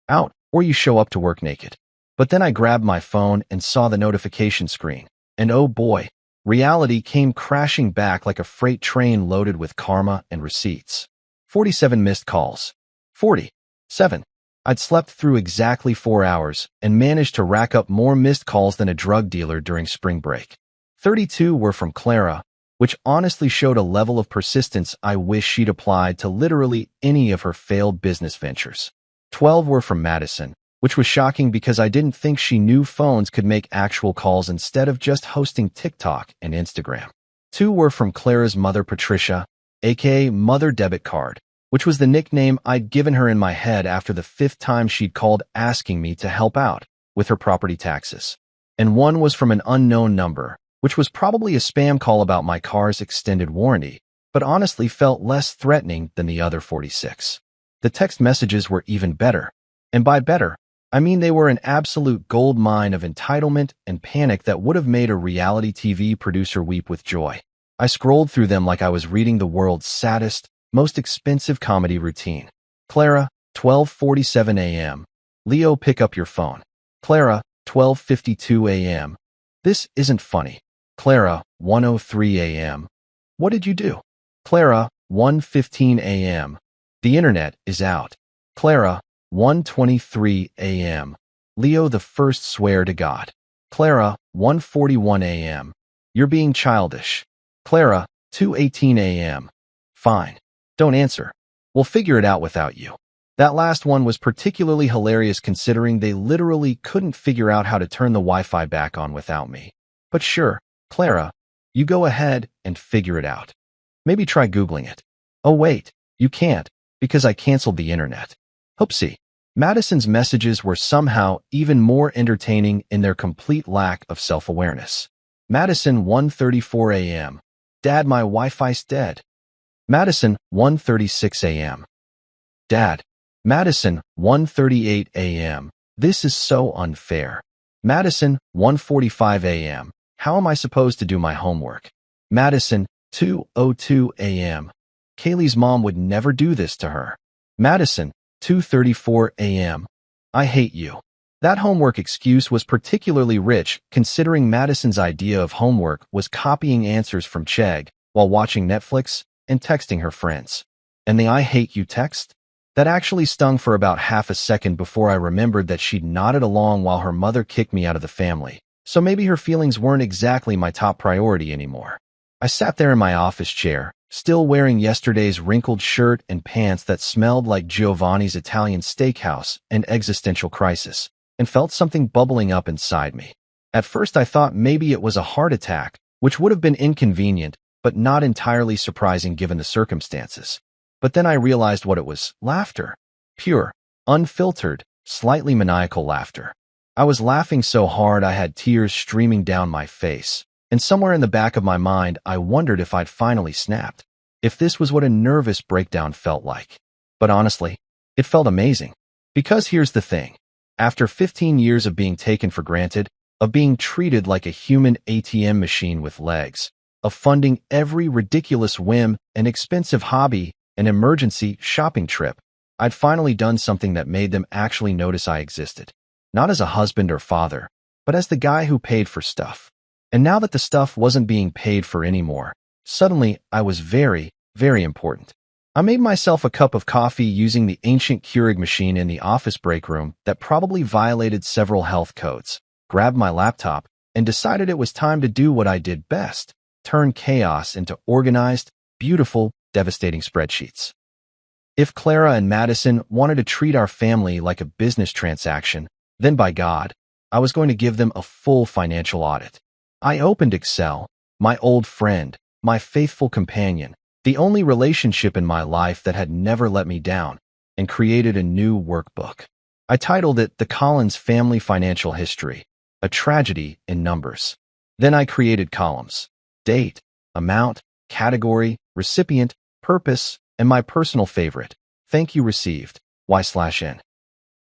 out or you show up to work naked. But then I grabbed my phone and saw the notification screen. And oh boy, reality came crashing back like a freight train loaded with karma and receipts. 47 missed calls. 47. I'd slept through exactly 4 hours and managed to rack up more missed calls than a drug dealer during spring break. 32 were from Clara, which honestly showed a level of persistence I wish she'd applied to literally any of her failed business ventures. 12 were from Madison, which was shocking because I didn't think she knew phones could make actual calls instead of just hosting TikTok and Instagram. 2 were from Clara's mother, Patricia, aka Mother Debit Card, which was the nickname I'd given her in my head after the 5th time she'd called asking me to help out with her property taxes. And 1 was from an unknown number, which was probably a spam call about my car's extended warranty, but honestly felt less threatening than the other 46. The text messages were even better. And by better, I mean they were an absolute gold mine of entitlement and panic that would have made a reality TV producer weep with joy. I scrolled through them like I was reading the world's saddest, most expensive comedy routine. Clara, 12:47 a.m. Leo, pick up your phone. Clara, 12:52 a.m. This isn't funny. Clara, 1:03 a.m. What did you do? Clara, 1:15 a.m. The internet is out. Clara, 1:23 a.m. Leo, the first swear to God. Clara, 1:41 a.m. You're being childish. Clara, 2:18 a.m. Fine. Don't answer. We'll figure it out without you. That last one was particularly hilarious considering they literally couldn't figure out how to turn the Wi-Fi back on without me. But sure, Clara, you go ahead and figure it out. Maybe try Googling it. Oh wait, you can't, because I canceled the internet. Oopsie. Madison's messages were somehow even more entertaining in their complete lack of self-awareness. Madison, 1:34 a.m. Dad, my Wi-Fi's dead. Madison, 1:36 a.m. Dad. Madison, 1:38 a.m. This is so unfair. Madison, 1:45 a.m. How am I supposed to do my homework? Madison, 2:02 a.m. Kaylee's mom would never do this to her. Madison, 2:34 a.m. I hate you. That homework excuse was particularly rich considering Madison's idea of homework was copying answers from Chegg while watching Netflix and texting her friends. And the I hate you text? That actually stung for about half a second before I remembered that she'd nodded along while her mother kicked me out of the family, so maybe her feelings weren't exactly my top priority anymore. I sat there in my office chair, still wearing yesterday's wrinkled shirt and pants that smelled like Giovanni's Italian steakhouse and existential crisis, and felt something bubbling up inside me. At first I thought maybe it was a heart attack, which would have been inconvenient, but not entirely surprising given the circumstances. But then I realized what it was: laughter. Pure, unfiltered, slightly maniacal laughter. I was laughing so hard I had tears streaming down my face, and somewhere in the back of my mind I wondered if I'd finally snapped, if this was what a nervous breakdown felt like. But honestly, it felt amazing. Because here's the thing. After 15 years of being taken for granted, of being treated like a human ATM machine with legs, of funding every ridiculous whim, an expensive hobby, an emergency shopping trip, I'd finally done something that made them actually notice I existed. Not as a husband or father, but as the guy who paid for stuff. And now that the stuff wasn't being paid for anymore, suddenly I was very, very important. I made myself a cup of coffee using the ancient Keurig machine in the office break room that probably violated several health codes, grabbed my laptop, and decided it was time to do what I did best: turn chaos into organized, beautiful, devastating spreadsheets. If Clara and Madison wanted to treat our family like a business transaction, then by God, I was going to give them a full financial audit. I opened Excel, my old friend, my faithful companion, the only relationship in my life that had never let me down, and created a new workbook. I titled it The Collins Family Financial History, a Tragedy in Numbers. Then I created columns: date, amount, category, recipient, purpose, and my personal favorite, thank you received, Y/N.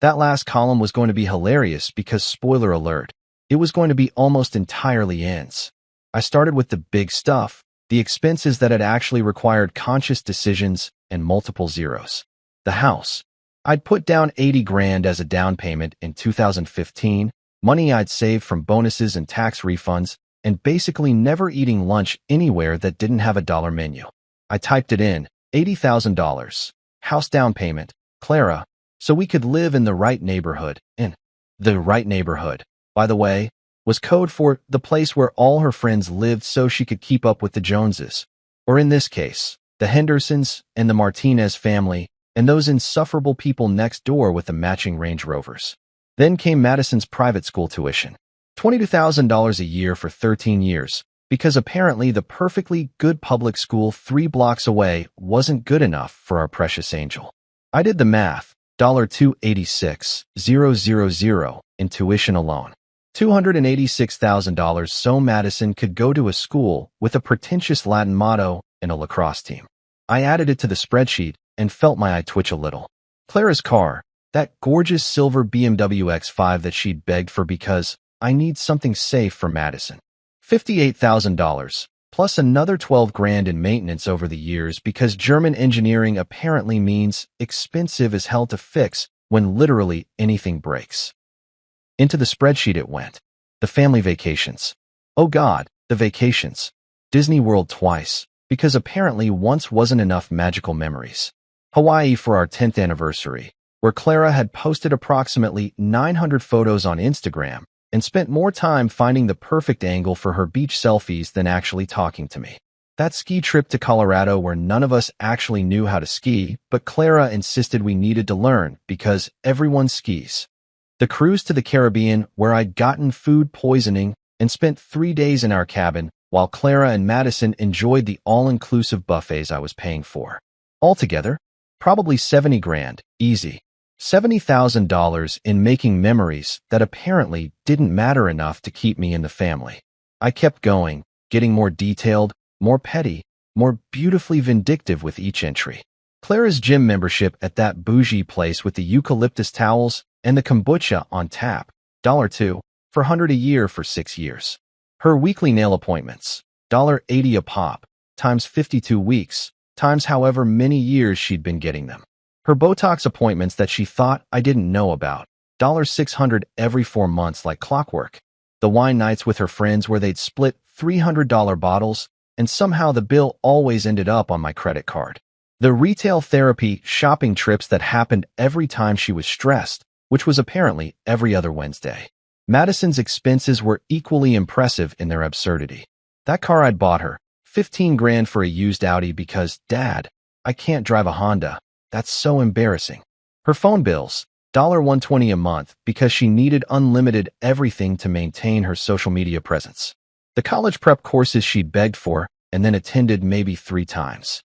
That last column was going to be hilarious because, spoiler alert, it was going to be almost entirely ends. I started with the big stuff, the expenses that had actually required conscious decisions and multiple zeros. The house. I'd put down 80 grand as a down payment in 2015, money I'd saved from bonuses and tax refunds, and basically never eating lunch anywhere that didn't have a dollar menu. I typed it in, $80,000. House down payment, Clara, so we could live in the right neighborhood. In the right neighborhood, by the way, was code for the place where all her friends lived so she could keep up with the Joneses. Or in this case, the Hendersons and the Martinez family, and those insufferable people next door with the matching Range Rovers. Then came Madison's private school tuition, $22,000 a year for 13 years, because apparently the perfectly good public school 3 blocks away wasn't good enough for our precious angel. I did the math, $286,000 in tuition alone. $286,000 so Madison could go to a school with a pretentious Latin motto and a lacrosse team. I added it to the spreadsheet and felt my eye twitch a little. Clara's car, that gorgeous silver BMW X5 that she'd begged for because I need something safe for Madison. $58,000, plus another 12 grand in maintenance over the years because German engineering apparently means expensive as hell to fix when literally anything breaks. Into the spreadsheet it went. The family vacations. Oh God, the vacations. Disney World twice, because apparently once wasn't enough magical memories. Hawaii for our 10th anniversary, where Clara had posted approximately 900 photos on Instagram and spent more time finding the perfect angle for her beach selfies than actually talking to me. That ski trip to Colorado where none of us actually knew how to ski, but Clara insisted we needed to learn because everyone skis. The cruise to the Caribbean where I'd gotten food poisoning and spent 3 days in our cabin while Clara and Madison enjoyed the all-inclusive buffets I was paying for. Altogether, probably 70 grand, easy. $70,000 in making memories that apparently didn't matter enough to keep me in the family. I kept going, getting more detailed, more petty, more beautifully vindictive with each entry. Clara's gym membership at that bougie place with the eucalyptus towels and the kombucha on tap, $2 for $100 a year for 6 years. Her weekly nail appointments, $80 a pop, times 52 weeks, times however many years she'd been getting them. Her Botox appointments that she thought I didn't know about, $600 every 4 months like clockwork. The wine nights with her friends where they'd split $300 bottles, and somehow the bill always ended up on my credit card. The retail therapy shopping trips that happened every time she was stressed, which was apparently every other Wednesday. Madison's expenses were equally impressive in their absurdity. That car I'd bought her, 15 grand for a used Audi because, Dad, I can't drive a Honda. That's so embarrassing. Her phone bills, $120 a month because she needed unlimited everything to maintain her social media presence. The college prep courses she'd begged for and then attended maybe 3 times.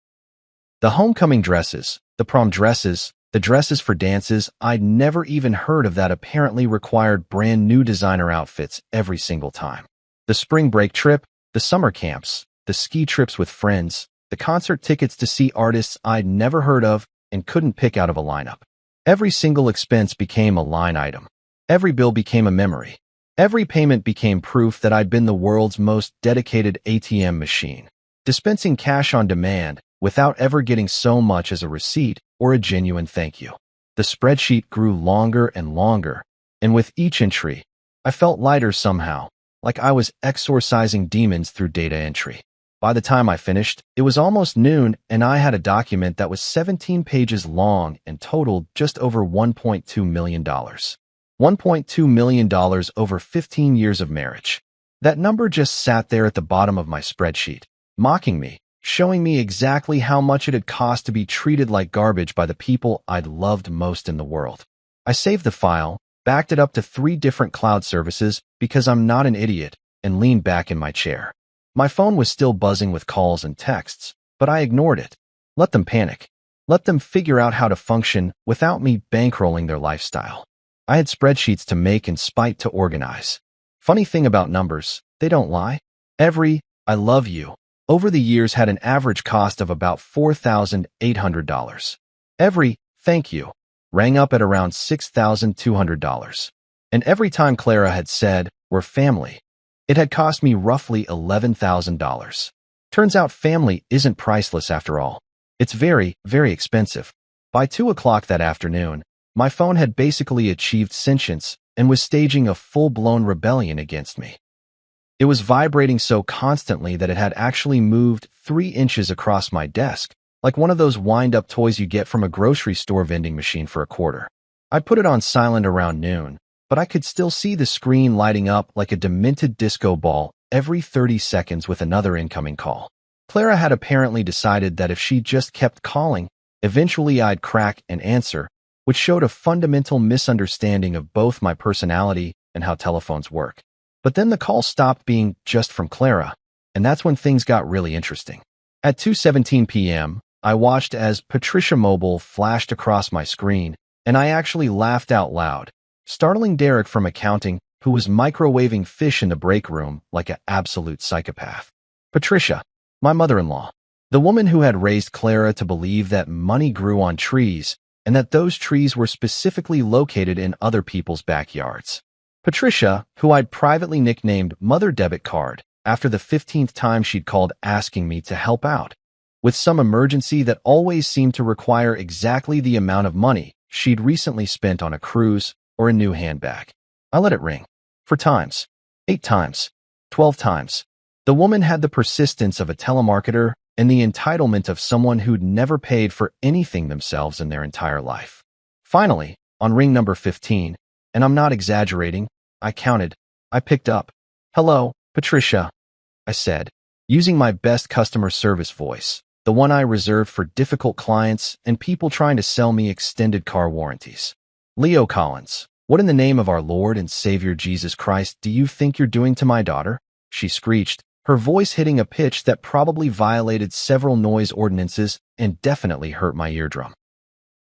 The homecoming dresses, the prom dresses, the dresses for dances, I'd never even heard of that apparently required brand new designer outfits every single time. The spring break trip, the summer camps, the ski trips with friends, the concert tickets to see artists I'd never heard of and couldn't pick out of a lineup. Every single expense became a line item. Every bill became a memory. Every payment became proof that I'd been the world's most dedicated ATM machine, dispensing cash on demand without ever getting so much as a receipt or a genuine thank you. The spreadsheet grew longer and longer, and with each entry, I felt lighter somehow, like I was exorcising demons through data entry. By the time I finished, it was almost noon, and I had a document that was 17 pages long and totaled just over $1.2 million. $1.2 million over 15 years of marriage. That number just sat there at the bottom of my spreadsheet, mocking me, showing me exactly how much it had cost to be treated like garbage by the people I'd loved most in the world. I saved the file, backed it up to 3 different cloud services because I'm not an idiot, and leaned back in my chair. My phone was still buzzing with calls and texts, but I ignored it. Let them panic. Let them figure out how to function without me bankrolling their lifestyle. I had spreadsheets to make and spite to organize. Funny thing about numbers, they don't lie. Every "I love you" over the years had an average cost of about $4,800. Every "thank you" rang up at around $6,200. And every time Clara had said, "We're family," It had cost me roughly $11,000. Turns out family isn't priceless after all. It's very, very expensive. By 2 o'clock that afternoon, my phone had basically achieved sentience and was staging a full-blown rebellion against me. It was vibrating so constantly that it had actually moved 3 inches across my desk, like one of those wind-up toys you get from a grocery store vending machine for a quarter. I put it on silent around noon, but I could still see the screen lighting up like a demented disco ball every 30 seconds with another incoming call. Clara had apparently decided that if she just kept calling, eventually I'd crack and answer, which showed a fundamental misunderstanding of both my personality and how telephones work. But then the call stopped being just from Clara, and that's when things got really interesting. At 2:17 p.m., I watched as Patricia Mobile flashed across my screen, and I actually laughed out loud, startling Derek from accounting, who was microwaving fish in the break room like an absolute psychopath. Patricia, my mother-in-law, the woman who had raised Clara to believe that money grew on trees and that those trees were specifically located in other people's backyards. Patricia, who I'd privately nicknamed Mother Debit Card after the 15th time she'd called asking me to help out with some emergency that always seemed to require exactly the amount of money she'd recently spent on a cruise or a new handbag. I let it ring. 4 times, 8 times, 12 times. The woman had the persistence of a telemarketer and the entitlement of someone who'd never paid for anything themselves in their entire life. Finally, on ring number 15, and I'm not exaggerating, I counted, I picked up. "Hello, Patricia," I said, using my best customer service voice, the one I reserved for difficult clients and people trying to sell me extended car warranties. "Leo Collins, what in the name of our Lord and Savior Jesus Christ do you think you're doing to my daughter?" she screeched, her voice hitting a pitch that probably violated several noise ordinances and definitely hurt my eardrum.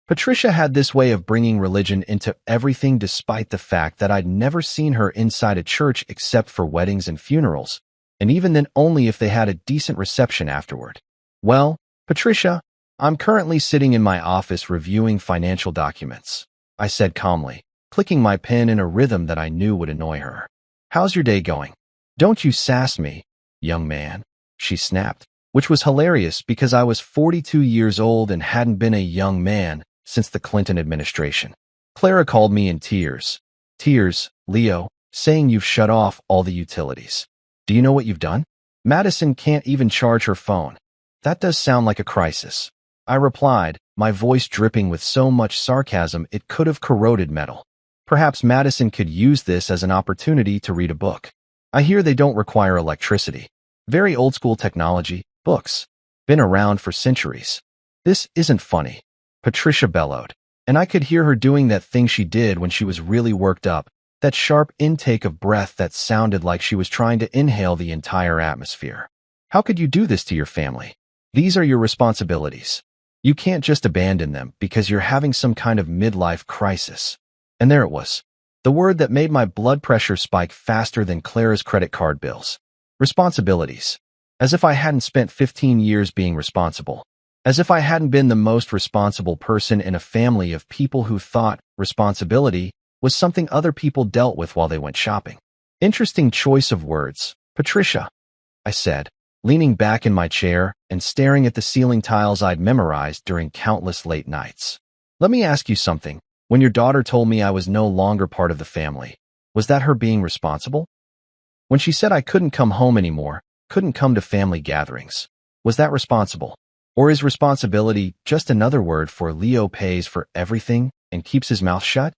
Patricia had this way of bringing religion into everything despite the fact that I'd never seen her inside a church except for weddings and funerals, and even then only if they had a decent reception afterward. "Well, Patricia, I'm currently sitting in my office reviewing financial documents," I said calmly, clicking my pen in a rhythm that I knew would annoy her. "How's your day going?" "Don't you sass me, young man," she snapped, which was hilarious because I was 42 years old and hadn't been a young man since the Clinton administration. Clara called me in tears. "Tears, Leo, saying you've shut off all the utilities. Do you know what you've done? Madison can't even charge her phone. That does sound like a crisis," I replied, my voice dripping with so much sarcasm it could have corroded metal. "Perhaps Madison could use this as an opportunity to read a book. I hear they don't require electricity. Very old-school technology, books. Been around for centuries." "This isn't funny," Patricia bellowed, and I could hear her doing that thing she did when she was really worked up, that sharp intake of breath that sounded like she was trying to inhale the entire atmosphere. "How could you do this to your family? These are your responsibilities. You can't just abandon them because you're having some kind of midlife crisis." And there it was, the word that made my blood pressure spike faster than Clara's credit card bills. Responsibilities. As if I hadn't spent 15 years being responsible. As if I hadn't been the most responsible person in a family of people who thought responsibility was something other people dealt with while they went shopping. "Interesting choice of words, Patricia," I said, leaning back in my chair and staring at the ceiling tiles I'd memorized during countless late nights. "Let me ask you something. When your daughter told me I was no longer part of the family, was that her being responsible? When she said I couldn't come home anymore, couldn't come to family gatherings, was that responsible? Or is responsibility just another word for Leo pays for everything and keeps his mouth shut?"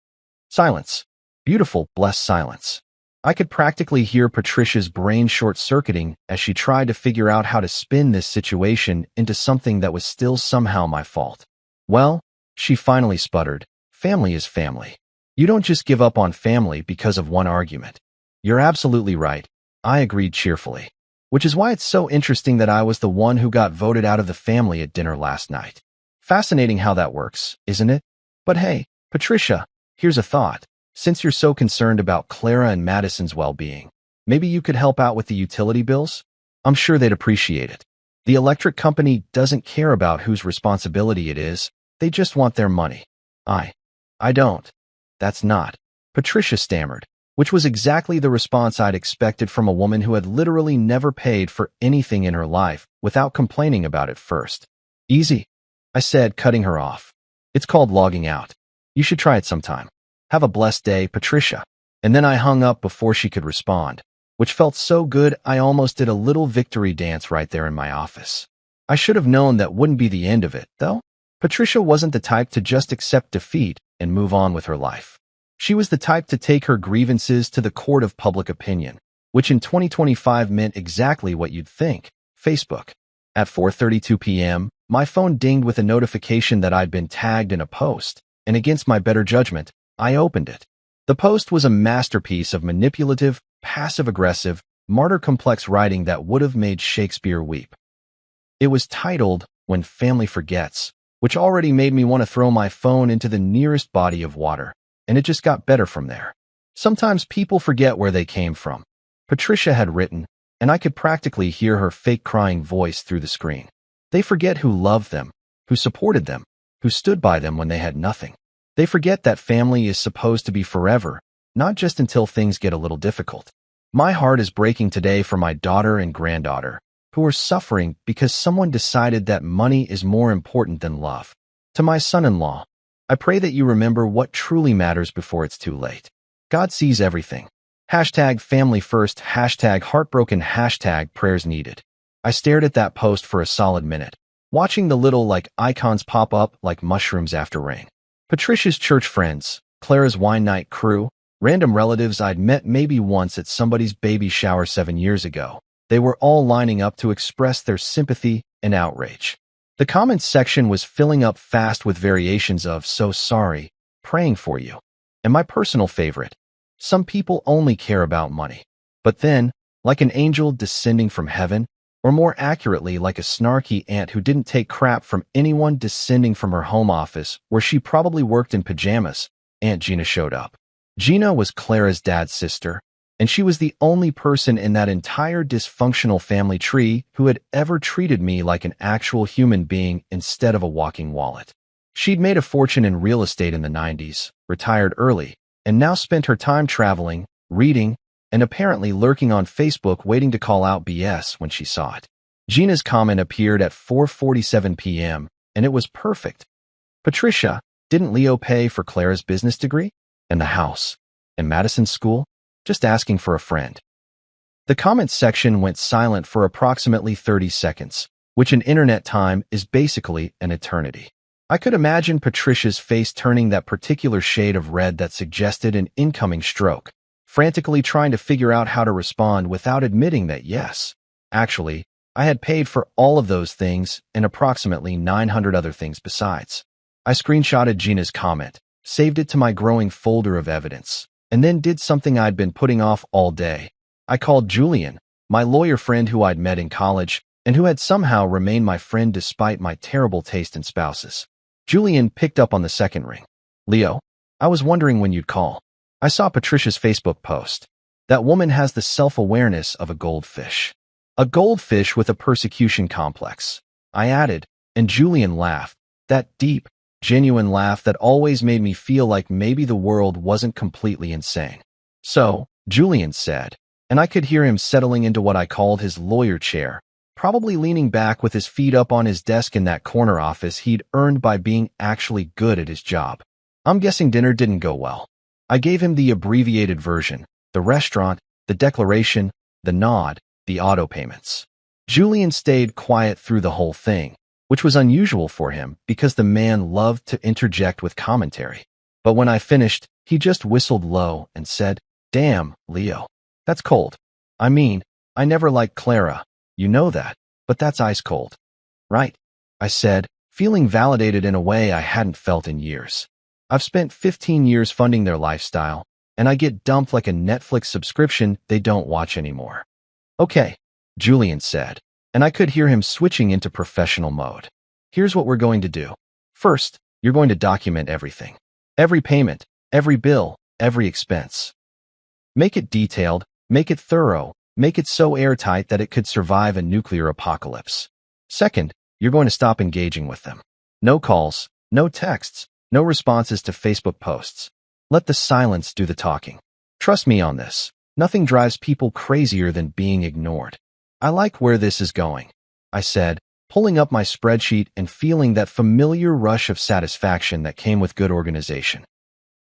Silence. Beautiful, blessed silence. I could practically hear Patricia's brain short-circuiting as she tried to figure out how to spin this situation into something that was still somehow my fault. "Well," she finally sputtered, "family is family. You don't just give up on family because of one argument." "You're absolutely right," I agreed cheerfully. Which is why it's so interesting that I was the one who got voted out of the family at dinner last night. Fascinating how that works, isn't it? But hey, Patricia, here's a thought. Since you're so concerned about Clara and Madison's well-being, maybe you could help out with the utility bills? I'm sure they'd appreciate it. The electric company doesn't care about whose responsibility it is. They just want their money. I don't. That's not. Patricia stammered. which was exactly the response I'd expected from a woman who had literally never paid for anything in her life without complaining about it first. Easy, I said, cutting her off. It's called logging out. You should try it sometime. Have a blessed day, Patricia. And then I hung up before she could respond, which felt so good I almost did a little victory dance right there in my office. I should have known that wouldn't be the end of it, though. Patricia wasn't the type to just accept defeat and move on with her life. She was the type to take her grievances to the court of public opinion, which in 2025 meant exactly what you'd think: Facebook. At 4:32 p.m., my phone dinged with a notification that I'd been tagged in a post, and against my better judgment, I opened it. The post was a masterpiece of manipulative, passive-aggressive, martyr-complex writing that would have made Shakespeare weep. It was titled, "When Family Forgets," which already made me want to throw my phone into the nearest body of water. And it just got better from there. Sometimes people forget where they came from, Patricia had written, and I could practically hear her fake crying voice through the screen. They forget who loved them, who supported them, who stood by them when they had nothing. They forget that family is supposed to be forever, not just until things get a little difficult. My heart is breaking today for my daughter and granddaughter, who are suffering because someone decided that money is more important than love. To my son-in-law, I pray that you remember what truly matters before it's too late. God sees everything. #family first, #heartbroken, #prayers needed. I stared at that post for a solid minute, watching the little icons pop up like mushrooms after rain. Patricia's church friends, Clara's wine night crew, random relatives I'd met maybe once at somebody's baby shower 7 years ago. They were all lining up to express their sympathy and outrage. The comments section was filling up fast with variations of "so sorry," "praying for you," and my personal favorite, "some people only care about money." But then, like an angel descending from heaven, or more accurately like a snarky aunt who didn't take crap from anyone descending from her home office where she probably worked in pajamas, Aunt Gina showed up. Gina was Clara's dad's sister, and she was the only person in that entire dysfunctional family tree who had ever treated me like an actual human being instead of a walking wallet. She'd made a fortune in real estate in the 90s, retired early, and now spent her time traveling, reading, and apparently lurking on Facebook waiting to call out BS when she saw it. Gina's comment appeared at 4:47 p.m., and it was perfect. "Patricia, didn't Leo pay for Clara's business degree? And the house? And Madison's school? Just asking for a friend." The comments section went silent for approximately 30 seconds, which in internet time is basically an eternity. I could imagine Patricia's face turning that particular shade of red that suggested an incoming stroke, frantically trying to figure out how to respond without admitting that yes, actually, I had paid for all of those things and approximately 900 other things besides. I screenshotted Gina's comment, saved it to my growing folder of evidence, and then did something I'd been putting off all day. I called Julian, my lawyer friend who I'd met in college and who had somehow remained my friend despite my terrible taste in spouses. Julian picked up on the second ring. "Leo, I was wondering when you'd call. I saw Patricia's Facebook post. That woman has the self-awareness of a goldfish. A goldfish with a persecution complex," I added, and Julian laughed, that deep, genuine laugh that always made me feel like maybe the world wasn't completely insane. "So," Julian said, and I could hear him settling into what I called his lawyer chair, probably leaning back with his feet up on his desk in that corner office he'd earned by being actually good at his job. "I'm guessing dinner didn't go well." I gave him the abbreviated version, the restaurant, the declaration, the nod, the auto payments. Julian stayed quiet through the whole thing, which was unusual for him because the man loved to interject with commentary. But when I finished, he just whistled low and said, "Damn, Leo. That's cold. I mean, I never liked Clara. You know that, but that's ice cold." "Right," I said, feeling validated in a way I hadn't felt in years. I've spent 15 years funding their lifestyle, and I get dumped like a Netflix subscription they don't watch anymore. "Okay," Julian said, and I could hear him switching into professional mode. "Here's what we're going to do. First, you're going to document everything. Every payment, every bill, every expense. Make it detailed, make it thorough, make it so airtight that it could survive a nuclear apocalypse. Second, you're going to stop engaging with them. No calls, no texts, no responses to Facebook posts. Let the silence do the talking. Trust me on this. Nothing drives people crazier than being ignored. I like where this is going, I said, pulling up my spreadsheet and feeling that familiar rush of satisfaction that came with good organization.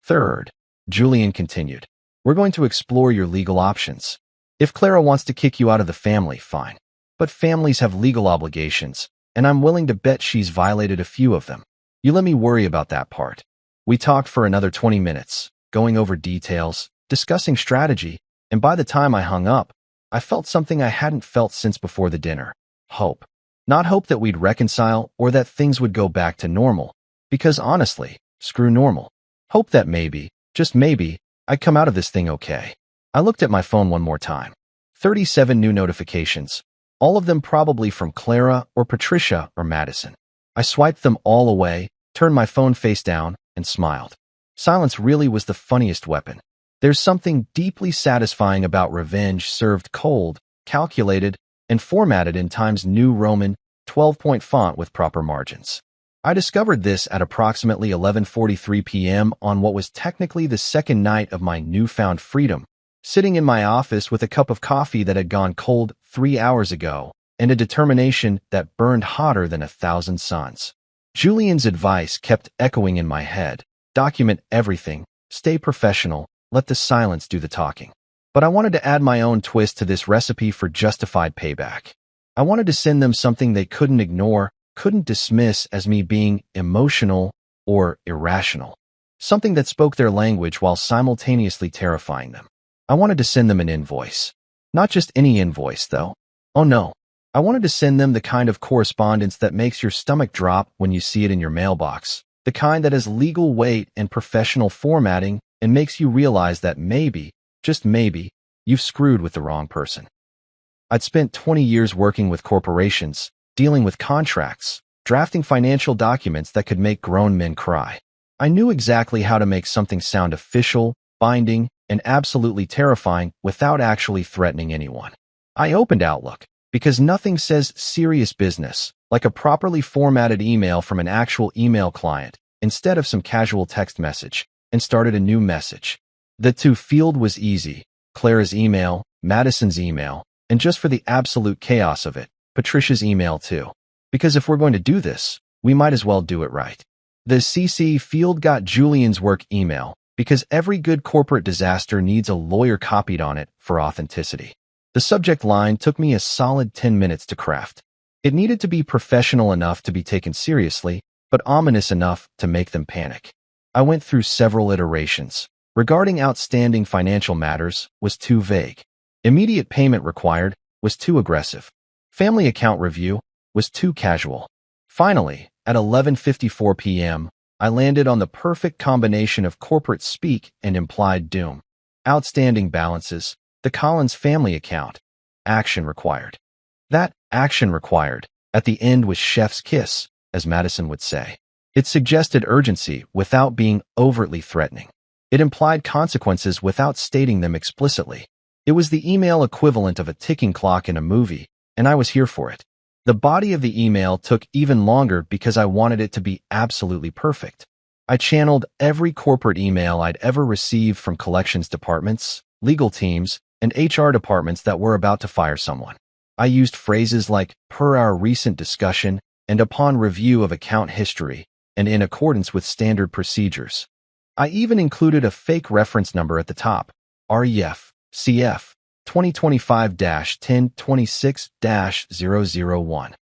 Third, Julian continued, we're going to explore your legal options. If Clara wants to kick you out of the family, fine. But families have legal obligations, and I'm willing to bet she's violated a few of them. You let me worry about that part. We talked for another 20 minutes, going over details, discussing strategy, and by the time I hung up, I felt something I hadn't felt since before the dinner. Hope. Not hope that we'd reconcile or that things would go back to normal, because honestly, screw normal. Hope that maybe, just maybe, I'd come out of this thing okay. I looked at my phone one more time. 37 new notifications, all of them probably from Clara or Patricia or Madison. I swiped them all away, turned my phone face down, and smiled. Silence really was the funniest weapon. There's something deeply satisfying about revenge served cold, calculated, and formatted in Times New Roman 12-point font with proper margins. I discovered this at approximately 11:43 p.m. on what was technically the second night of my newfound freedom, sitting in my office with a cup of coffee that had gone cold 3 hours ago and a determination that burned hotter than 1,000 suns. Julian's advice kept echoing in my head. Document everything, stay professional, let the silence do the talking. But I wanted to add my own twist to this recipe for justified payback. I wanted to send them something they couldn't ignore, couldn't dismiss as me being emotional or irrational. Something that spoke their language while simultaneously terrifying them. I wanted to send them an invoice. Not just any invoice, though. Oh no. I wanted to send them the kind of correspondence that makes your stomach drop when you see it in your mailbox. The kind that has legal weight and professional formatting and makes you realize that maybe, just maybe, you've screwed with the wrong person. I'd spent 20 years working with corporations, dealing with contracts, drafting financial documents that could make grown men cry. I knew exactly how to make something sound official, binding, and absolutely terrifying without actually threatening anyone. I opened Outlook, because nothing says serious business like a properly formatted email from an actual email client instead of some casual text message, and started a new message. The to field was easy, Clara's email, Madison's email, and just for the absolute chaos of it, Patricia's email too. Because if we're going to do this, we might as well do it right. The CC field got Julian's work email, because every good corporate disaster needs a lawyer copied on it for authenticity. The subject line took me a solid 10 minutes to craft. It needed to be professional enough to be taken seriously, but ominous enough to make them panic. I went through several iterations. Regarding outstanding financial matters was too vague. Immediate payment required was too aggressive. Family account review was too casual. Finally, at 11:54 p.m., I landed on the perfect combination of corporate speak and implied doom. Outstanding balances, the Collins family account, action required. That action required at the end was chef's kiss, as Madison would say. It suggested urgency without being overtly threatening. It implied consequences without stating them explicitly. It was the email equivalent of a ticking clock in a movie, and I was here for it. The body of the email took even longer because I wanted it to be absolutely perfect. I channeled every corporate email I'd ever received from collections departments, legal teams, and HR departments that were about to fire someone. I used phrases like, per our recent discussion, and upon review of account history, and in accordance with standard procedures. I even included a fake reference number at the top, REF, CF, 2025-1026-001.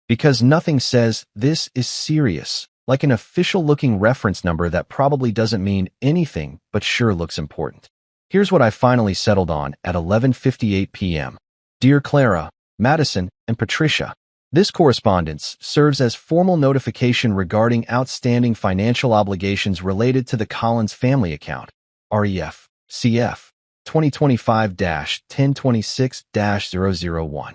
Because nothing says, this is serious, like an official-looking reference number that probably doesn't mean anything but sure looks important. Here's what I finally settled on at 11:58 p.m. Dear Clara, Madison, and Patricia, this correspondence serves as formal notification regarding outstanding financial obligations related to the Collins family account, REF, CF, 2025-1026-001.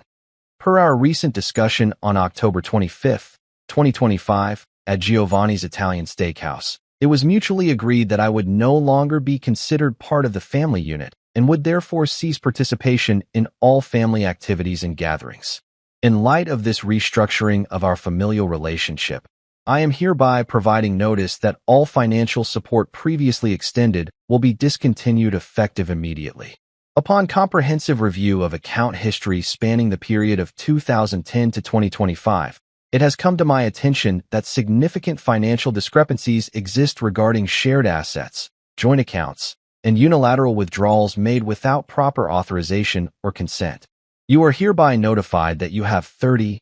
Per our recent discussion on October 25, 2025, at Giovanni's Italian Steakhouse, it was mutually agreed that I would no longer be considered part of the family unit and would therefore cease participation in all family activities and gatherings. In light of this restructuring of our familial relationship, I am hereby providing notice that all financial support previously extended will be discontinued effective immediately. Upon comprehensive review of account history spanning the period of 2010 to 2025, it has come to my attention that significant financial discrepancies exist regarding shared assets, joint accounts, and unilateral withdrawals made without proper authorization or consent. You are hereby notified that you have 30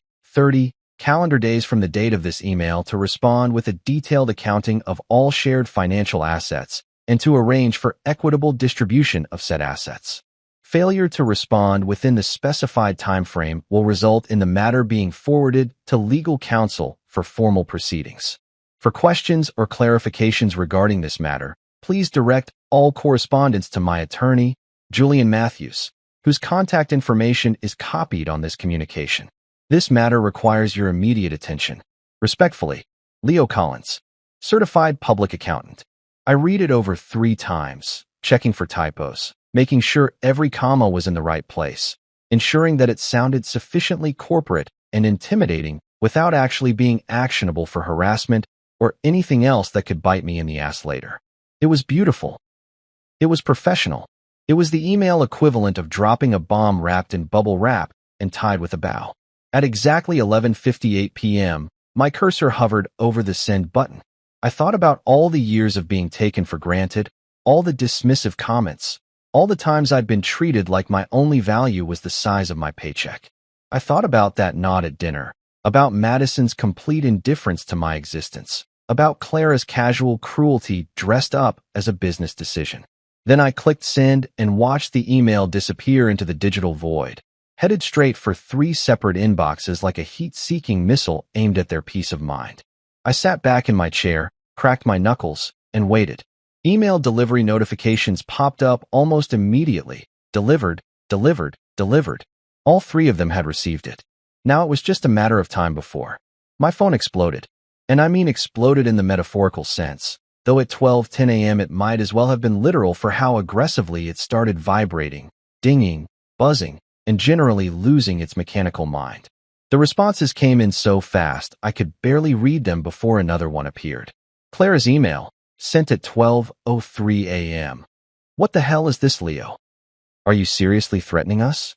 calendar days from the date of this email to respond with a detailed accounting of all shared financial assets and to arrange for equitable distribution of said assets. Failure to respond within the specified time frame will result in the matter being forwarded to legal counsel for formal proceedings. For questions or clarifications regarding this matter, please direct all correspondence to my attorney, Julian Matthews, whose contact information is copied on this communication. This matter requires your immediate attention. Respectfully, Leo Collins, Certified Public Accountant. I read it over 3 times, checking for typos, making sure every comma was in the right place, ensuring that it sounded sufficiently corporate and intimidating without actually being actionable for harassment or anything else that could bite me in the ass later. It was beautiful. It was professional. It was the email equivalent of dropping a bomb wrapped in bubble wrap and tied with a bow. At exactly 11:58 p.m., my cursor hovered over the send button. I thought about all the years of being taken for granted, all the dismissive comments, all the times I'd been treated like my only value was the size of my paycheck. I thought about that nod at dinner, about Madison's complete indifference to my existence, about Clara's casual cruelty dressed up as a business decision. Then I clicked send and watched the email disappear into the digital void, headed straight for 3 separate inboxes like a heat-seeking missile aimed at their peace of mind. I sat back in my chair, cracked my knuckles, and waited. Email delivery notifications popped up almost immediately. Delivered, delivered, delivered. All 3 of them had received it. Now it was just a matter of time before my phone exploded. And I mean exploded in the metaphorical sense, though at 12:10 a.m. it might as well have been literal for how aggressively it started vibrating, dinging, buzzing, and generally losing its mechanical mind. The responses came in so fast I could barely read them before another one appeared. Clara's email, sent at 12:03 a.m. What the hell is this, Leo? Are you seriously threatening us?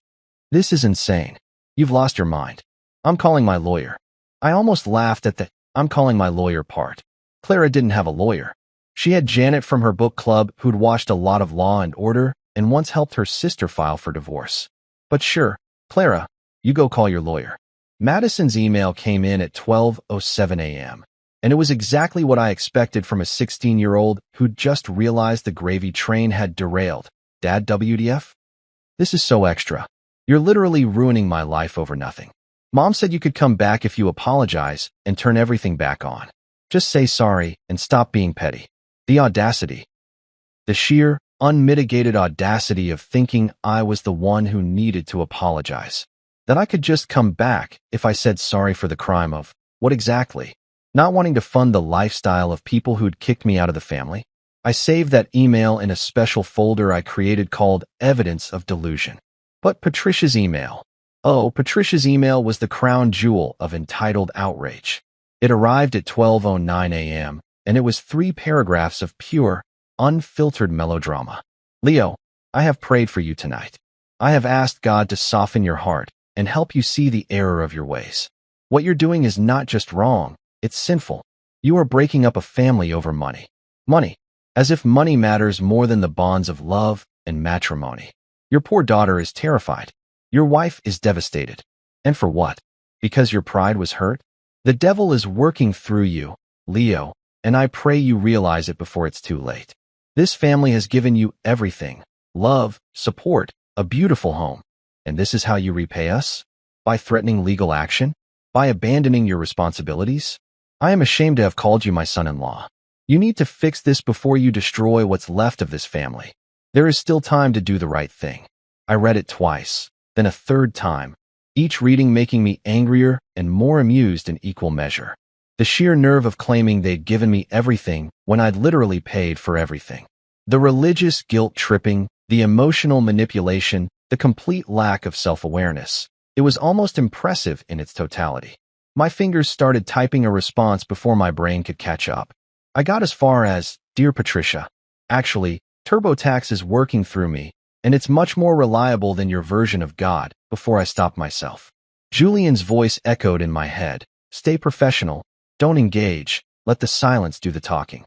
This is insane. You've lost your mind. I'm calling my lawyer. I almost laughed at the I'm calling my lawyer part. Clara didn't have a lawyer. She had Janet from her book club who'd watched a lot of Law and Order and once helped her sister file for divorce. But sure, Clara, you go call your lawyer. Madison's email came in at 12:07 a.m., and it was exactly what I expected from a 16-year-old who'd just realized the gravy train had derailed. Dad, WTF? This is so extra. You're literally ruining my life over nothing. Mom said you could come back if you apologize and turn everything back on. Just say sorry and stop being petty. The audacity. The sheer, unmitigated audacity of thinking I was the one who needed to apologize. That I could just come back if I said sorry for the crime of, what exactly? Not wanting to fund the lifestyle of people who'd kicked me out of the family? I saved that email in a special folder I created called Evidence of Delusion. But Patricia's email. Oh, Patricia's email was the crown jewel of entitled outrage. It arrived at 12:09 a.m., and it was 3 paragraphs of pure, unfiltered melodrama. Leo, I have prayed for you tonight. I have asked God to soften your heart and help you see the error of your ways. What you're doing is not just wrong, it's sinful. You are breaking up a family over money. Money. As if money matters more than the bonds of love and matrimony. Your poor daughter is terrified. Your wife is devastated. And for what? Because your pride was hurt? The devil is working through you, Leo, and I pray you realize it before it's too late. This family has given you everything: love, support, a beautiful home. And this is how you repay us? By threatening legal action? By abandoning your responsibilities? I am ashamed to have called you my son-in-law. You need to fix this before you destroy what's left of this family. There is still time to do the right thing. I read it twice, then a 3rd time, each reading making me angrier and more amused in equal measure. The sheer nerve of claiming they'd given me everything when I'd literally paid for everything. The religious guilt-tripping, the emotional manipulation, the complete lack of self-awareness. It was almost impressive in its totality. My fingers started typing a response before my brain could catch up. I got as far as, "Dear Patricia, actually, TurboTax is working through me, and it's much more reliable than your version of God," before I stopped myself. Julian's voice echoed in my head. "Stay professional. Don't engage. Let the silence do the talking."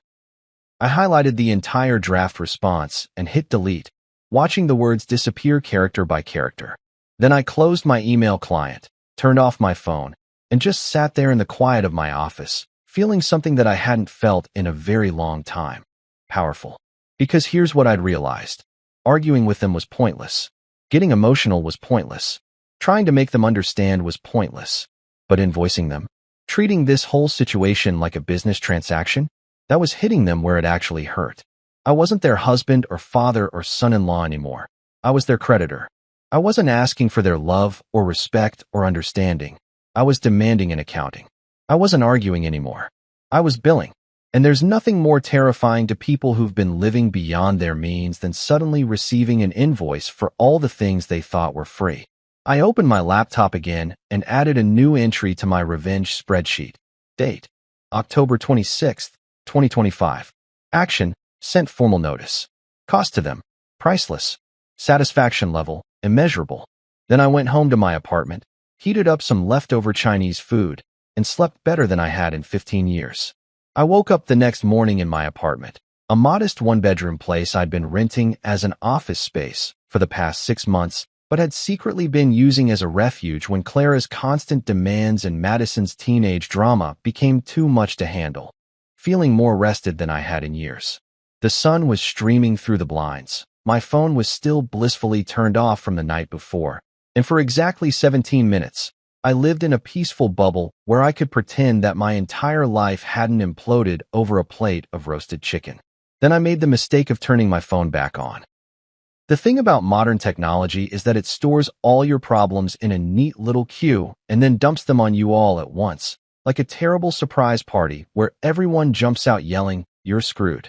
I highlighted the entire draft response and hit delete, watching the words disappear character by character. Then I closed my email client, turned off my phone, and just sat there in the quiet of my office, feeling something that I hadn't felt in a very long time. Powerful. Because here's what I'd realized. Arguing with them was pointless. Getting emotional was pointless. Trying to make them understand was pointless. But invoicing them, treating this whole situation like a business transaction, that was hitting them where it actually hurt. I wasn't their husband or father or son-in-law anymore. I was their creditor. I wasn't asking for their love or respect or understanding. I was demanding an accounting. I wasn't arguing anymore. I was billing. And there's nothing more terrifying to people who've been living beyond their means than suddenly receiving an invoice for all the things they thought were free. I opened my laptop again and added a new entry to my revenge spreadsheet. Date: October 26th, 2025. Action: sent formal notice. Cost to them: priceless. Satisfaction level: immeasurable. Then I went home to my apartment, heated up some leftover Chinese food, and slept better than I had in 15 years. I woke up the next morning in my apartment, a modest one-bedroom place I'd been renting as an office space for the past 6 months, but had secretly been using as a refuge when Clara's constant demands and Madison's teenage drama became too much to handle. Feeling more rested than I had in years. The sun was streaming through the blinds. My phone was still blissfully turned off from the night before, and for exactly 17 minutes, I lived in a peaceful bubble where I could pretend that my entire life hadn't imploded over a plate of roasted chicken. Then I made the mistake of turning my phone back on. The thing about modern technology is that it stores all your problems in a neat little queue and then dumps them on you all at once, like a terrible surprise party where everyone jumps out yelling, "You're screwed."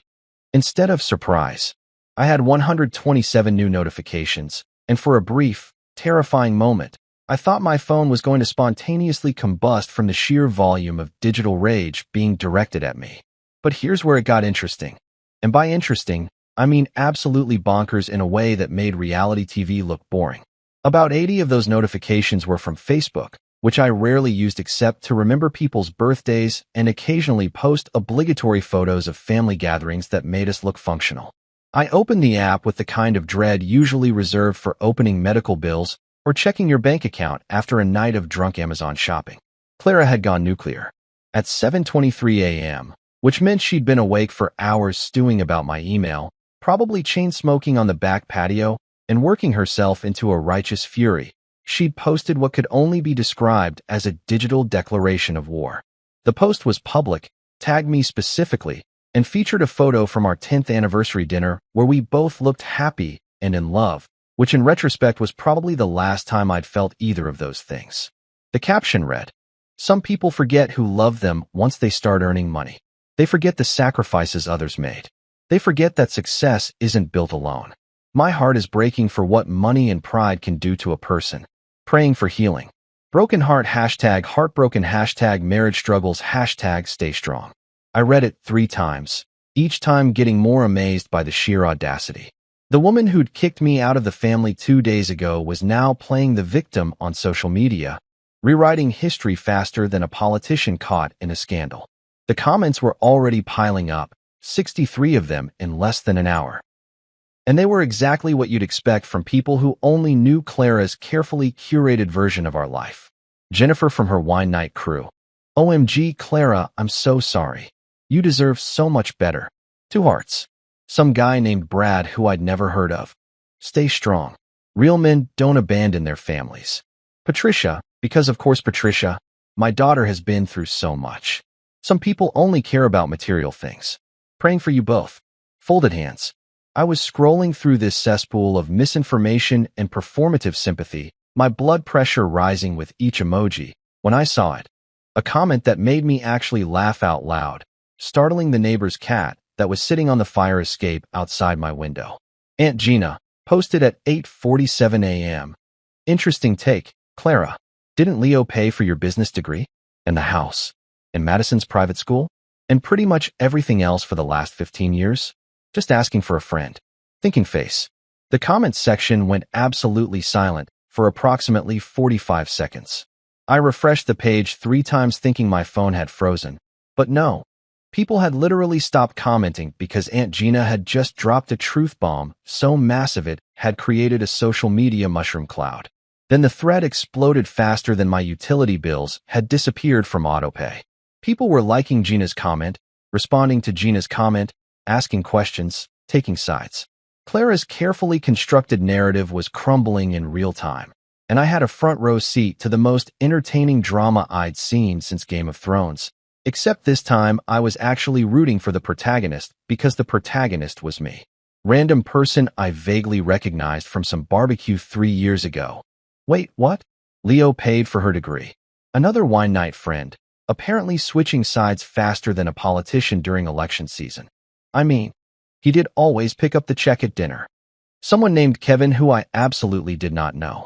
Instead of surprise, I had 127 new notifications, and for a brief, terrifying moment, I thought my phone was going to spontaneously combust from the sheer volume of digital rage being directed at me. But here's where it got interesting. And by interesting, I mean absolutely bonkers in a way that made reality TV look boring. About 80 of those notifications were from Facebook, which I rarely used except to remember people's birthdays and occasionally post obligatory photos of family gatherings that made us look functional. I opened the app with the kind of dread usually reserved for opening medical bills or checking your bank account after a night of drunk Amazon shopping. Clara had gone nuclear at 7:23 a.m., which meant she'd been awake for hours stewing about my email, probably chain-smoking on the back patio and working herself into a righteous fury. She'd posted what could only be described as a digital declaration of war. The post was public, tagged me specifically, and featured a photo from our 10th anniversary dinner where we both looked happy and in love, which in retrospect was probably the last time I'd felt either of those things. The caption read, "Some people forget who loved them once they start earning money. They forget the sacrifices others made. They forget that success isn't built alone. My heart is breaking for what money and pride can do to a person. Praying for healing. Broken heart # heartbroken # marriage struggles # stay strong." I read it 3 times, each time getting more amazed by the sheer audacity. The woman who'd kicked me out of the family 2 days ago was now playing the victim on social media, rewriting history faster than a politician caught in a scandal. The comments were already piling up, 63 of them in less than an hour. And they were exactly what you'd expect from people who only knew Clara's carefully curated version of our life. Jennifer from her wine night crew. "OMG, Clara, I'm so sorry. You deserve so much better." 2 hearts. Some guy named Brad who I'd never heard of. "Stay strong. Real men don't abandon their families." Patricia, because of course Patricia, my daughter has been through so much. Some people only care about material things. Praying for you both. Folded hands. I was scrolling through this cesspool of misinformation and performative sympathy, my blood pressure rising with each emoji, when I saw it. A comment that made me actually laugh out loud, startling the neighbor's cat that was sitting on the fire escape outside my window. Aunt Gina posted at 8:47 a.m. "Interesting take, Clara. Didn't Leo pay for your business degree?" in the house, in Madison's private school, and pretty much everything else for the last 15 years. Just asking for a friend. Thinking face. The comments section went absolutely silent for approximately 45 seconds. I refreshed the page 3 times thinking my phone had frozen. But no. People had literally stopped commenting because Aunt Gina had just dropped a truth bomb so massive it had created a social media mushroom cloud. Then the thread exploded faster than my utility bills had disappeared from autopay. People were liking Gina's comment, responding to Gina's comment, asking questions, taking sides. Clara's carefully constructed narrative was crumbling in real time, and I had a front row seat to the most entertaining drama I'd seen since Game of Thrones. Except this time, I was actually rooting for the protagonist because the protagonist was me. Random person I vaguely recognized from some barbecue 3 years ago. Wait, what? Leo paid for her degree. Another wine night friend, apparently switching sides faster than a politician during election season. I mean, he did always pick up the check at dinner. Someone named Kevin who I absolutely did not know.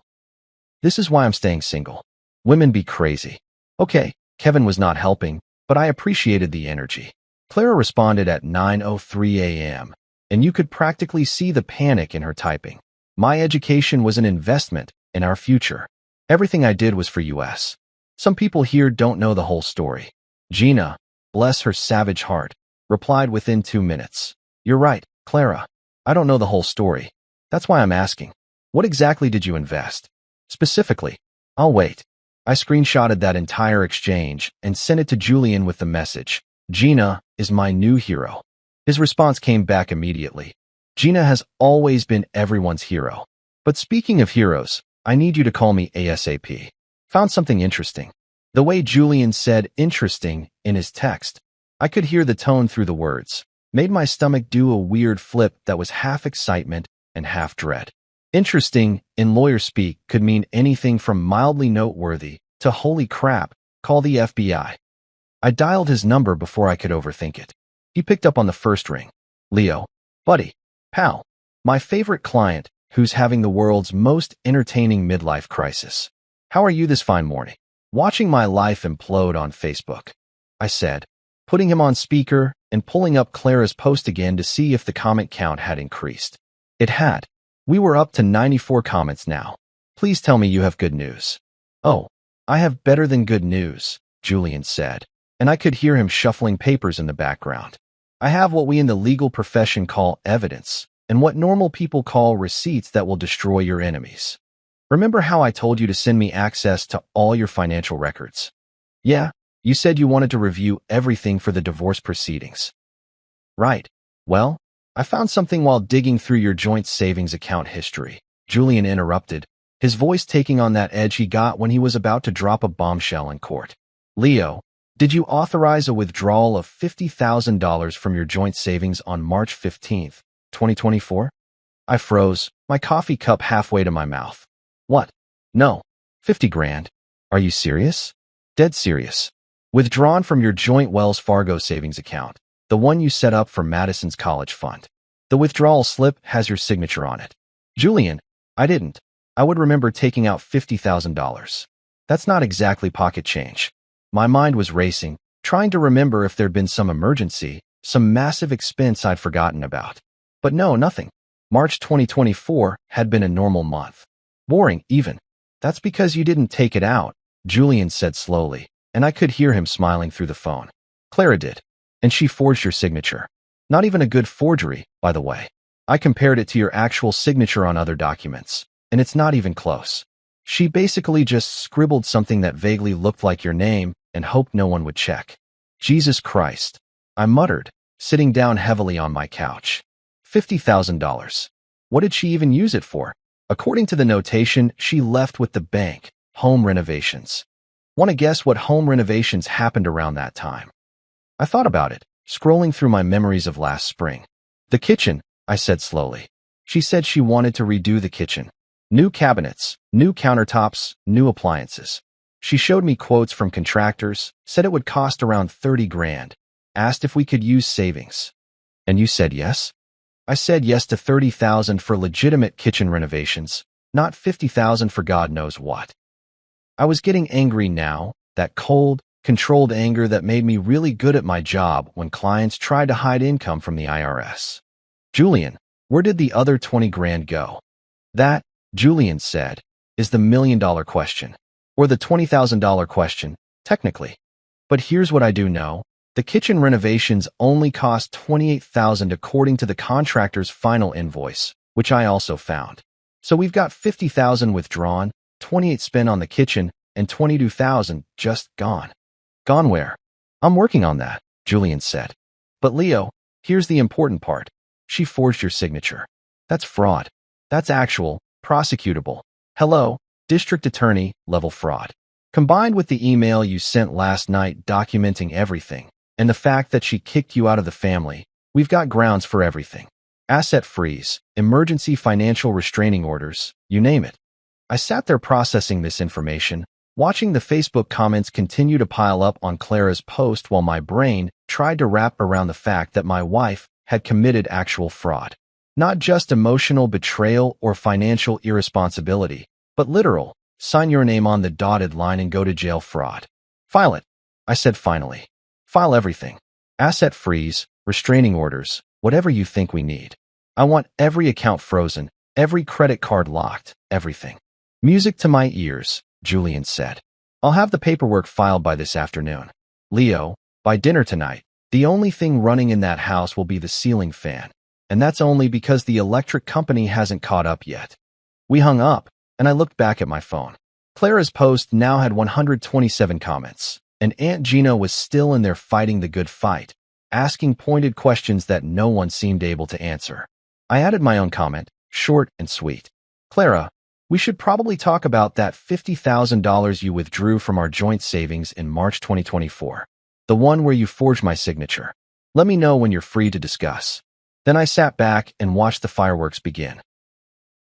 This is why I'm staying single. Women be crazy. Okay, Kevin was not helping, but I appreciated the energy. Clara responded at 9:03 a.m., and you could practically see the panic in her typing. My education was an investment in our future. Everything I did was for US. Some people here don't know the whole story. Gina, bless her savage heart, replied within 2 minutes. You're right, Clara. I don't know the whole story. That's why I'm asking. What exactly did you invest? Specifically, I'll wait. I screenshotted that entire exchange and sent it to Julian with the message, Gina is my new hero. His response came back immediately. Gina has always been everyone's hero. But speaking of heroes, I need you to call me ASAP. Found something interesting. The way Julian said interesting in his text, I could hear the tone through the words, made my stomach do a weird flip that was half excitement and half dread. Interesting, in lawyer speak, could mean anything from mildly noteworthy to holy crap, call the FBI. I dialed his number before I could overthink it. He picked up on the first ring. Leo, buddy, pal, my favorite client who's having the world's most entertaining midlife crisis. How are you this fine morning? Watching my life implode on Facebook, I said, putting him on speaker and pulling up Clara's post again to see if the comment count had increased. It had. We were up to 94 comments now. Please tell me you have good news. Oh, I have better than good news, Julian said, and I could hear him shuffling papers in the background. I have what we in the legal profession call evidence, and what normal people call receipts that will destroy your enemies. Remember how I told you to send me access to all your financial records? Yeah, you said you wanted to review everything for the divorce proceedings. Right. Well, I found something while digging through your joint savings account history. Julian interrupted, his voice taking on that edge he got when he was about to drop a bombshell in court. Leo, did you authorize a withdrawal of $50,000 from your joint savings on March 15th, 2024? I froze, my coffee cup halfway to my mouth. What? No. 50 grand. Are you serious? Dead serious. Withdrawn from your joint Wells Fargo savings account, the one you set up for Madison's college fund. The withdrawal slip has your signature on it. Julian, I didn't. I would remember taking out $50,000. That's not exactly pocket change. My mind was racing, trying to remember if there'd been some emergency, some massive expense I'd forgotten about. But no, nothing. March 2024 had been a normal month. Boring, even. That's because you didn't take it out, Julian said slowly, and I could hear him smiling through the phone. Clara did. And she forged your signature. Not even a good forgery, by the way. I compared it to your actual signature on other documents, and it's not even close. She basically just scribbled something that vaguely looked like your name and hoped no one would check. Jesus Christ, I muttered, sitting down heavily on my couch. $50,000. What did she even use it for? According to the notation, she left with the bank, home renovations. Want to guess what home renovations happened around that time? I thought about it, scrolling through my memories of last spring. The kitchen, I said slowly. She said she wanted to redo the kitchen. New cabinets, new countertops, new appliances. She showed me quotes from contractors, said it would cost around 30 grand, asked if we could use savings. And you said yes? I said yes to 30,000 for legitimate kitchen renovations, not 50,000 for God knows what. I was getting angry now, that cold, controlled anger that made me really good at my job when clients tried to hide income from the IRS. Julian, where did the other 20 grand go? That, Julian said, is the $1,000,000 question. Or the $20,000 question, technically. But here's what I do know. The kitchen renovations only cost $28,000 according to the contractor's final invoice, which I also found. So we've got $50,000 withdrawn, $28,000 spent on the kitchen, and $22,000 just gone. Gone where? I'm working on that, Julian said. But Leo, here's the important part. She forged your signature. That's fraud. That's actual, prosecutable. Hello, district attorney, level fraud. Combined with the email you sent last night documenting everything, and the fact that she kicked you out of the family, we've got grounds for everything. Asset freeze, emergency financial restraining orders, you name it. I sat there processing this information, watching the Facebook comments continue to pile up on Clara's post while my brain tried to wrap around the fact that my wife had committed actual fraud. Not just emotional betrayal or financial irresponsibility, but literal, sign your name on the dotted line and go to jail fraud. File it, I said finally. File everything. Asset freeze, restraining orders, whatever you think we need. I want every account frozen, every credit card locked, everything. Music to my ears, Julian said. I'll have the paperwork filed by this afternoon. Leo, by dinner tonight, the only thing running in that house will be the ceiling fan. And that's only because the electric company hasn't caught up yet. We hung up, and I looked back at my phone. Clara's post now had 127 comments, and Aunt Gina was still in there fighting the good fight, asking pointed questions that no one seemed able to answer. I added my own comment, short and sweet. Clara, we should probably talk about that $50,000 you withdrew from our joint savings in March 2024. The one where you forged my signature. Let me know when you're free to discuss. Then I sat back and watched the fireworks begin.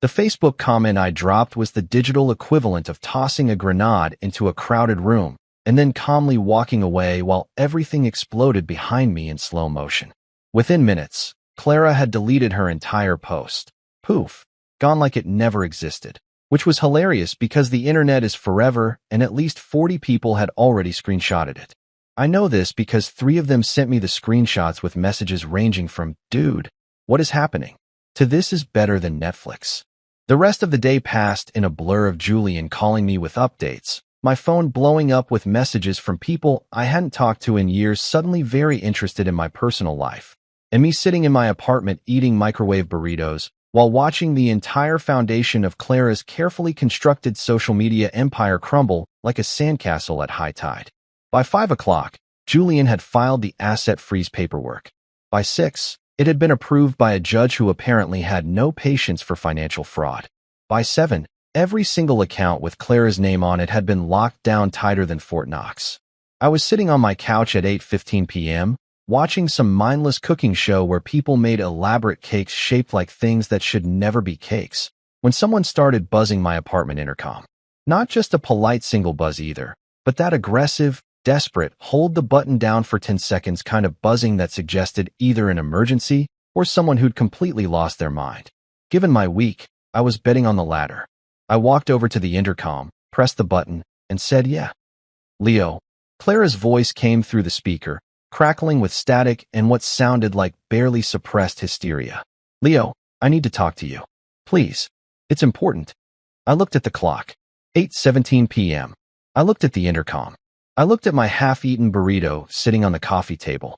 The Facebook comment I dropped was the digital equivalent of tossing a grenade into a crowded room and then calmly walking away while everything exploded behind me in slow motion. Within minutes, Clara had deleted her entire post. Poof, gone like it never existed, which was hilarious because the internet is forever and at least 40 people had already screenshotted it. I know this because 3 of them sent me the screenshots with messages ranging from, "Dude, what is happening?" to "This is better than Netflix." The rest of the day passed in a blur of Julian calling me with updates, my phone blowing up with messages from people I hadn't talked to in years suddenly very interested in my personal life, and me sitting in my apartment eating microwave burritos while watching the entire foundation of Clara's carefully constructed social media empire crumble like a sandcastle at high tide. By 5 o'clock, Julian had filed the asset freeze paperwork. By 6, it had been approved by a judge who apparently had no patience for financial fraud. By 7, every single account with Clara's name on it had been locked down tighter than Fort Knox. I was sitting on my couch at 8:15 p.m., watching some mindless cooking show where people made elaborate cakes shaped like things that should never be cakes, when someone started buzzing my apartment intercom. Not just a polite single buzz either, but that aggressive, desperate, hold the button down for 10 seconds kind of buzzing that suggested either an emergency or someone who'd completely lost their mind. Given my week, I was betting on the latter. I walked over to the intercom, pressed the button, and said, "Yeah." "Leo." Clara's voice came through the speaker, crackling with static and what sounded like barely suppressed hysteria. "Leo, I need to talk to you. Please. It's important." I looked at the clock. 8:17 p.m. I looked at the intercom. I looked at my half-eaten burrito sitting on the coffee table.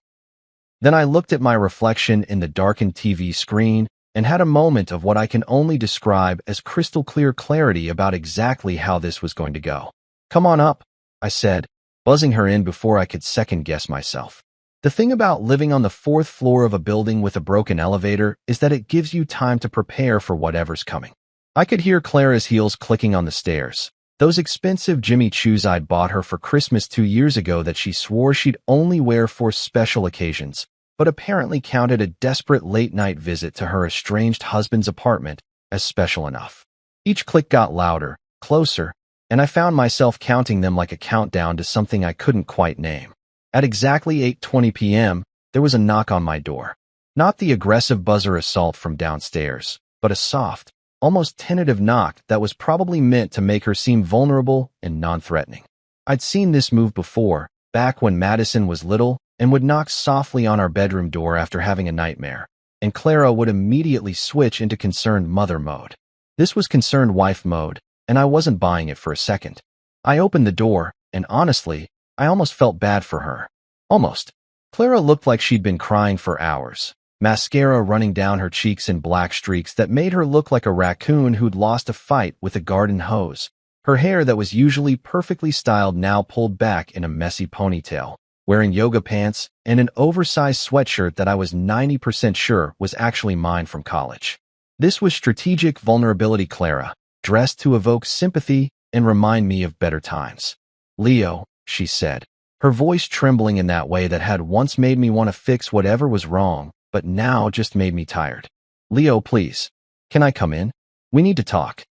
Then I looked at my reflection in the darkened TV screen and had a moment of what I can only describe as crystal clear clarity about exactly how this was going to go. "Come on up," I said, buzzing her in before I could second-guess myself. The thing about living on the 4th floor of a building with a broken elevator is that it gives you time to prepare for whatever's coming. I could hear Clara's heels clicking on the stairs. Those expensive Jimmy Choos I'd bought her for Christmas 2 years ago that she swore she'd only wear for special occasions, but apparently counted a desperate late-night visit to her estranged husband's apartment as special enough. Each click got louder, closer, and I found myself counting them like a countdown to something I couldn't quite name. At exactly 8:20 p.m., there was a knock on my door. Not the aggressive buzzer assault from downstairs, but a soft, almost tentative knock that was probably meant to make her seem vulnerable and non-threatening. I'd seen this move before, back when Madison was little and would knock softly on our bedroom door after having a nightmare, and Clara would immediately switch into concerned mother mode. This was concerned wife mode, and I wasn't buying it for a second. I opened the door, and honestly, I almost felt bad for her. Almost. Clara looked like she'd been crying for hours, mascara running down her cheeks in black streaks that made her look like a raccoon who'd lost a fight with a garden hose. Her hair that was usually perfectly styled now pulled back in a messy ponytail, wearing yoga pants and an oversized sweatshirt that I was 90% sure was actually mine from college. This was strategic vulnerability Clara, dressed to evoke sympathy and remind me of better times. "Leo," she said, her voice trembling in that way that had once made me want to fix whatever was wrong, but now just made me tired. "Leo, please. Can I come in? We need to talk."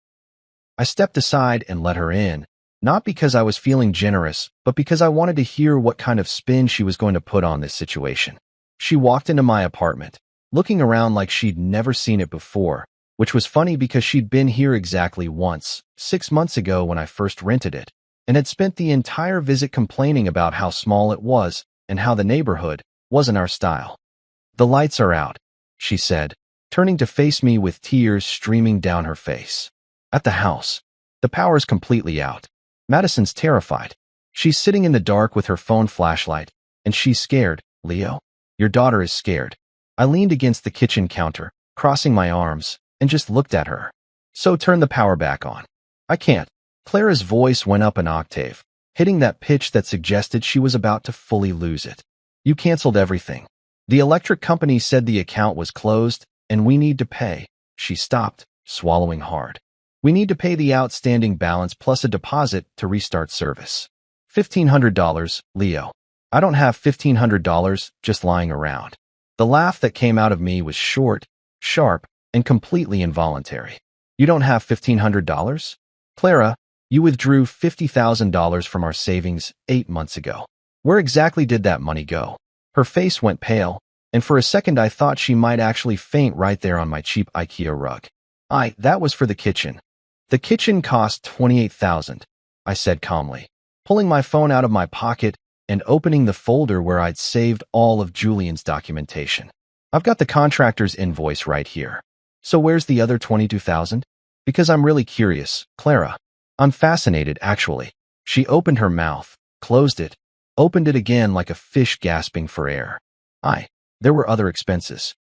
I stepped aside and let her in, not because I was feeling generous, but because I wanted to hear what kind of spin she was going to put on this situation. She walked into my apartment, looking around like she'd never seen it before, which was funny because she'd been here exactly once, 6 months ago when I first rented it, and had spent the entire visit complaining about how small it was and how the neighborhood wasn't our style. "The lights are out," she said, turning to face me with tears streaming down her face. "At the house. The power's completely out. Madison's terrified. She's sitting in the dark with her phone flashlight, and she's scared, Leo. Your daughter is scared." I leaned against the kitchen counter, crossing my arms, and just looked at her. "So turn the power back on." "I can't." Clara's voice went up an octave, hitting that pitch that suggested she was about to fully lose it. "You canceled everything. The electric company said the account was closed, and we need to pay." She stopped, swallowing hard. "We need to pay the outstanding balance plus a deposit to restart service. $1,500, Leo. I don't have $1,500 just lying around." The laugh that came out of me was short, sharp, and completely involuntary. "You don't have $1,500? Clara, you withdrew $50,000 from our savings 8 months ago. Where exactly did that money go?" Her face went pale, and for a second I thought she might actually faint right there on my cheap IKEA rug. That was for the kitchen." "The kitchen cost $28,000, I said calmly, pulling my phone out of my pocket and opening the folder where I'd saved all of Julian's documentation. "I've got the contractor's invoice right here. So where's the other $22,000? Because I'm really curious, Clara. I'm fascinated, actually." She opened her mouth, closed it, opened it again like a fish gasping for air. There were other expenses.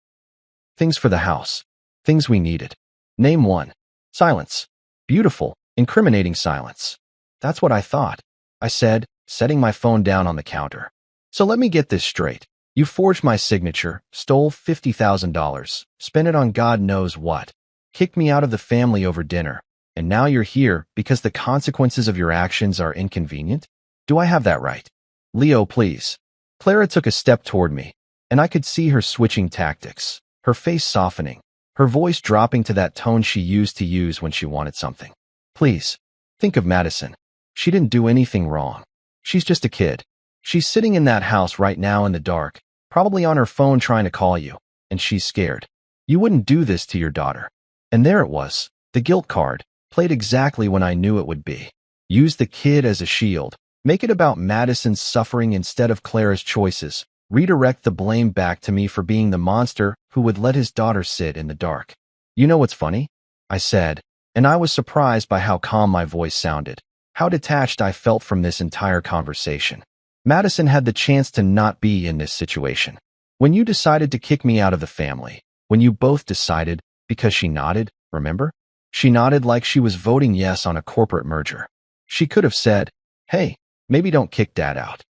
Things for the house. Things we needed. Name one." Silence. Beautiful, incriminating silence. "That's what I thought," I said, setting my phone down on the counter. "So let me get this straight. You forged my signature, stole $50,000, spent it on God knows what, kicked me out of the family over dinner, and now you're here because the consequences of your actions are inconvenient? Do I have that right?" "Leo, please." Clara took a step toward me, and I could see her switching tactics, her face softening, her voice dropping to that tone she used to use when she wanted something. "Please, think of Madison. She didn't do anything wrong. She's just a kid. She's sitting in that house right now in the dark, probably on her phone trying to call you, and she's scared. You wouldn't do this to your daughter." And there it was, the guilt card, played exactly when I knew it would be. Use the kid as a shield, make it about Madison's suffering instead of Clara's choices, redirect the blame back to me for being the monster who would let his daughter sit in the dark. "You know what's funny?" I said, and I was surprised by how calm my voice sounded, how detached I felt from this entire conversation. Madison had the chance to not be in this situation. When you decided to kick me out of the family, when you both decided, because she nodded, remember? She nodded like she was voting yes on a corporate merger. She could have said, "Hey, maybe don't kick Dad out."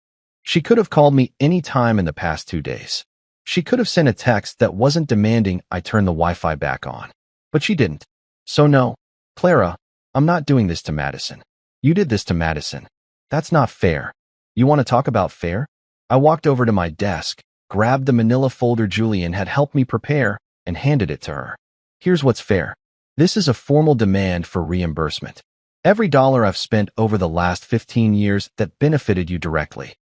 She could have called me any time in the past 2 days. She could have sent a text that wasn't demanding I turn the Wi-Fi back on. But she didn't. So no, Clara, I'm not doing this to Madison. You did this to Madison. That's not fair. You want to talk about fair? I walked over to my desk, grabbed the manila folder Julian had helped me prepare, and handed it to her. "Here's what's fair. This is a formal demand for reimbursement. Every dollar I've spent over the last 15 years that benefited you directly.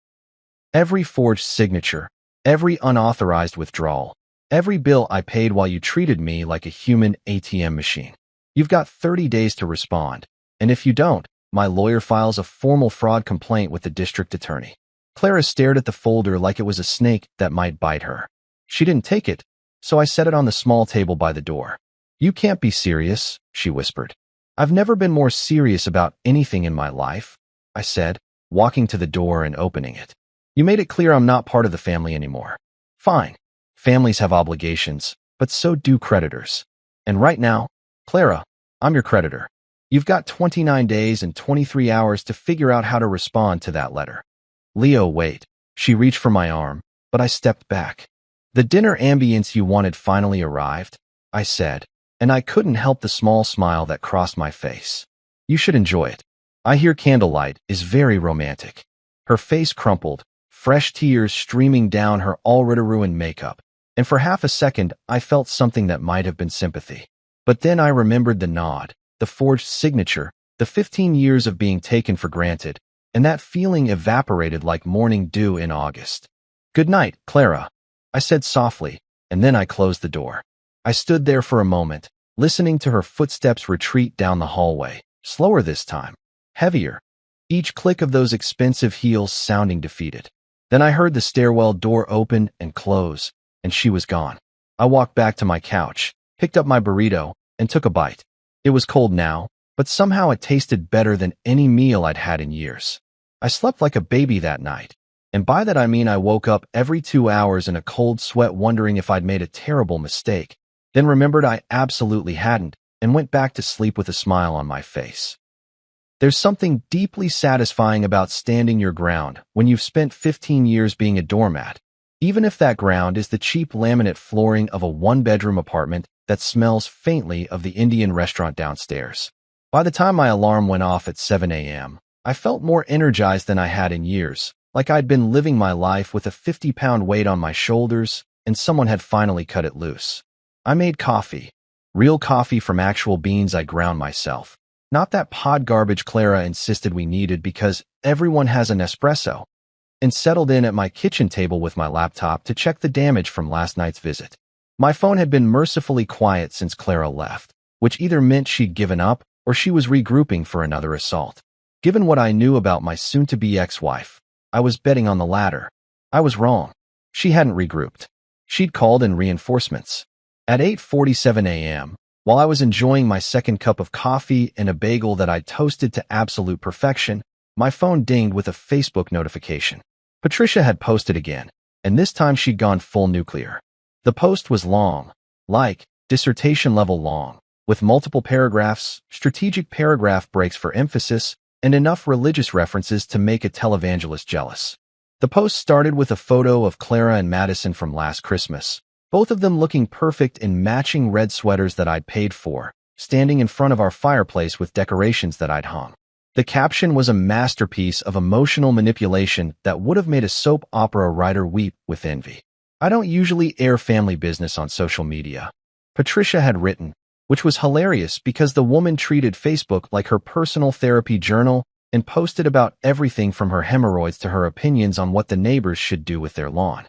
Every forged signature, every unauthorized withdrawal, every bill I paid while you treated me like a human ATM machine. You've got 30 days to respond, and if you don't, my lawyer files a formal fraud complaint with the district attorney." Clara stared at the folder like it was a snake that might bite her. She didn't take it, so I set it on the small table by the door. "You can't be serious," she whispered. "I've never been more serious about anything in my life," I said, walking to the door and opening it. "You made it clear I'm not part of the family anymore." "Fine. Families have obligations, but so do creditors. And right now, Clara, I'm your creditor. You've got 29 days and 23 hours to figure out how to respond to that letter." "Leo, wait." She reached for my arm, but I stepped back. "The dinner ambience you wanted finally arrived," I said, and I couldn't help the small smile that crossed my face. "You should enjoy it. I hear candlelight is very romantic." Her face crumpled, fresh tears streaming down her already ruined makeup, and for half a second I felt something that might have been sympathy. But then I remembered the nod, the forged signature, the 15 years of being taken for granted, and that feeling evaporated like morning dew in August. "Good night, Clara," I said softly, and then I closed the door. I stood there for a moment, listening to her footsteps retreat down the hallway, slower this time, heavier, each click of those expensive heels sounding defeated. Then I heard the stairwell door open and close, and she was gone. I walked back to my couch, picked up my burrito, and took a bite. It was cold now, but somehow it tasted better than any meal I'd had in years. I slept like a baby that night, and by that I mean I woke up every 2 hours in a cold sweat wondering if I'd made a terrible mistake, then remembered I absolutely hadn't, and went back to sleep with a smile on my face. There's something deeply satisfying about standing your ground when you've spent 15 years being a doormat, even if that ground is the cheap laminate flooring of a one-bedroom apartment that smells faintly of the Indian restaurant downstairs. By the time my alarm went off at 7 a.m., I felt more energized than I had in years, like I'd been living my life with a 50-pound weight on my shoulders, and someone had finally cut it loose. I made coffee, real coffee from actual beans I ground myself, not that pod garbage Clara insisted we needed because everyone has an espresso, and settled in at my kitchen table with my laptop to check the damage from last night's visit. My phone had been mercifully quiet since Clara left, which either meant she'd given up or she was regrouping for another assault. Given what I knew about my soon-to-be ex-wife, I was betting on the latter. I was wrong. She hadn't regrouped. She'd called in reinforcements. At 8:47 a.m., while I was enjoying my second cup of coffee and a bagel that I'd toasted to absolute perfection, my phone dinged with a Facebook notification. Patricia had posted again, and this time she'd gone full nuclear. The post was long, like dissertation-level long, with multiple paragraphs, strategic paragraph breaks for emphasis, and enough religious references to make a televangelist jealous. The post started with a photo of Clara and Madison from last Christmas, both of them looking perfect in matching red sweaters that I'd paid for, standing in front of our fireplace with decorations that I'd hung. The caption was a masterpiece of emotional manipulation that would have made a soap opera writer weep with envy. I don't usually air family business on social media, Patricia had written, which was hilarious because the woman treated Facebook like her personal therapy journal and posted about everything from her hemorrhoids to her opinions on what the neighbors should do with their lawn.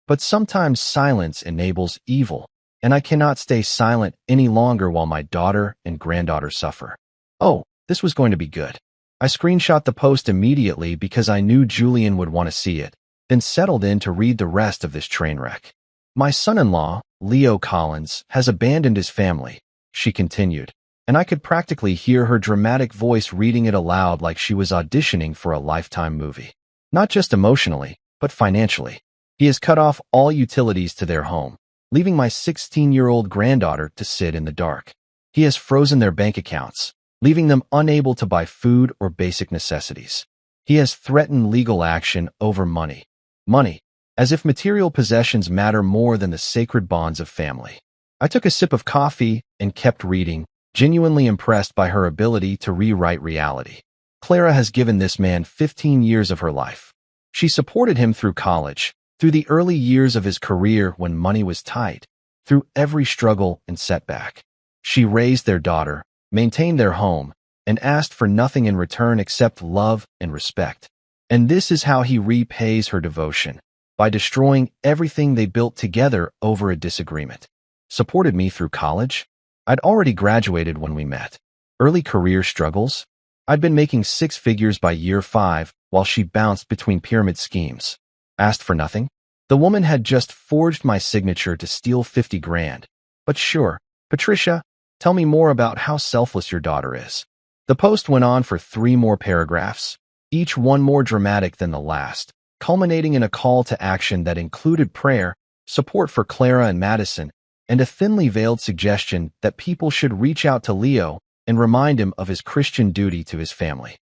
But sometimes silence enables evil, and I cannot stay silent any longer while my daughter and granddaughter suffer. Oh, this was going to be good. I screenshot the post immediately because I knew Julian would want to see it, then settled in to read the rest of this train wreck. My son-in-law, Leo Collins, has abandoned his family, she continued, and I could practically hear her dramatic voice reading it aloud like she was auditioning for a Lifetime movie. Not just emotionally, but financially. He has cut off all utilities to their home, leaving my 16-year-old granddaughter to sit in the dark. He has frozen their bank accounts, leaving them unable to buy food or basic necessities. He has threatened legal action over money. Money, as if material possessions matter more than the sacred bonds of family. I took a sip of coffee and kept reading, genuinely impressed by her ability to rewrite reality. Clara has given this man 15 years of her life. She supported him through college, through the early years of his career when money was tight, through every struggle and setback. She raised their daughter, maintained their home, and asked for nothing in return except love and respect. And this is how he repays her devotion, by destroying everything they built together over a disagreement. Supported me through college? I'd already graduated when we met. Early career struggles? I'd been making 6 figures by year 5, while she bounced between pyramid schemes. Asked for nothing? The woman had just forged my signature to steal 50 grand. But sure, Patricia, tell me more about how selfless your daughter is. The post went on for 3 more paragraphs, each one more dramatic than the last, culminating in a call to action that included prayer, support for Clara and Madison, and a thinly veiled suggestion that people should reach out to Leo and remind him of his Christian duty to his family.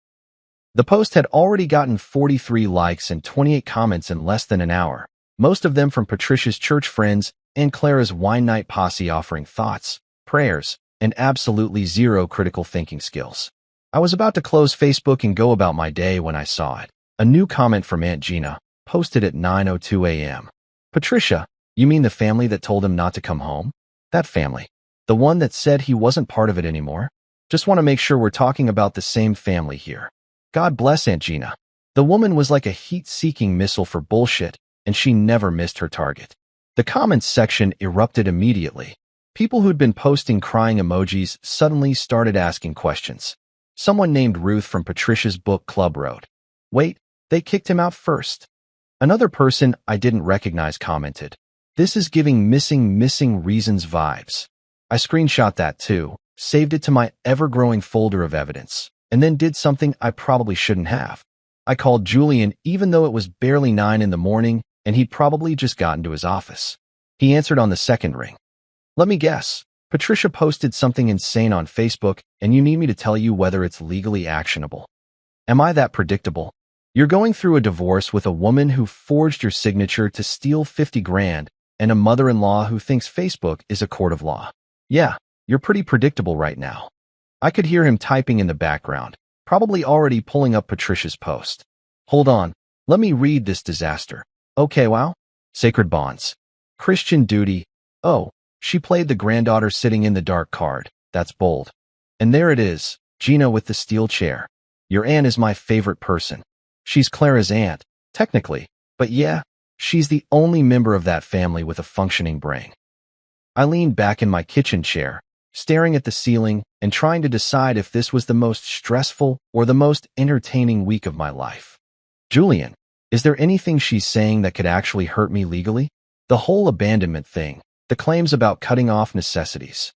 The post had already gotten 43 likes and 28 comments in less than an hour, most of them from Patricia's church friends and Clara's wine night posse offering thoughts, prayers, and absolutely zero critical thinking skills. I was about to close Facebook and go about my day when I saw it. A new comment from Aunt Gina, posted at 9:02 a.m. Patricia, you mean the family that told him not to come home? That family. The one that said he wasn't part of it anymore? Just want to make sure we're talking about the same family here. God bless Aunt Gina. The woman was like a heat-seeking missile for bullshit, and she never missed her target. The comments section erupted immediately. People who'd been posting crying emojis suddenly started asking questions. Someone named Ruth from Patricia's book club wrote, "Wait, they kicked him out first." Another person I didn't recognize commented, "This is giving missing reasons vibes." I screenshot that too, saved it to my ever-growing folder of evidence, and then did something I probably shouldn't have. I called Julian even though it was barely 9 in the morning and he'd probably just gotten to his office. He answered on the second ring. "Let me guess. Patricia posted something insane on Facebook and you need me to tell you whether it's legally actionable. Am I that predictable? You're going through a divorce with a woman who forged your signature to steal 50 grand and a mother-in-law who thinks Facebook is a court of law. Yeah, you're pretty predictable right now." I could hear him typing in the background, probably already pulling up Patricia's post. Hold on, let me read this disaster. Okay, wow. Sacred bonds. Christian duty. Oh, she played the granddaughter sitting in the dark card. That's bold. And there it is, Gina with the steel chair. Your aunt is my favorite person. She's Clara's aunt, technically, but yeah, she's the only member of that family with a functioning brain. I leaned back in my kitchen chair, staring at the ceiling and trying to decide if this was the most stressful or the most entertaining week of my life. Julian, is there anything she's saying that could actually hurt me legally? The whole abandonment thing, the claims about cutting off necessities.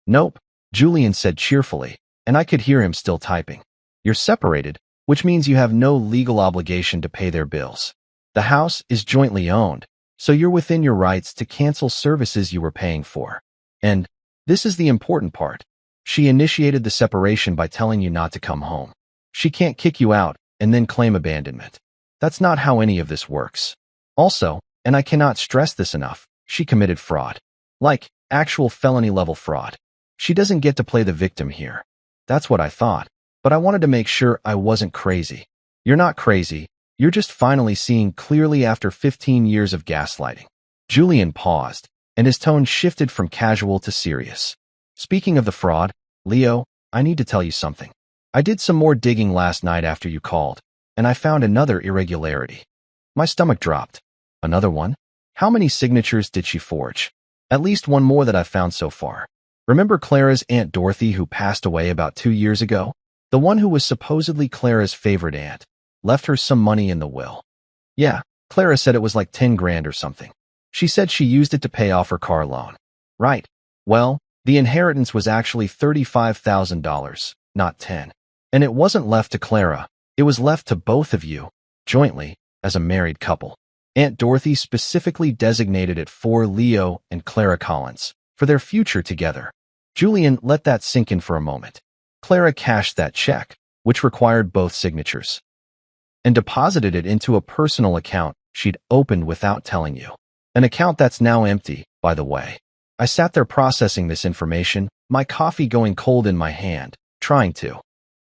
Nope, Julian said cheerfully, and I could hear him still typing. You're separated, which means you have no legal obligation to pay their bills. The house is jointly owned, so you're within your rights to cancel services you were paying for. And this is the important part. She initiated the separation by telling you not to come home. She can't kick you out and then claim abandonment. That's not how any of this works. Also, and I cannot stress this enough, she committed fraud. Like, actual felony-level fraud. She doesn't get to play the victim here. That's what I thought, but I wanted to make sure I wasn't crazy. You're not crazy. You're just finally seeing clearly after 15 years of gaslighting. Julian paused, and his tone shifted from casual to serious. Speaking of the fraud, Leo, I need to tell you something. I did some more digging last night after you called, and I found another irregularity. My stomach dropped. Another one? How many signatures did she forge? At least one more that I've found so far. Remember Clara's Aunt Dorothy who passed away about 2 years ago? The one who was supposedly Clara's favorite aunt. Left her some money in the will. Yeah, Clara said it was like 10 grand or something. She said she used it to pay off her car loan. Right. Well, the inheritance was actually $35,000, not 10. And it wasn't left to Clara. It was left to both of you, jointly, as a married couple. Aunt Dorothy specifically designated it for Leo and Clara Collins, for their future together. Julian let that sink in for a moment. Clara cashed that check, which required both signatures, and deposited it into a personal account she'd opened without telling you. An account that's now empty, by the way. I sat there processing this information, my coffee going cold in my hand, trying to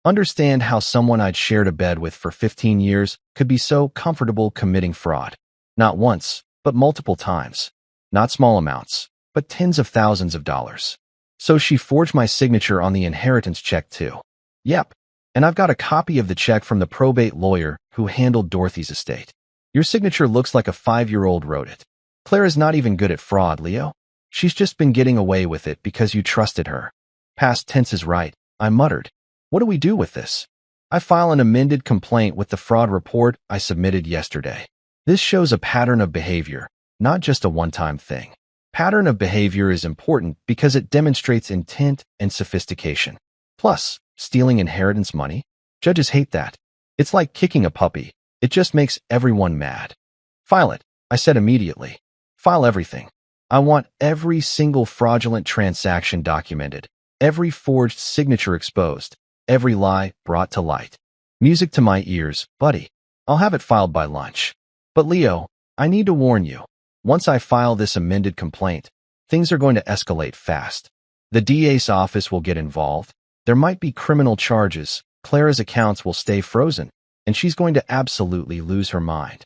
understand how someone I'd shared a bed with for 15 years could be so comfortable committing fraud. Not once, but multiple times. Not small amounts, but tens of thousands of dollars. So she forged my signature on the inheritance check too. Yep. And I've got a copy of the check from the probate lawyer who handled Dorothy's estate. Your signature looks like a 5-year-old wrote it. Clara's not even good at fraud, Leo. She's just been getting away with it because you trusted her. Past tense is right, I muttered. What do we do with this? I file an amended complaint with the fraud report I submitted yesterday. This shows a pattern of behavior, not just a one-time thing. Pattern of behavior is important because it demonstrates intent and sophistication. Plus, stealing inheritance money? Judges hate that. It's like kicking a puppy. It just makes everyone mad. File it, I said immediately. File everything. I want every single fraudulent transaction documented, every forged signature exposed, every lie brought to light. Music to my ears, buddy. I'll have it filed by lunch. But Leo, I need to warn you. Once I file this amended complaint, things are going to escalate fast. The DA's office will get involved. There might be criminal charges. Clara's accounts will stay frozen, and she's going to absolutely lose her mind.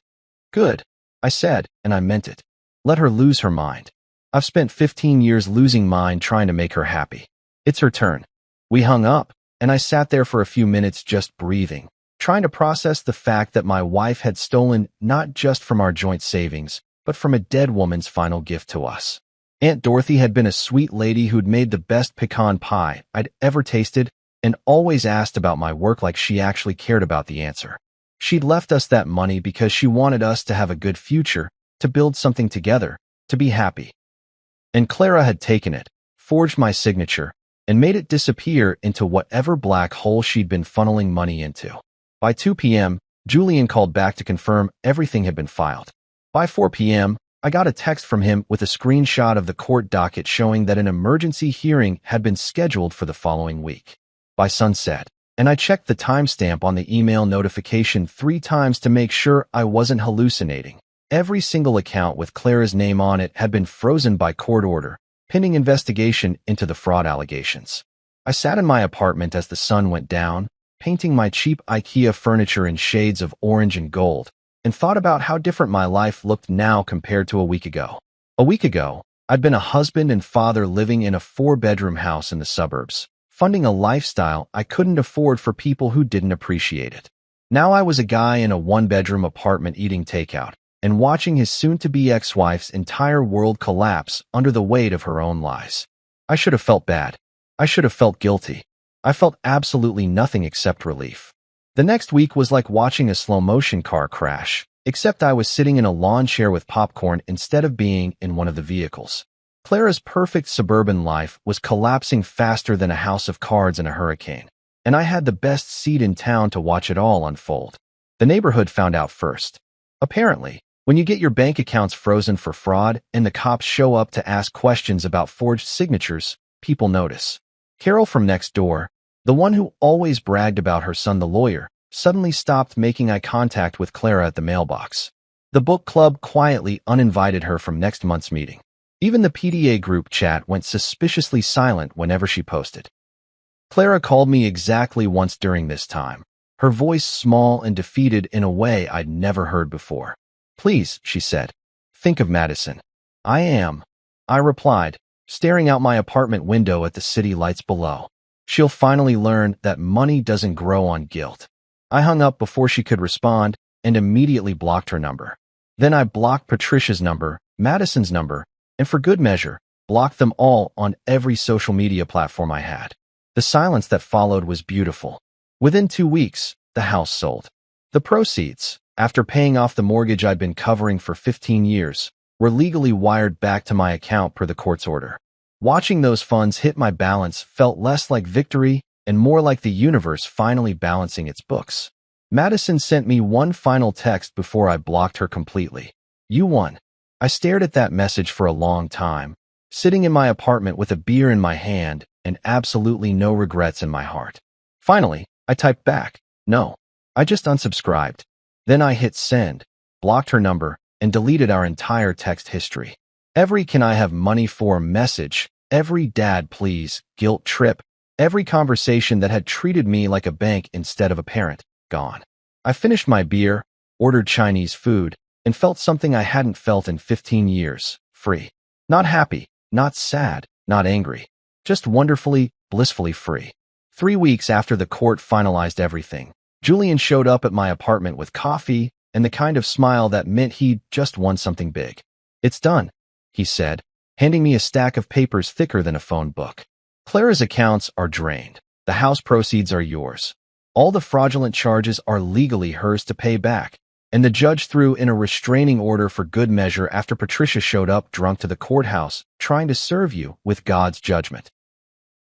Good, I said, and I meant it. Let her lose her mind. I've spent 15 years losing mine trying to make her happy. It's her turn. We hung up, and I sat there for a few minutes just breathing, trying to process the fact that my wife had stolen not just from our joint savings, but from a dead woman's final gift to us. Aunt Dorothy had been a sweet lady who'd made the best pecan pie I'd ever tasted and always asked about my work like she actually cared about the answer. She'd left us that money because she wanted us to have a good future, to build something together, to be happy. And Clara had taken it, forged my signature, and made it disappear into whatever black hole she'd been funneling money into. By 2 p.m., Julian called back to confirm everything had been filed. By 4 p.m., I got a text from him with a screenshot of the court docket showing that an emergency hearing had been scheduled for the following week. By sunset, and I checked the timestamp on the email notification 3 times to make sure I wasn't hallucinating. Every single account with Clara's name on it had been frozen by court order, pending investigation into the fraud allegations. I sat in my apartment as the sun went down, painting my cheap IKEA furniture in shades of orange and gold, and thought about how different my life looked now compared to a week ago. A week ago, I'd been a husband and father living in a 4-bedroom house in the suburbs, funding a lifestyle I couldn't afford for people who didn't appreciate it. Now I was a guy in a 1-bedroom apartment eating takeout, and watching his soon-to-be ex-wife's entire world collapse under the weight of her own lies. I should have felt bad. I should have felt guilty. I felt absolutely nothing except relief. The next week was like watching a slow-motion car crash, except I was sitting in a lawn chair with popcorn instead of being in one of the vehicles. Clara's perfect suburban life was collapsing faster than a house of cards in a hurricane, and I had the best seat in town to watch it all unfold. The neighborhood found out first. Apparently, when you get your bank accounts frozen for fraud and the cops show up to ask questions about forged signatures, people notice. Carol from next door, the one who always bragged about her son the lawyer, suddenly stopped making eye contact with Clara at the mailbox. The book club quietly uninvited her from next month's meeting. Even the PDA group chat went suspiciously silent whenever she posted. Clara called me exactly once during this time, her voice small and defeated in a way I'd never heard before. "Please," she said, "think of Madison." "I am," I replied, staring out my apartment window at the city lights below. "She'll finally learn that money doesn't grow on guilt." I hung up before she could respond and immediately blocked her number. Then I blocked Patricia's number, Madison's number, and for good measure, blocked them all on every social media platform I had. The silence that followed was beautiful. Within 2 weeks, the house sold. The proceeds, after paying off the mortgage I'd been covering for 15 years, were legally wired back to my account per the court's order. Watching those funds hit my balance felt less like victory and more like the universe finally balancing its books. Madison sent me one final text before I blocked her completely. "You won." I stared at that message for a long time, sitting in my apartment with a beer in my hand and absolutely no regrets in my heart. Finally, I typed back, "No, I just unsubscribed." Then I hit send, blocked her number, and deleted our entire text history. Every "can I have money for" message, every "dad please" guilt trip, every conversation that had treated me like a bank instead of a parent, gone. I finished my beer, ordered Chinese food, and felt something I hadn't felt in 15 years, free. Not happy, not sad, not angry, just wonderfully, blissfully free. 3 weeks after the court finalized everything, Julian showed up at my apartment with coffee and the kind of smile that meant he'd just won something big. "It's done," he said, handing me a stack of papers thicker than a phone book. "Clara's accounts are drained. The house proceeds are yours. All the fraudulent charges are legally hers to pay back, and the judge threw in a restraining order for good measure after Patricia showed up drunk to the courthouse, trying to serve you with God's judgment.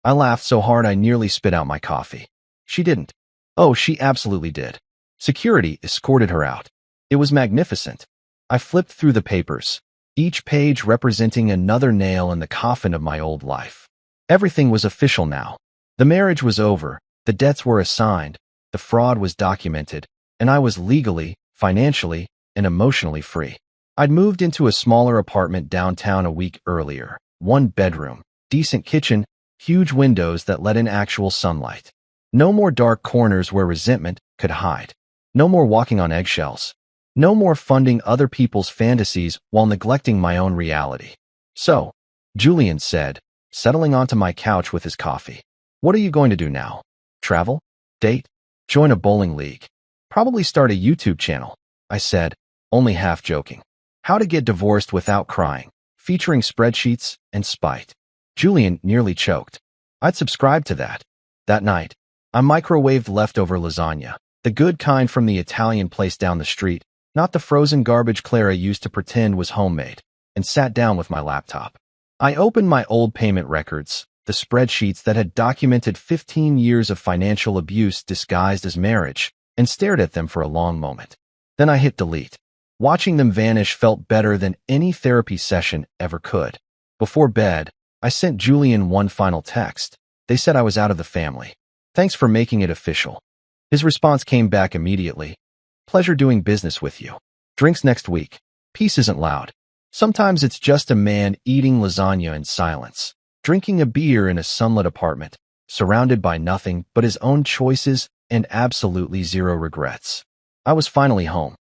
I laughed so hard I nearly spit out my coffee. She didn't. Oh, she absolutely did. Security escorted her out. It was magnificent. I flipped through the papers, each page representing another nail in the coffin of my old life. Everything was official now. The marriage was over, the debts were assigned, the fraud was documented, and I was legally, financially, and emotionally free. I'd moved into a smaller apartment downtown a week earlier. 1 bedroom, decent kitchen, huge windows that let in actual sunlight. No more dark corners where resentment could hide. No more walking on eggshells. No more funding other people's fantasies while neglecting my own reality. So, Julian said, settling onto my couch with his coffee. What are you going to do now? Travel? Date? Join a bowling league? Probably start a YouTube channel, I said, only half joking. How to get divorced without crying, featuring spreadsheets and spite. Julian nearly choked. I'd subscribed to that. That night, I microwaved leftover lasagna, the good kind from the Italian place down the street, not the frozen garbage Clara used to pretend was homemade, and sat down with my laptop. I opened my old payment records, the spreadsheets that had documented 15 years of financial abuse disguised as marriage, and stared at them for a long moment. Then I hit delete. Watching them vanish felt better than any therapy session ever could. Before bed, I sent Julian one final text. They said I was out of the family. Thanks for making it official. His response came back immediately. Pleasure doing business with you. Drinks next week. Peace isn't loud. Sometimes it's just a man eating lasagna in silence, drinking a beer in a sunlit apartment, surrounded by nothing but his own choices and absolutely zero regrets. I was finally home.